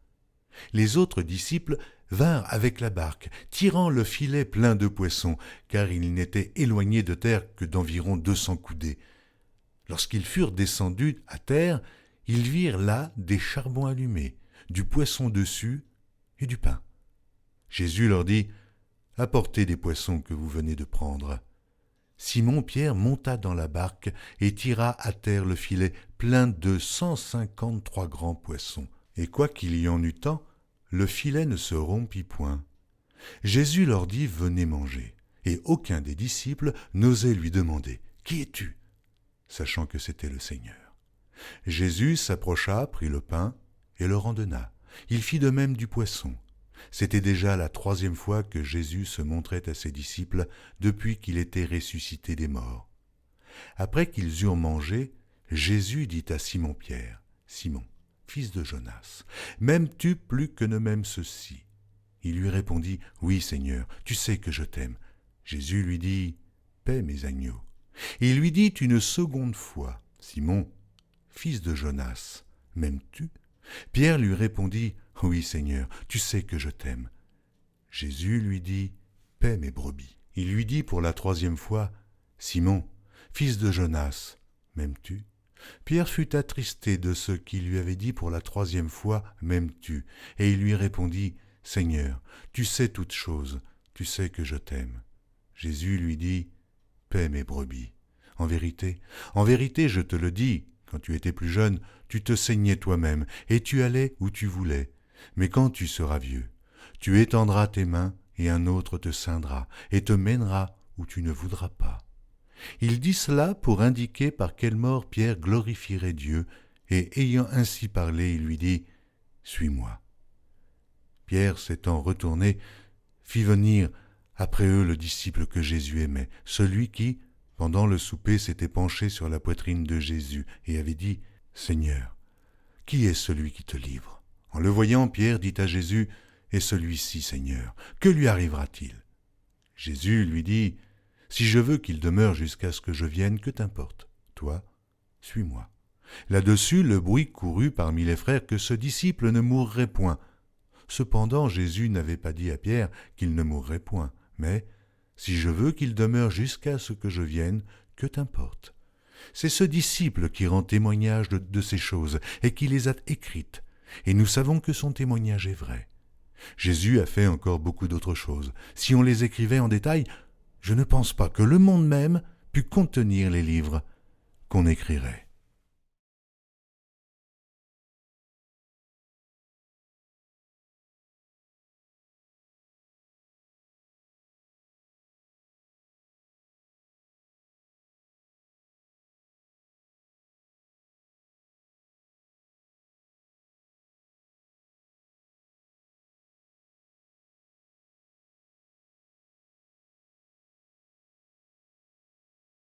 Les autres disciples vinrent avec la barque, tirant le filet plein de poissons, car ils n'étaient éloignés de terre que d'environ 200 coudées. Lorsqu'ils furent descendus à terre, ils virent là des charbons allumés, du poisson dessus et du pain. Jésus leur dit, « Apportez des poissons que vous venez de prendre. » Simon-Pierre monta dans la barque et tira à terre le filet plein de 153 grands poissons. Et quoiqu'il y en eût tant, le filet ne se rompit point. Jésus leur dit « Venez manger ». Et aucun des disciples n'osait lui demander « Qui es-tu » sachant que c'était le Seigneur. Jésus s'approcha, prit le pain et leur en donna. Il fit de même du poisson. C'était déjà la 3e fois que Jésus se montrait à ses disciples depuis qu'il était ressuscité des morts. Après qu'ils eurent mangé, Jésus dit à Simon-Pierre, « Simon, fils de Jonas, m'aimes-tu plus que ne m'aime ceux-ci » Il lui répondit, « Oui, Seigneur, tu sais que je t'aime. » Jésus lui dit, « Paie mes agneaux. » Il lui dit une seconde fois, « Simon, fils de Jonas, m'aimes-tu » Pierre lui répondit, « Oui, Seigneur, tu sais que je t'aime. » Jésus lui dit, « Paie mes brebis. » Il lui dit pour la 3e fois, « Simon, fils de Jonas, m'aimes-tu » Pierre fut attristé de ce qu'il lui avait dit pour la 3e fois, « M'aimes-tu » Et il lui répondit, « Seigneur, tu sais toutes choses, tu sais que je t'aime. » Jésus lui dit, « Paie mes brebis. En vérité, je te le dis, quand tu étais plus jeune, tu te saignais toi-même, et tu allais où tu voulais. Mais quand tu seras vieux, tu étendras tes mains, et un autre te ceindra, et te mènera où tu ne voudras pas. » Il dit cela pour indiquer par quelle mort Pierre glorifierait Dieu, et ayant ainsi parlé, il lui dit, « Suis-moi. » Pierre, s'étant retourné, fit venir après eux le disciple que Jésus aimait, celui qui, pendant le souper, s'était penché sur la poitrine de Jésus et avait dit, « Seigneur, qui est celui qui te livre ?» En le voyant, Pierre dit à Jésus, « Et celui-ci, Seigneur, que lui arrivera-t-il » Jésus lui dit, « Si je veux qu'il demeure jusqu'à ce que je vienne, que t'importe? Toi, suis-moi. » Là-dessus, le bruit courut parmi les frères que ce disciple ne mourrait point. Cependant, Jésus n'avait pas dit à Pierre qu'il ne mourrait point, mais « Si je veux qu'il demeure jusqu'à ce que je vienne, que t'importe ?» C'est ce disciple qui rend témoignage de ces choses et qui les a écrites, et nous savons que son témoignage est vrai. Jésus a fait encore beaucoup d'autres choses. Si on les écrivait en détail, je ne pense pas que le monde même pût contenir les livres qu'on écrirait.